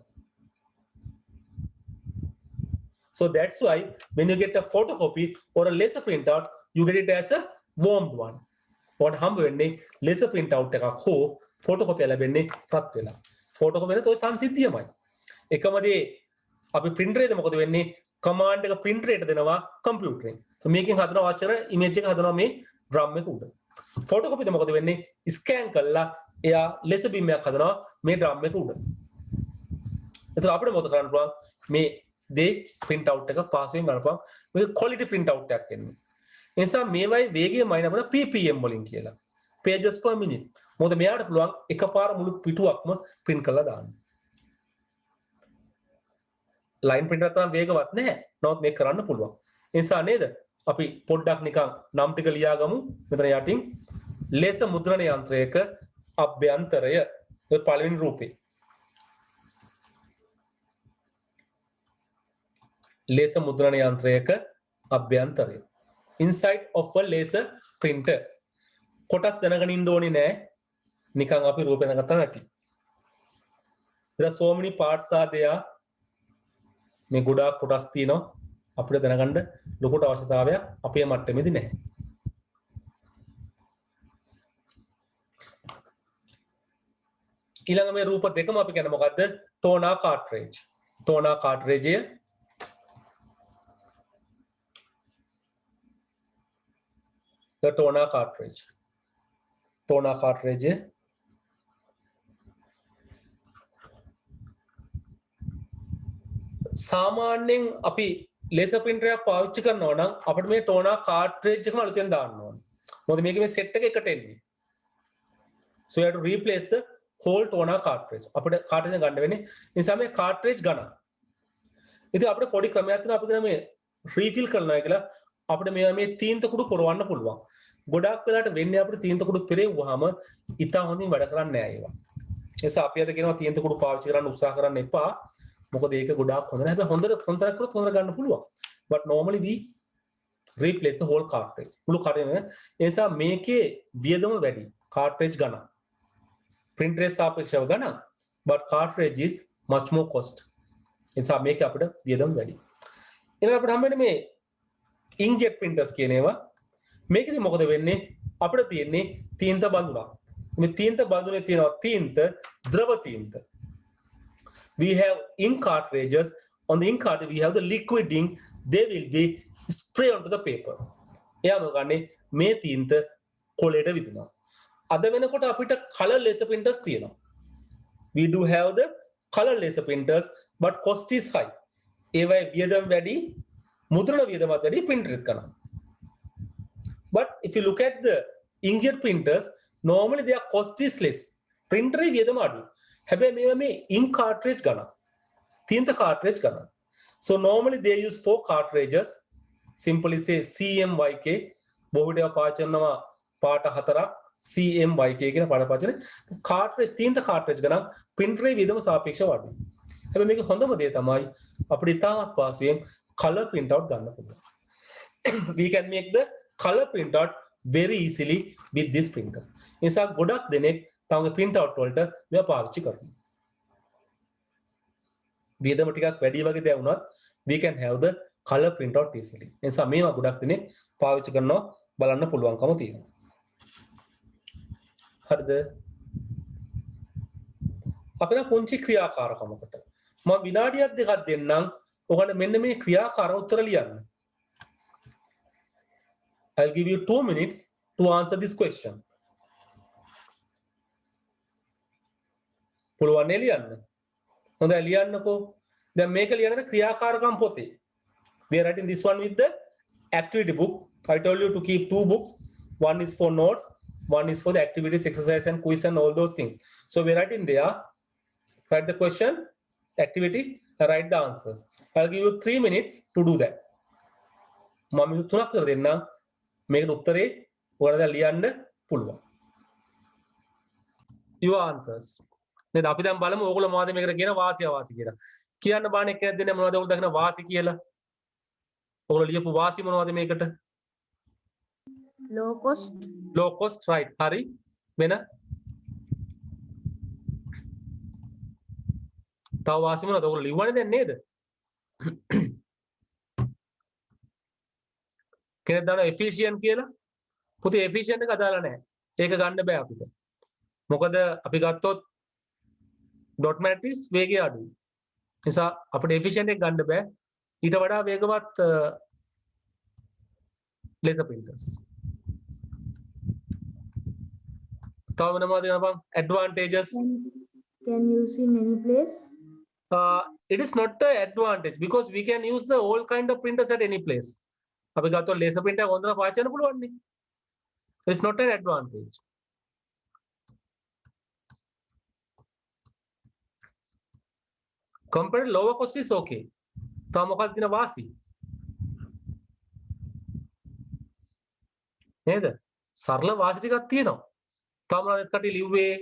so that's why when you get a photocopy or a laser printout you get it as a warmed one what හම්බ වෙන්නේ laser printout එකක් හෝ photocopy ලැබෙන්නේ රත් වෙලා photocopy එක තෝයි සංසිද්ධියමයි එකම දේ අපි printer එකද මොකද වෙන්නේ command එක printer එකට දෙනවා computer එකෙන් so මේකෙන් හදනවා අවශ්‍ය image එක හදනවා මේ drum එක උඩ photocopy ද මොකද වෙන්නේ scan කරලා එයා laser beam එකක් හදනවා මේ drum එක උඩ එතකොට අපිට මොකද කරන්න පුළුවන් මේ දේ print out එක pass වෙන ගන්න පුළුවන් මේක quality print out එකක් එන්නේ ඒ නිසා මේවයි වේගය මයින් අපිට ppm වලින් කියලා pages per minute මොකද මෙයාට පුළුවන් එකපාර මුළු පිටුවක්ම print කරලා දාන්න line printer තමයි වේගවත් නැහැ. නමුත් මේක කරන්න පුළුවන්. ඒ නිසා නේද? අපි පොඩ්ඩක් නිකන් නම් ටික ලියාගමු. මෙතන යටින් ලේසර් මුද්‍රණ යන්ත්‍රයක අභ්‍යන්තරය ඔය පළවෙනි රූපේ. ලේසර් මුද්‍රණ යන්ත්‍රයක අභ්‍යන්තරය. Inside of a laser printer. කොටස් දැනගෙන ඉන්න ඕනේ නෑ. නිකන් අපි රූපේ දැනගත්තා නැති. there are so many parts are there. මේ ගොඩාක් කොටස් තියෙනවා අපිට දැනගන්න ලොකුට අවශ්‍යතාවයක් අපේ මට්ටමේදී නැහැ. ඊළඟ මේ රූප දෙකම අපි කියන්නේ මොකද්ද? toner cartridge. toner cartridge the toner cartridge. toner cartridge සාමාන්‍යයෙන් අපි ලේසර් printer එකක් පාවිච්චි කරනවා නම් අපිට මේ toner cartridge එකම අලුතෙන් දාන්න ඕනේ. මොකද මේකේ මේ set එක එකට එන්නේ. So you have to replace the whole toner cartridge. අපිට cartridge එක ගන්න වෙන්නේ. ඒ නිසා මේ cartridge ගන්න. ඉතින් අපිට පොඩි ක්‍රමයක් තියෙනවා අපි කියන මේ refill කරනවා කියලා අපිට මේ තීන්ත කුඩු පුරවන්න පුළුවන්. ගොඩක් වෙලාට වෙන්නේ අපිට තීන්ත කුඩු පෙරෙව්වහම ඉතා හොඳින් වැඩ කරන්නේ නැහැ ඒවා. ඒ නිසා අපි අද කියනවා තීන්ත කුඩු පාවිච්චි කරන්න උත්සාහ කරන්න එපා. මොකද ඒක ගොඩාක් හොඳ නැහැ. හැබැයි හොඳට කරොත් හොඳට ගන්න පුළුවන්. But normally we replace the whole cartridge. මුළු කාර්යම ඒ නිසා මේකේ වියදම වැඩි. cartridge ගණන්. printer සාපේක්ෂව ගණන්. But cartridge is much more cost. ඒ නිසා මේක අපිට වියදම වැඩි. ඊළඟට අපිට හම්බෙන්නේ මේ inkjet printers කියන ඒවා. මේකෙදි මොකද වෙන්නේ? අපිට තියෙන්නේ තීන්ත බඳුනක්. මේ තීන්ත බඳුනේ තියෙනවා තීන්ත, ද්‍රව තීන්ත. We have ink cartridges. On the ink cartridge we have the liquid ink. They will be spray onto the paper. එයාම ගන්නේ මේ තීන්ත කොලේට විදිනවා. අද වෙනකොට අපිට color laser printers තියෙනවා. We do have the color laser printers but cost is high. ඒවයි වියදම් වැඩි, මුද්‍රණ වියදමත් වැඩි printer එක කරනවා. But if you look at the inkjet printers, normally their cost is less. Printer එකේ වියදම අඩුයි. හැබැයි මේවා මේ ink cartridge ගන්න. තීන්ත cartridge ගන්න. So normally they use 4 cartridges. Simply say CMYK. බොහෝට පාවිච්චි කරනවා පාට 4ක් CMYK කියන පාට පාවිච්චි කරන cartridge තීන්ත cartridge ගන්න printer එකේ වියදම සාපේක්ෂව අඩුයි. හැබැයි මේක හොඳම දේ තමයි අපිට ඉතාමත් පහසුවෙන් color print out ගන්න පුළුවන්. We can make the color print out very easily with these printers. නිසා ගොඩක් දෙනෙක් තමගේ print out වලට මේවා පාවිච්චි කරනවා. වියදම ටිකක් වැඩි වගේ දේ වුණත් we can have the color print out easily. නිසා මේවා ගොඩක් දෙනෙක් පාවිච්චි කරනවා බලන්න පුළුවන්කම තියෙනවා. හරිද? අපේ පුංචි ක්‍රියාකාරකමකට මම විනාඩියක් දෙකක් දෙන්නම්. ඔයගොල්ලෝ මෙන්න මේ ක්‍රියාකාර උත්තර ලියන්න. I'll give you 2 minutes to answer this question. පුළුවන් නේ ලියන්න. හොඳයි ලියන්නකෝ. දැන් මේක ලියනද ක්‍රියාකාරකම් පොතේ. We are writing this one with the activity book. I told you to keep 2 books. One is for notes, one is for the activities, exercise and quiz and all those things. So we are writing there. Write the question, activity, write the answers. I'll give you 3 minutes to do that. මම මේ තුනක් කර දෙන්නම්. මේකට උත්තරේ ඔයාලා දැන් ලියන්න පුළුවන්. Your answers. නේද අපි දැන් බලමු ඕගොල්ලෝ මොනවද මේකට කියන වාසිය අවාසි කියලා. කියන්න බාන එකක් දෙන්න මොනවද ඕගොල්ලෝ දකින වාසි කියලා? ඕගොල්ලෝ ලියපු වාසි මොනවද මේකට? low cost. Low cost, right. හරි. වෙන? තව වාසි මොනවද? ඕගොල්ලෝ ලියවන්නේ දැන් නේද? කෙනෙක් දාන efficient කියලා. පුතේ efficient එක අදාළ නැහැ. ඒක ගන්න බෑ අපිට. මොකද අපි ගත්තොත් dot matrix වේගය අඩුයි. නිසා අපිට efficient එක ගන්න බෑ. ඊට වඩා වේගවත් laser printers. තව මොනවද ගන්නපන්? Advantages. Can use in any place. It is not an advantage because we can use the all kind of printers at any place. අපි ගත්තොත් laser printer එක හොඳට පාවිච්චි කරන්න පුළුවන් නේ. It is not an advantage. Compared to lower cost is okay. තව මොකක්ද තියෙන වාසි? නේද? සරල වාසි ටිකක් තියෙනවා. තව මොනවද කටි ලිව්වේ?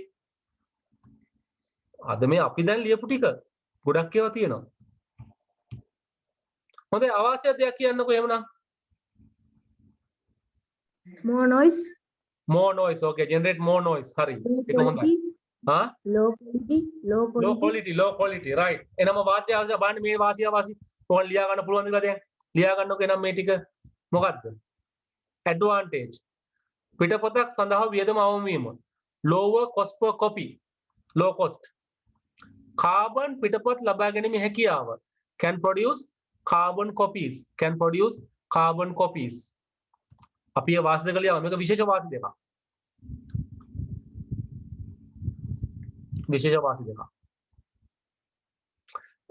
අද මේ අපි දැන් ලියපු ටික ගොඩක් ඒවා තියෙනවා. හොඳයි අවාසිය දෙයක් කියන්නකෝ එහෙමනම්. More noise. More noise. Okay, generate more noise. හරි. ඒක හොඳයි. හා? Low quality. Low quality. Low quality. Right. එනම වාසිය අවශ්‍ය බලන්න මේ වාසිය වාසි. ඔයාලා ලියා ගන්න පුළුවන් කියලා දැන්. ලියා ගන්නකෝ එනම් මේ ටික මොකද්ද? Advantage. පිටපතක් සඳහා වියදම අවම වීම. Lower cost per copy. Low cost. Carbon පිටපත් ලබා ගැනීමේ හැකියාව. Can produce carbon copies. Can produce carbon copies. අපි ඒ වාසි දෙක ලියනවා. මේක විශේෂ වාසි දෙකක්. විශේෂ වාසි දෙකක්.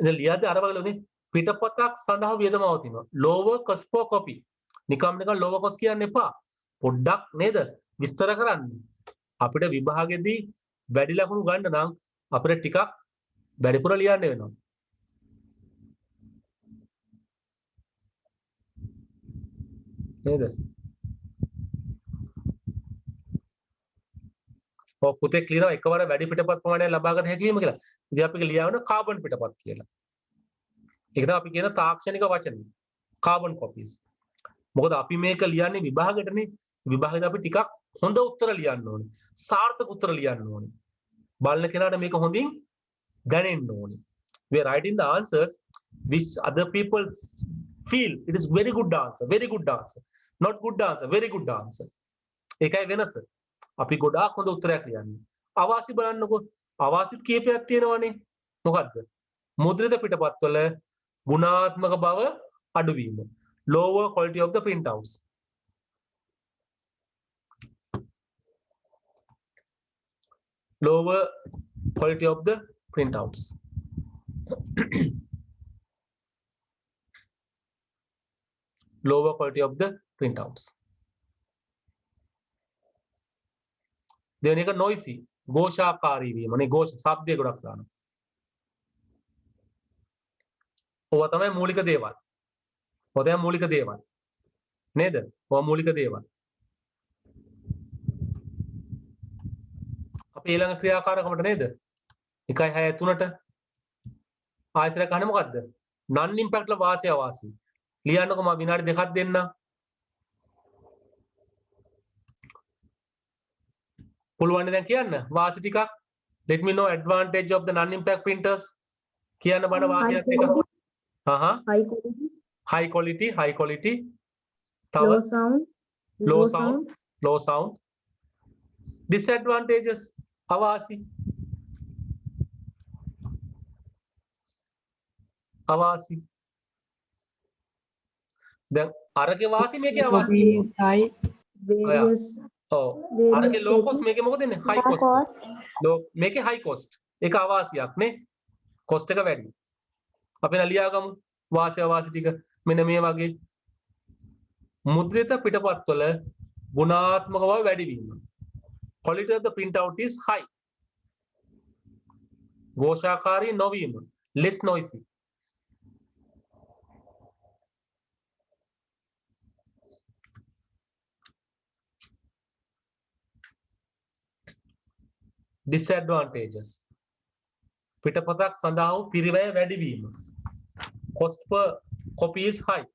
ඉතින් ලියද්දී අර වගේ ලෝනේ පිටපතක් සඳහා වියදම අවතිනවා. Lower cost per copy. නිකම් lower cost කියන්න එපා. පොඩ්ඩක් නේද? විස්තර කරන්න. අපිට විභාගෙදී වැඩි ලකුණු ගන්න නම් අපිට ටිකක් වැඩිපුර ලියන්න වෙනවා. නේද? ඔව් පුතේ ක්ලියරව එකවර වැඩි පිටපත් ප්‍රමාණයක් ලබාගත හැකි වීම කියලා. ඉතින් අපි ඒක ලියවන කාබන් පිටපත් කියලා. ඒක තමයි අපි කියන තාක්ෂණික වචනේ. Carbon copies. මොකද අපි මේක ලියන්නේ විභාගෙටනේ. විභාගෙට අපි ටිකක් හොඳ උත්තර ලියන්න ඕනේ. සාර්ථක උත්තර ලියන්න ඕනේ. බලන කෙනාට මේක හොඳින් දැනෙන්න ඕනේ. We are writing the answers which other people feel it is very good answer, very good answer. Not good answer, very good answer. ඒකයි වෙනස. අපි ගොඩාක් හොඳ උත්තරයක් ලියන්නේ. අවාසි බලන්නකෝ. අවාසිත් කීපයක් තියෙනවනේ. මොකද්ද? මුද්‍රිත පිටපත්වල ගුණාත්මක බව අඩුවීම. Lower quality of the printouts. Lower quality of the printouts. Lower quality of the printouts. දෙවෙනි එක noisy, ഘോഷාකාරී වීම. නේ ഘോෂ ශබ්දය ගොඩක් දානවා. ඔවා තමයි මූලික දේවල්. ඔවා තමයි මූලික දේවල්. නේද? ඔවා මූලික දේවල්. අපි ඊළඟ ක්‍රියාකාරකමට නේද? 1.6.3ට ආයතන කන්නේ මොකද්ද? non impact ල වාසිය අවාසි. ලියන්නකො මම විනාඩි දෙකක් දෙන්න. පුළුවන් දැන් කියන්න වාසි ටිකක්. Let me know advantage of the non impact printers. කියන්න බඩ වාසියක් එක. high quality, high quality. low sound, low sound. Disadvantages අවාසි. අවාසි. දැන් අරගේ වාසි මේකේ අවාසි. various ඔව් අරගේ low cost මේකේ මොකද ඉන්නේ high cost. low මේකේ high cost. ඒක අවාසියක් නේ. cost එක වැඩි. අපි ලියාගමු වාසි අවාසි ටික මෙන්න මේ වගේ. මුද්‍රිත පිටපත්වල ගුණාත්මක බව වැඩි වීම. Quality of the printout is high. ഘോഷාකාරී නොවීම. less noisy. Disadvantages. පිටපතක් සඳහා වූ පිරිවැය වැඩි වීම. Cost per copy is high.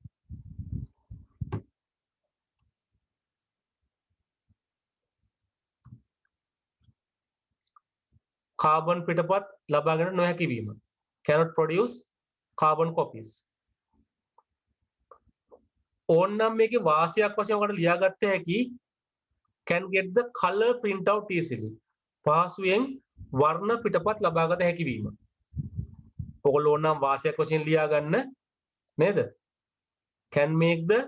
Carbon පිටපත් ලබාගෙන නොහැකි වීම. Cannot produce carbon copies. ඕනනම් මේකේ වාසියක් වශයෙන් ඔකට ලියාගත්ත හැකි can get the color printout easily. පහසුවෙන් වර්ණ පිටපත් ලබාගත හැකි වීම. ඔයගොල්ලෝ ඕනනම් වාසියක් වශයෙන් ලියා ගන්න නේද? Can make the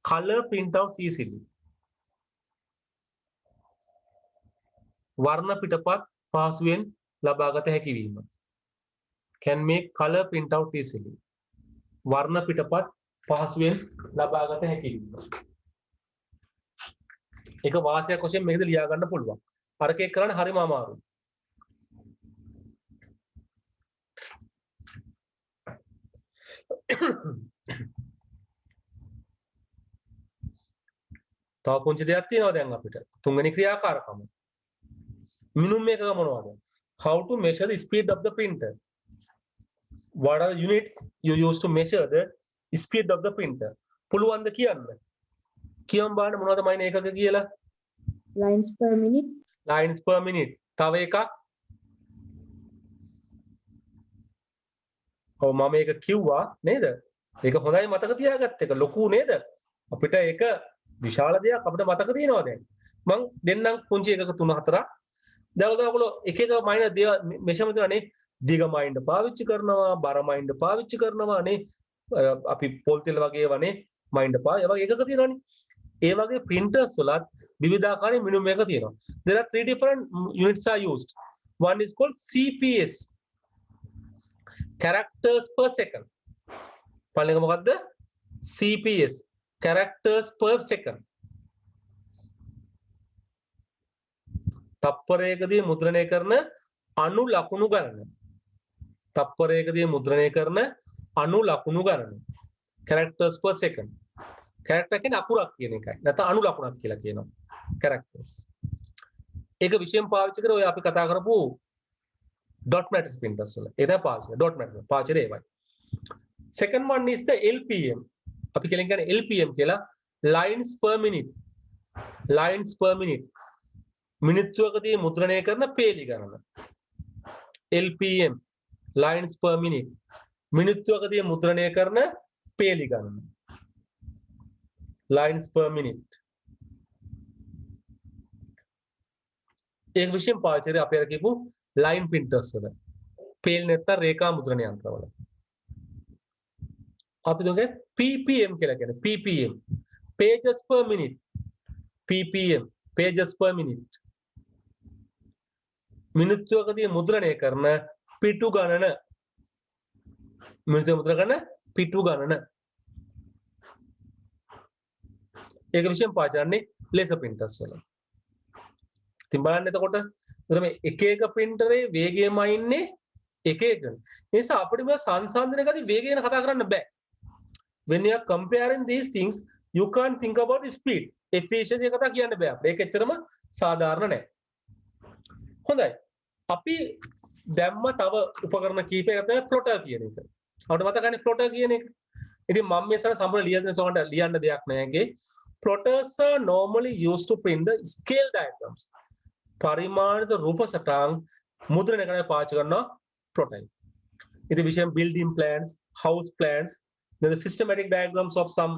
color printout easily. වර්ණ පිටපත් පහසුවෙන් ලබාගත හැකි වීම. Can make color printout easily. වර්ණ පිටපත් පහසුවෙන් ලබාගත හැකි වීම. ඒක වාසියක් වශයෙන් මේකද ලියා ගන්න පුළුවන්. අරකේ කරන්න හරිම අමාරුයි. තව පුංචි දෙයක් තියෙනවා දැන් අපිට. තුන්වෙනි ක්‍රියාකාරකම. මිනුම් එකක මොනවද? How to measure the speed of the printer. What are the units you use to measure the speed of the printer? පුළුවන් ද කියන්න? කියම් බලන්න මොනවද මයින් ඒකක කියලා? lines per minute. lines per minute. තව එකක්. ඔව් මම ඒක කිව්වා නේද? ඒක හොඳයි මතක තියාගත්ත එක. ලොකු නේද? අපිට ඒක විශාල දෙයක් අපිට මතක තියෙනවා දැන්. මං දෙන්නම් පුංචි එකක 3-4ක්. දැන් ඔයගොල්ලෝ එක එක මයින් මෙෂර්මන්ට් කරන්නේ දිග මයින්ඩ් පාවිච්චි කරනවා, බර මයින්ඩ් පාවිච්චි කරනවා නේ. අපි පොල් තෙල් වගේ වනේ මයින්ඩ් පා ඒ වගේ එකක තියෙනවානේ. ඒ වගේ printers වලත් විවිධාකාරයේ මිනුම් එක තියෙනවා. There are 3 different units are used. One is called CPS. Characters per second. පළවෙනි එක මොකද්ද? CPS. Characters per second. තප්පරයකදී මුද්‍රණය කරන අණු ලකුණු ගණන. තප්පරයකදී මුද්‍රණය කරන අණු ලකුණු ගණන. Characters per second. character කියන්නේ අකුරක් කියන එකයි. නැත්නම් අණු ලකුණක් කියලා කියනවා. characters. ඒක විශේෂයෙන් පාවිච්චි කරේ ඔය අපි කතා කරපු dot matrix printers වල. ඒක තමයි පාවිච්චි dot matrix පාවිච්චි කරේ ඒවයි. Second one is the LPM. අපි කියන්නේ LPM කියලා lines per minute. lines per minute. මිනිත්තුවකදී මුද්‍රණය කරන පේලි ගණන. LPM lines per minute. මිනිත්තුවකදී මුද්‍රණය කරන පේලි ගණන. lines per minute. ඒක විශේෂයෙන් පාවිච්චි කරේ අපි අර කියපු line printers වල. පේල් නැත්නම් රේඛා මුද්‍රණ යන්ත්‍රවල. අපි දුන්නේ PPM කියලා කියන්නේ PPM pages per minute. PPM pages per minute. මිනිත්තුවකදී මුද්‍රණය කරන පිටු ගණන. මිනිත්තුව මුද්‍රණය කරන පිටු ගණන. ඒක විශේෂයෙන් පාවිච්චි කරන්නේ laser printers වල. ඉතින් බලන්න එතකොට මේ එක එක printerේ වේගයම ඉන්නේ එක එක. ඒ නිසා අපිට මේ සංසන්දනයකදී වේගය ගැන කතා කරන්න බෑ. When you are comparing these things, you can't think about speed. Efficiency එක කතා කියන්න බෑ. ඒක එච්චරම සාධාරණ නෑ. හොඳයි. අපි දැම්ම තව උපකරණ කීපයකට තමයි plotter කියන එක. අපිට මතකනේ plotter කියන එක. ඉතින් මම මේ සර සම්පූර්ණ ලියන්න දෙයක් නැහැ. Plotters are normally used to print the scale diagrams. පරිමාණිත රූප සටහන් මුද්‍රණය කරන්න පාවිච්චි කරනවා plotter. ඉතින් විශේෂයෙන් building plans, house plans, the systematic diagrams of some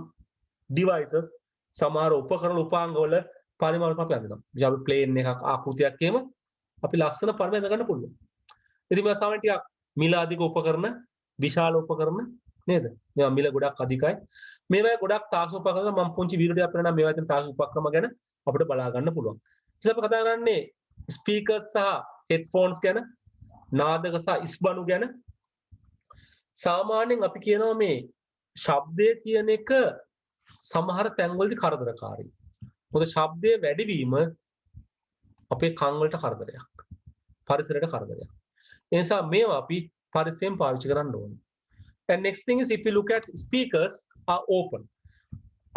devices, සමහර උපකරණ උපාංග වල පරිමාණ අපි අඳිනවා. ඉතින් අපි plane එකක් ආකෘතියක් කියමු. අපි ලස්සන පරිමාණ ගන්න පුළුවන්. ඉතින් මේ සාමාන්‍ය ටිකක් මිල අධික උපකරණ, විශාල උපකරණ නේද? මේවා මිල ගොඩක් අධිකයි. මේවා ගොඩක් තාක්ෂණ උපකරණ මම පුංචි වීඩියෝ ටිකක් අපිට නම් මේවා තියෙන තාක්ෂණ උපකරණ ගැන අපිට බලා ගන්න පුළුවන්. ඉතින් අපි කතා කරන්නේ ස්පීකර්ස් සහ හෙඩ්ෆෝන්ස් ගැන, නාදක සහ ඉස්බණු ගැන. සාමාන්‍යයෙන් අපි කියනවා මේ ශබ්දය කියන එක සමහර තැන්වලදී කරදරකාරී. මොකද ශබ්දයේ වැඩිවීම අපේ කන් වලට කරදරයක්. පරිසරයට කරදරයක්. ඒ නිසා මේවා අපි පරිස්සමෙන් පාවිච්චි කරන්න ඕනේ. And next thing is if you look at speakers are open.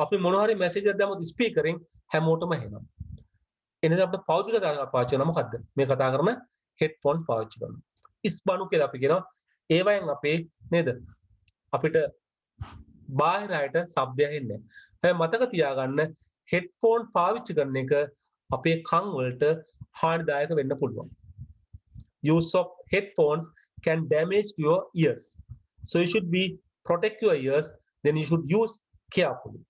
අපි මොන හරි message එකක් දැම්මොත් speaker එකෙන් හැමෝටම එනවා. එනද අපිට පෞද්ගලික පාවිච්චි කරන මොකද්ද? මේ කතා කරන headphones පාවිච්චි කරනවා. ඉස්බණු කියලා අපි කියනවා. ඒවයෙන් අපේ නේද? අපිට බාහිර අයට ශබ්දය ඇහෙන්නේ නැහැ. හැබැයි මතක තියාගන්න headphone පාවිච්චි කරන එක අපේ කන් වලට හානිදායක වෙන්න පුළුවන්. Use of headphones can damage your ears. So you should be protect your ears, then you should use carefully.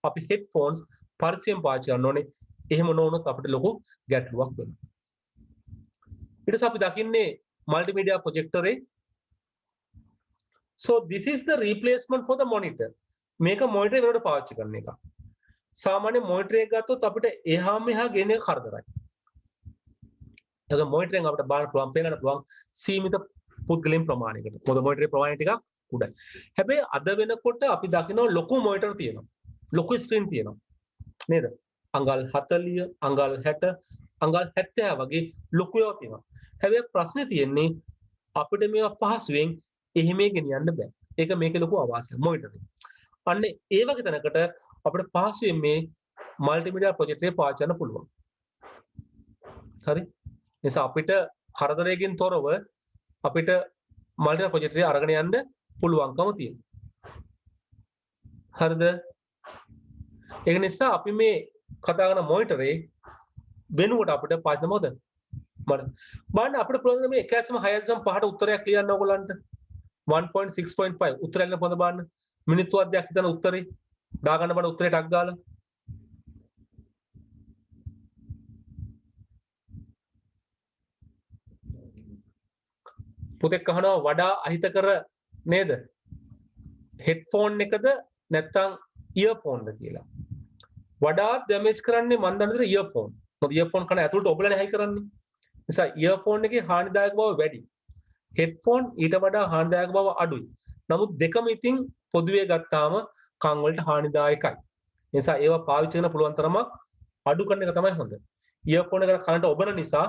අපි headphones පරිස්සමෙන් පාවිච්චි කරන්න ඕනේ. එහෙම නොවුනොත් අපිට ලොකු ගැටලුවක් වෙනවා. ඊට පස්සේ අපි දකින්නේ multimedia projector එක. So this is the replacement for the monitor. මේක monitor වලට පාවිච්චි කරන එක. සාමාන්‍ය monitor එක ගත්තොත් අපිට එහා මෙහා ගෙන එක කරදරයි. ඒක monitor එකෙන් අපිට බලන්න පුළුවන්, පේන්න පුළුවන් සීමිත පුද්ගලයන් ප්‍රමාණයකට. මොකද monitor එකේ ප්‍රමාණය ටිකක් උඩයි. හැබැයි අද වෙනකොට අපි දකිනවා ලොකු monitor තියෙනවා. ලොකු screen තියෙනවා. නේද? අඟල් 40, අඟල් 60, අඟල් 70 වගේ ලොකු ඒවා තියෙනවා. හැබැයි ප්‍රශ්නේ තියෙන්නේ අපිට මේවා පහසුවෙන් එහෙම ගෙනියන්න බෑ. ඒක මේකේ ලොකු අවාසියක් monitor එක. අන්න ඒ වගේ තැනකට අපිට පහසුවෙන් මේ multimedia project එක පාවිච්චි කරන්න පුළුවන්. හරි? නිසා අපිට කරදරයකින් තොරව අපිට multimedia project එක අරගෙන යන්න පුළුවන්කම තියෙනවා. හරිද? ඒක නිසා අපි මේ කතා කරන monitor එක වෙනුවට අපිට පාවිච්චි කරන්න මොකද? බලන්න අපිට පුළුවන් මේ 1.6.5ට උත්තරයක් ලියන්න ඕගොල්ලන්ට 1.6.5 උත්තරයක් පොත බලන්න මිනිත්තු අධ්‍යයක් හිතන උත්තරේ දාගන්න බඩ උත්තරේ ටක් ගාලා පුතෙක් අහනවා වඩා අහිතකර නේද හෙඩ්ෆෝන් එකද නැත්නම් ඉයර්ෆෝන්ද කියලා වඩාත් ඩැමේජ් කරන්නේ මන් දන්න විදිහට ඉයර්ෆෝන් මොකද ඉයර්ෆෝන් කන ඇතුළට ඔබලනේ හයි කරන්නේ නිසා ඉයර්ෆෝන් එකේ හානිදායක බව වැඩි හෙඩ්ෆෝන් ඊට වඩා හානිදායක බව අඩුයි. නමුත් දෙකම ඉතින් පොදුවේ ගත්තාම කන් වලට හානිදායකයි. ඒ නිසා ඒවා පාවිච්චි කරන්න පුළුවන් තරමක් අඩු කරන එක තමයි හොඳ. ඉයර්ෆෝන් එක කනට ඔබන නිසා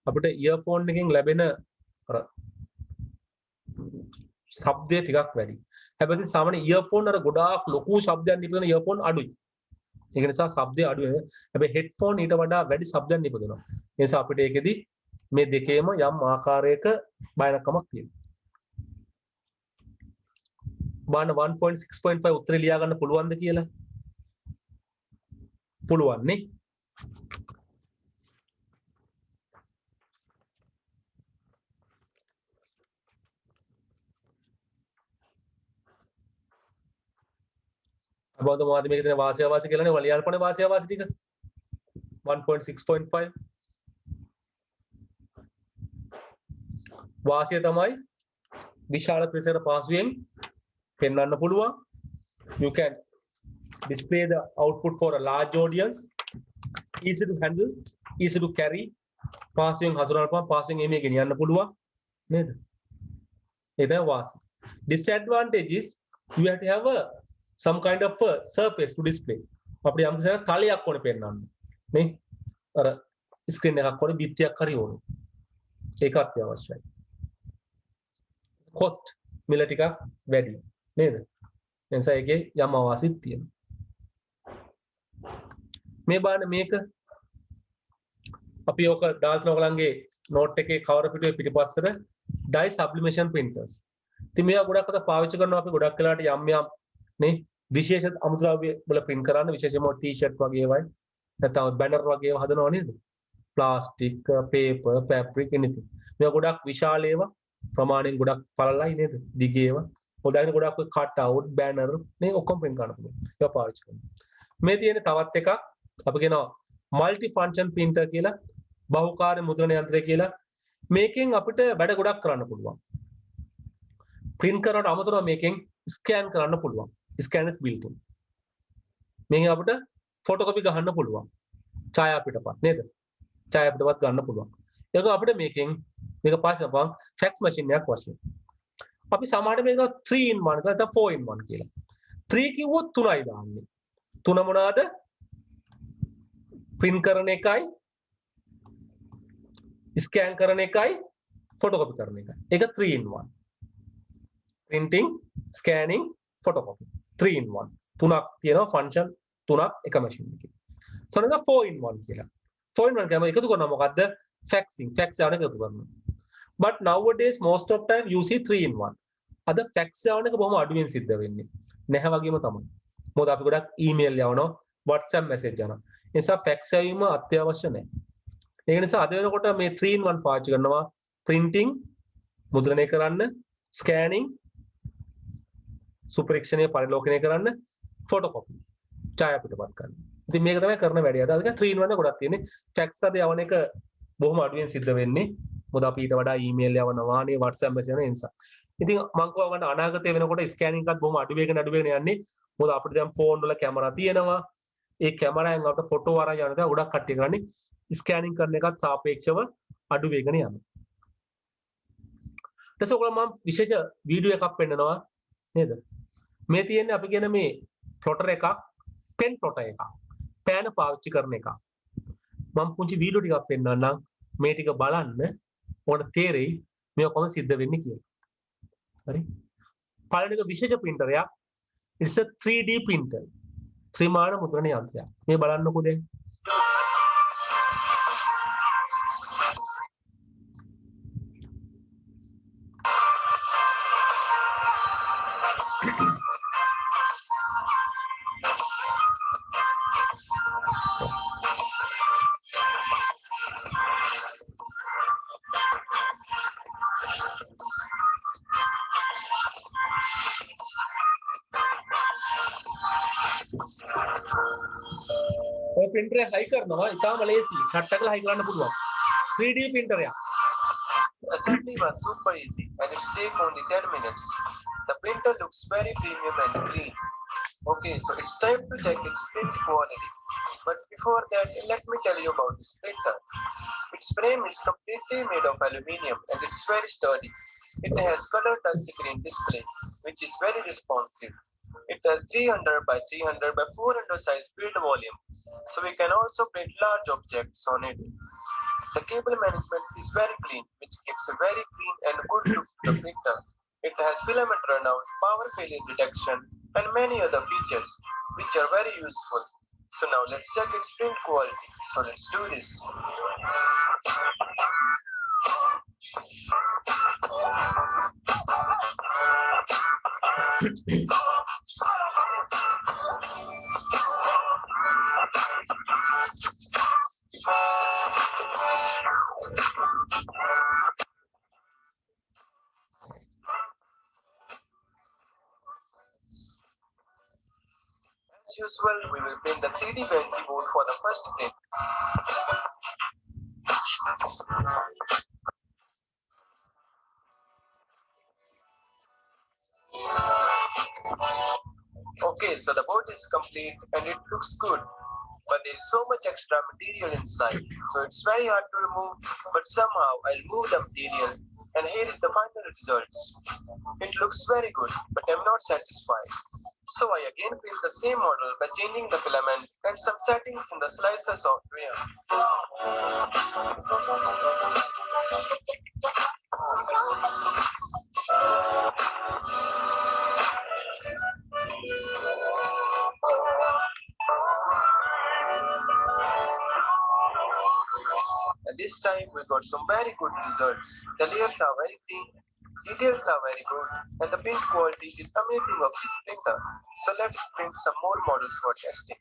අපිට ඉයර්ෆෝන් එකෙන් ලැබෙන ශබ්දය ටිකක් වැඩි. හැබැයි සාමාන්‍ය ඉයර්ෆෝන් අර ගොඩාක් ලොකු ශබ්දයක් නිපදවන ඉයර්ෆෝන් අඩුයි. ඒක නිසා ශබ්දය අඩු වෙනවා. හැබැයි හෙඩ්ෆෝන් ඊට වඩා වැඩි ශබ්දයක් නිපදවනවා. ඒ නිසා අපිට ඒකෙදි මේ දෙකේම යම් ආකාරයක බයනකමක් තියෙනවා. බාන 1.6.5 උත්තරේ ලියා ගන්න පුළුවන්ද කියලා? පුළුවන් නේ? අපවද මොකද මේකේ තියෙන වාසිය වාසිය කියලානේ ඔය ලියල්පනේ වාසිය වාසිය ටික 1.6.5 වාසිය තමයි විශාල ප්‍රසර පාසුවෙන් පෙන්වන්න පුළුවන්. You can display the output for a large audience, easy to handle, easy to carry. පාසුවෙන් හසුරවන්න පාසුවෙන් එමේ ගෙනියන්න පුළුවන් නේද? ඒ තමයි වාසිය. Disadvantage is you have to have some kind of a surface to display. අපිට යම් කිසි තලයක් ඕනේ පෙන්වන්න. නේ? අර ස්ක්‍රීන් එකක් ඕනේ බිත්තියක් හරි ඕනේ. ඒක අත්‍යවශ්‍යයි. cost මිල ටිකක් වැඩි නේද? ඒ නිසා ඒකේ යම් අවාසිත් තියෙනවා. මේ බලන්න මේක අපි ඔක දාලා ඔයගලන්ගේ නෝට් එකේ කවර පිටුවේ පිටිපස්සට dye sublimation printers. ඉතින් මේවා ගොඩක් අත පාවිච්චි කරනවා අපි ගොඩක් වෙලාවට යම් නේ විශේෂ අමුද්‍රව්‍ය වල print කරන්න විශේෂයෙන්ම t-shirt වගේ ඒවායි නැත්නම් banner වගේ ඒවා හදනවා නේද? plastic, paper, fabric anything. මේවා ගොඩක් විශාල ඒවා ප්‍රමාණයෙන් ගොඩක් පළලයි නේද? දිග ඒවා. හොදාගෙන ගොඩක් cut out, banner නේ ඔක්කොම print කරන්න පුළුවන්. ඒවා පාවිච්චි කරනවා. මේ තියෙන තවත් එකක් අපි කියනවා multi function printer කියලා බහුකාර්ය මුද්‍රණ යන්ත්‍රය කියලා. මේකෙන් අපිට වැඩ ගොඩක් කරන්න පුළුවන්. print කරනවට අමතරව මේකෙන් scan කරන්න පුළුවන්. scan is built in. මේකෙන් අපිට photocopy ගහන්න පුළුවන්. ඡායා පිටපත් නේද? ඡායා පිටපත් ගන්න පුළුවන්. ඒක අපිට මේකෙන් මේක පාස් කරපුවම fax machine එකක් වශයෙන්. අපි සමහරට මේක 3 in 1 කියලා නැත්නම් 4 in 1 කියලා. 3 කිව්වොත් 3යි දාන්නේ. 3 මොනවාද? print කරන එකයි scan කරන එකයි photocopy කරන එකයි. ඒක 3 in 1. printing, scanning, photocopy. 3 in 1. තුනක් තියෙනවා function තුනක් එක machine එකේ. so නේද 4 in 1 කියලා. 4 in 1 කියම එකතු කරනවා මොකද්ද? faxing. fax යවන එක එකතු කරනවා. but nowadays most of time you see 3 in 1. අද fax යවන එක බොහොම අඩුවෙන් සිද්ධ වෙන්නේ. නැහැ වගේම තමයි. මොකද අපි ගොඩක් email යවනවා, WhatsApp message යනවා. ඒ නිසා fax යවීම අත්‍යවශ්‍ය නැහැ. ඒක නිසා අද වෙනකොට මේ 3 in 1 පාවිච්චි කරනවා printing මුද්‍රණය කරන්න, scanning සුපරීක්ෂණය පරිලෝකනය කරන්න, photocopy ඡායා පිටපත් කරන්න. ඉතින් මේක තමයි කරන වැඩේ. අද 3 in 1 ගොඩක් තියෙන්නේ. fax අද යවන එක බොහොම අඩුවෙන් සිද්ධ වෙන්නේ. මොකද අපි ඊට වඩා email යවනවා නේ WhatsApp message යන නිසා. ඉතින් මම කියවගන්න අනාගතේ වෙනකොට scanning එකත් බොහොම අඩු වෙගෙන යන්නේ. මොකද අපිට දැන් ෆෝන් වල කැමරා තියෙනවා. ඒ කැමරාවෙන් අපිට ෆොටෝ අරන් යන දා ගොඩක් කට්ටිය කරන්නේ ස්කෑනින් කරන එකත් සාපේක්ෂව අඩු වෙගෙන යනවා. ඊට පස්සේ මම විශේෂ වීඩියෝ එකක් පෙන්නනවා නේද? මේ තියෙන්නේ අපි කියන මේ ප්ලොටර් එකක්, පෙන් ප්ලොටර් එකක්. පෑන පාවිච්චි කරන එකක්. මම පුංචි වීඩියෝ ටිකක් පෙන්නන්නම්. මේ ටික බලන්න ඔයාලට තේරෙයි මේක කොහොමද සිද්ධ වෙන්නේ කියලා. හරි? පළවෙනි එක විශේෂ printerයක්. It's a 3D printer. ත්‍රිමාන මුද්‍රණ යන්ත්‍රයක්. මේ බලන්නකෝ දැන්. ඔය printer එක හයි කරනවා ඉතාලම ලේසි. කට් එකලා හයි කරන්න පුළුවන්. 3D printer එකක්. Assembly was super easy and it takes only 10 minutes. The printer looks very premium and clean. Okay, so it's time to check its print quality. But before that, let me tell you about this printer. Its frame is completely made of aluminium and it's very sturdy. It has color touchscreen display, which is very responsive. It has 300 by 300 by 400 size field volume, so we can also print large objects on it. The cable management is very clean, which gives a very clean and good look to the printer. It has filament runout, power failure detection, and many other features which are very useful. So now let's check its print quality. So let's do this. As usual, we will print the 3D Bentley board for the first print. Okay, so the board is complete and it looks good, but there is so much extra material inside, so it's very hard to remove, but somehow I'll move the material, and here is the final results. It looks very good, but I'm not satisfied. So I again print the same model by changing the filament and some settings in the slicer software. And this time we got some very good results. The layers are very clean, details are very good, and the print quality is amazing of this printer. So let's print some more models for testing.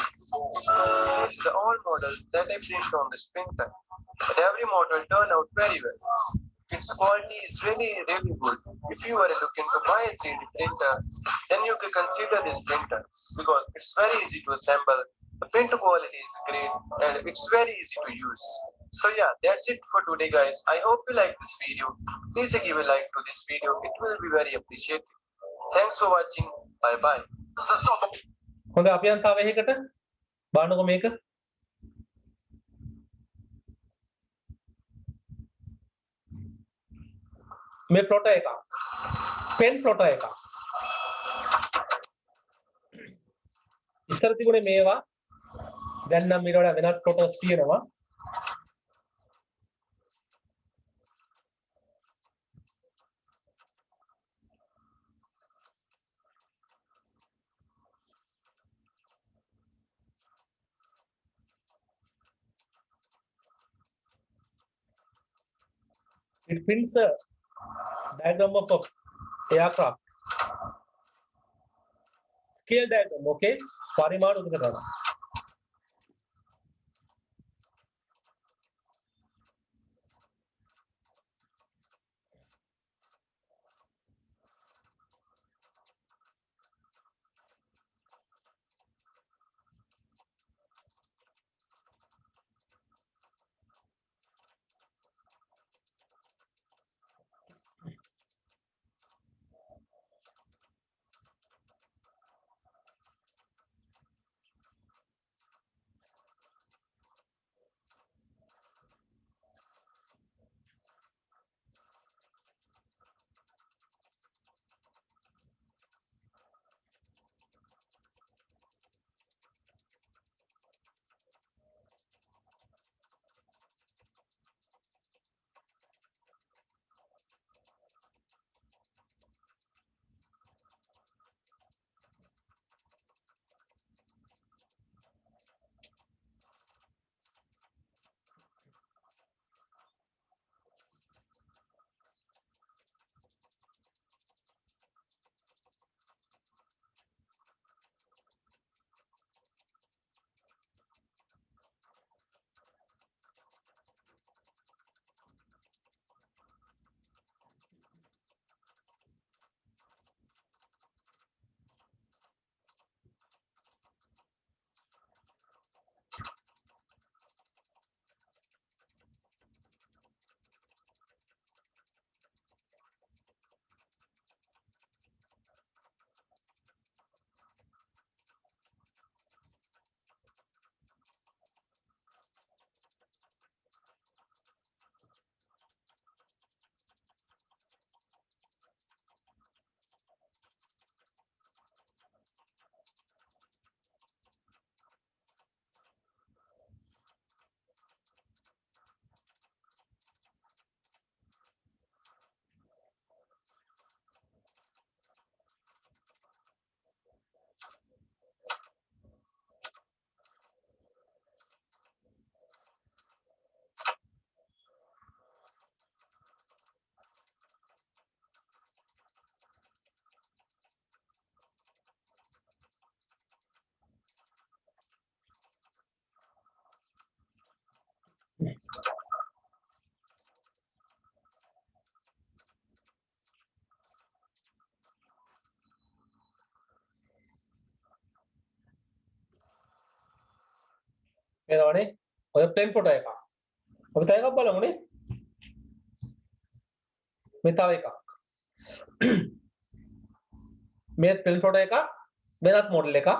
Here's the all models that I printed on this printer, and every model turned out very well. Its quality is really good. If you are looking to buy a 3D printer, then you can consider this printer because it's very easy to assemble. The print quality is great and it's very easy to use. So yeah, that's it for today guys. I hope you like this video. Please give a like to this video. It will be very appreciated. Thanks for watching. Bye bye. හොඳ අපි යන් තව එකකට බලන්නකො මේක. මේ ප්ලොටර් එකක්. පෙන් ප්ලොටර් එකක්. ඉස්සර තිබුණේ මේවා. දැන් නම් ඊට වඩා වෙනස් ප්ලොටර්ස් තියෙනවා. It prints a diagram of a aircraft. Scale diagram, okay? පරිමාණු උපකරණ. පේනවනේ ඔය ප්ලේන් ෆොටෝ එක අපි තව එකක් බලමුනේ මේ තව එකක් මේ ප්ලේන් ෆොටෝ එක වෙනත් මොඩල් එකක්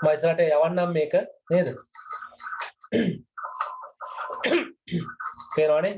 මම ඉස්සරහට යවන්නම් මේක නේද පේනවනේ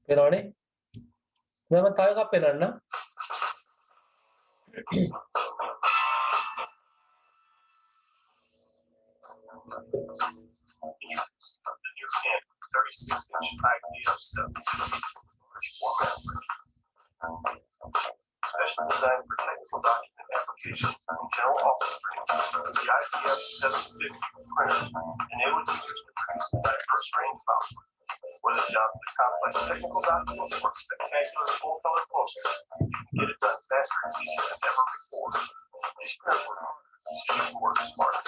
පේනවනේ මම තව එකක් පෙන්නන්න Specially designed for technical document application and general office printing, the ITF 750 printer enables users to produce a diverse range of output. Whether the job is complex technical documents or spectacular full-color posters, you can get it done faster and easier than ever before. These printers work harder, so you can work smarter.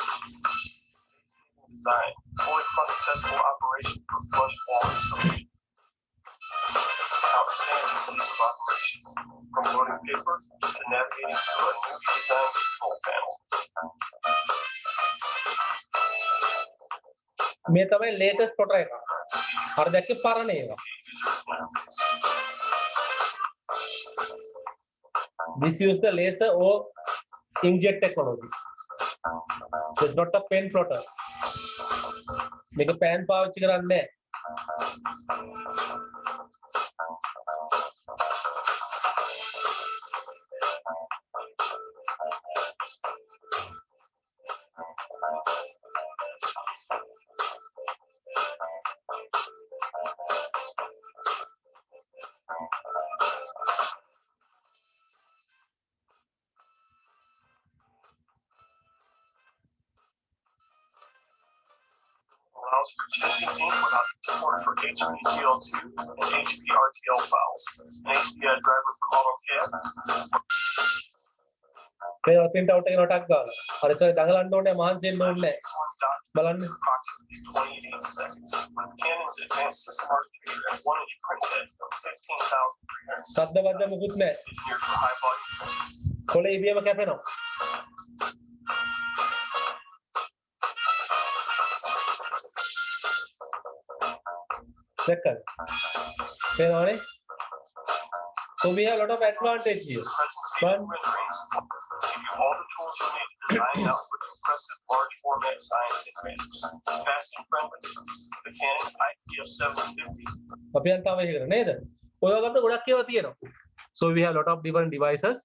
Design, fully accessible operation for flush wall installation. Outstanding ease of operation, from loading paper to navigating to a new design control panel. මේ තමයි latest photo එක. අර දැක්කේ පරණ ඒවා. This use the laser or inkjet technology. It's not a pen plotter. මේක pen පාවිච්චි කරන්නේ නැහැ. Allows for changing ink without support for HPGL2 and HPRTL files. An HDI driver for AutoCAD. මේ print out එක නටක් ගාලා. අර ඉස්සර දඟලන්න ඕනේ මහන්සි වෙන්න ඕනේ නැහැ. බලන්න. Approximately 28 seconds. With Canon's advanced system architecture and 1-inch print head of 15,300. ශබ්ද බද්ද මුකුත් නැහැ. Engineered for high volume printing. කොලේ ඉබේම කැපෙනවා. දැක්කද? පේනවනේ? So we have a lot of advantage here. One, give you all the tools you need to design out with impressive large format science images. Fast and friendly. The Canon IPF 750. අපි යන් තාම ඉගෙන නේද? ඔය වගේ අපිට ගොඩක් ඒවා තියෙනවා. So we have a lot of different devices.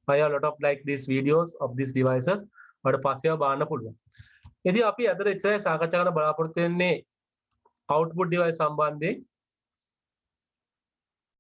I have a lot of like these videos of these devices. වඩ පස්සේ බලන්න පුළුවන්. ඉතින් අපි අද ඉස්සරහ සාකච්ඡා කරන බලාපොරොත්තු වෙන්නේ output device සම්බන්ධයෙන්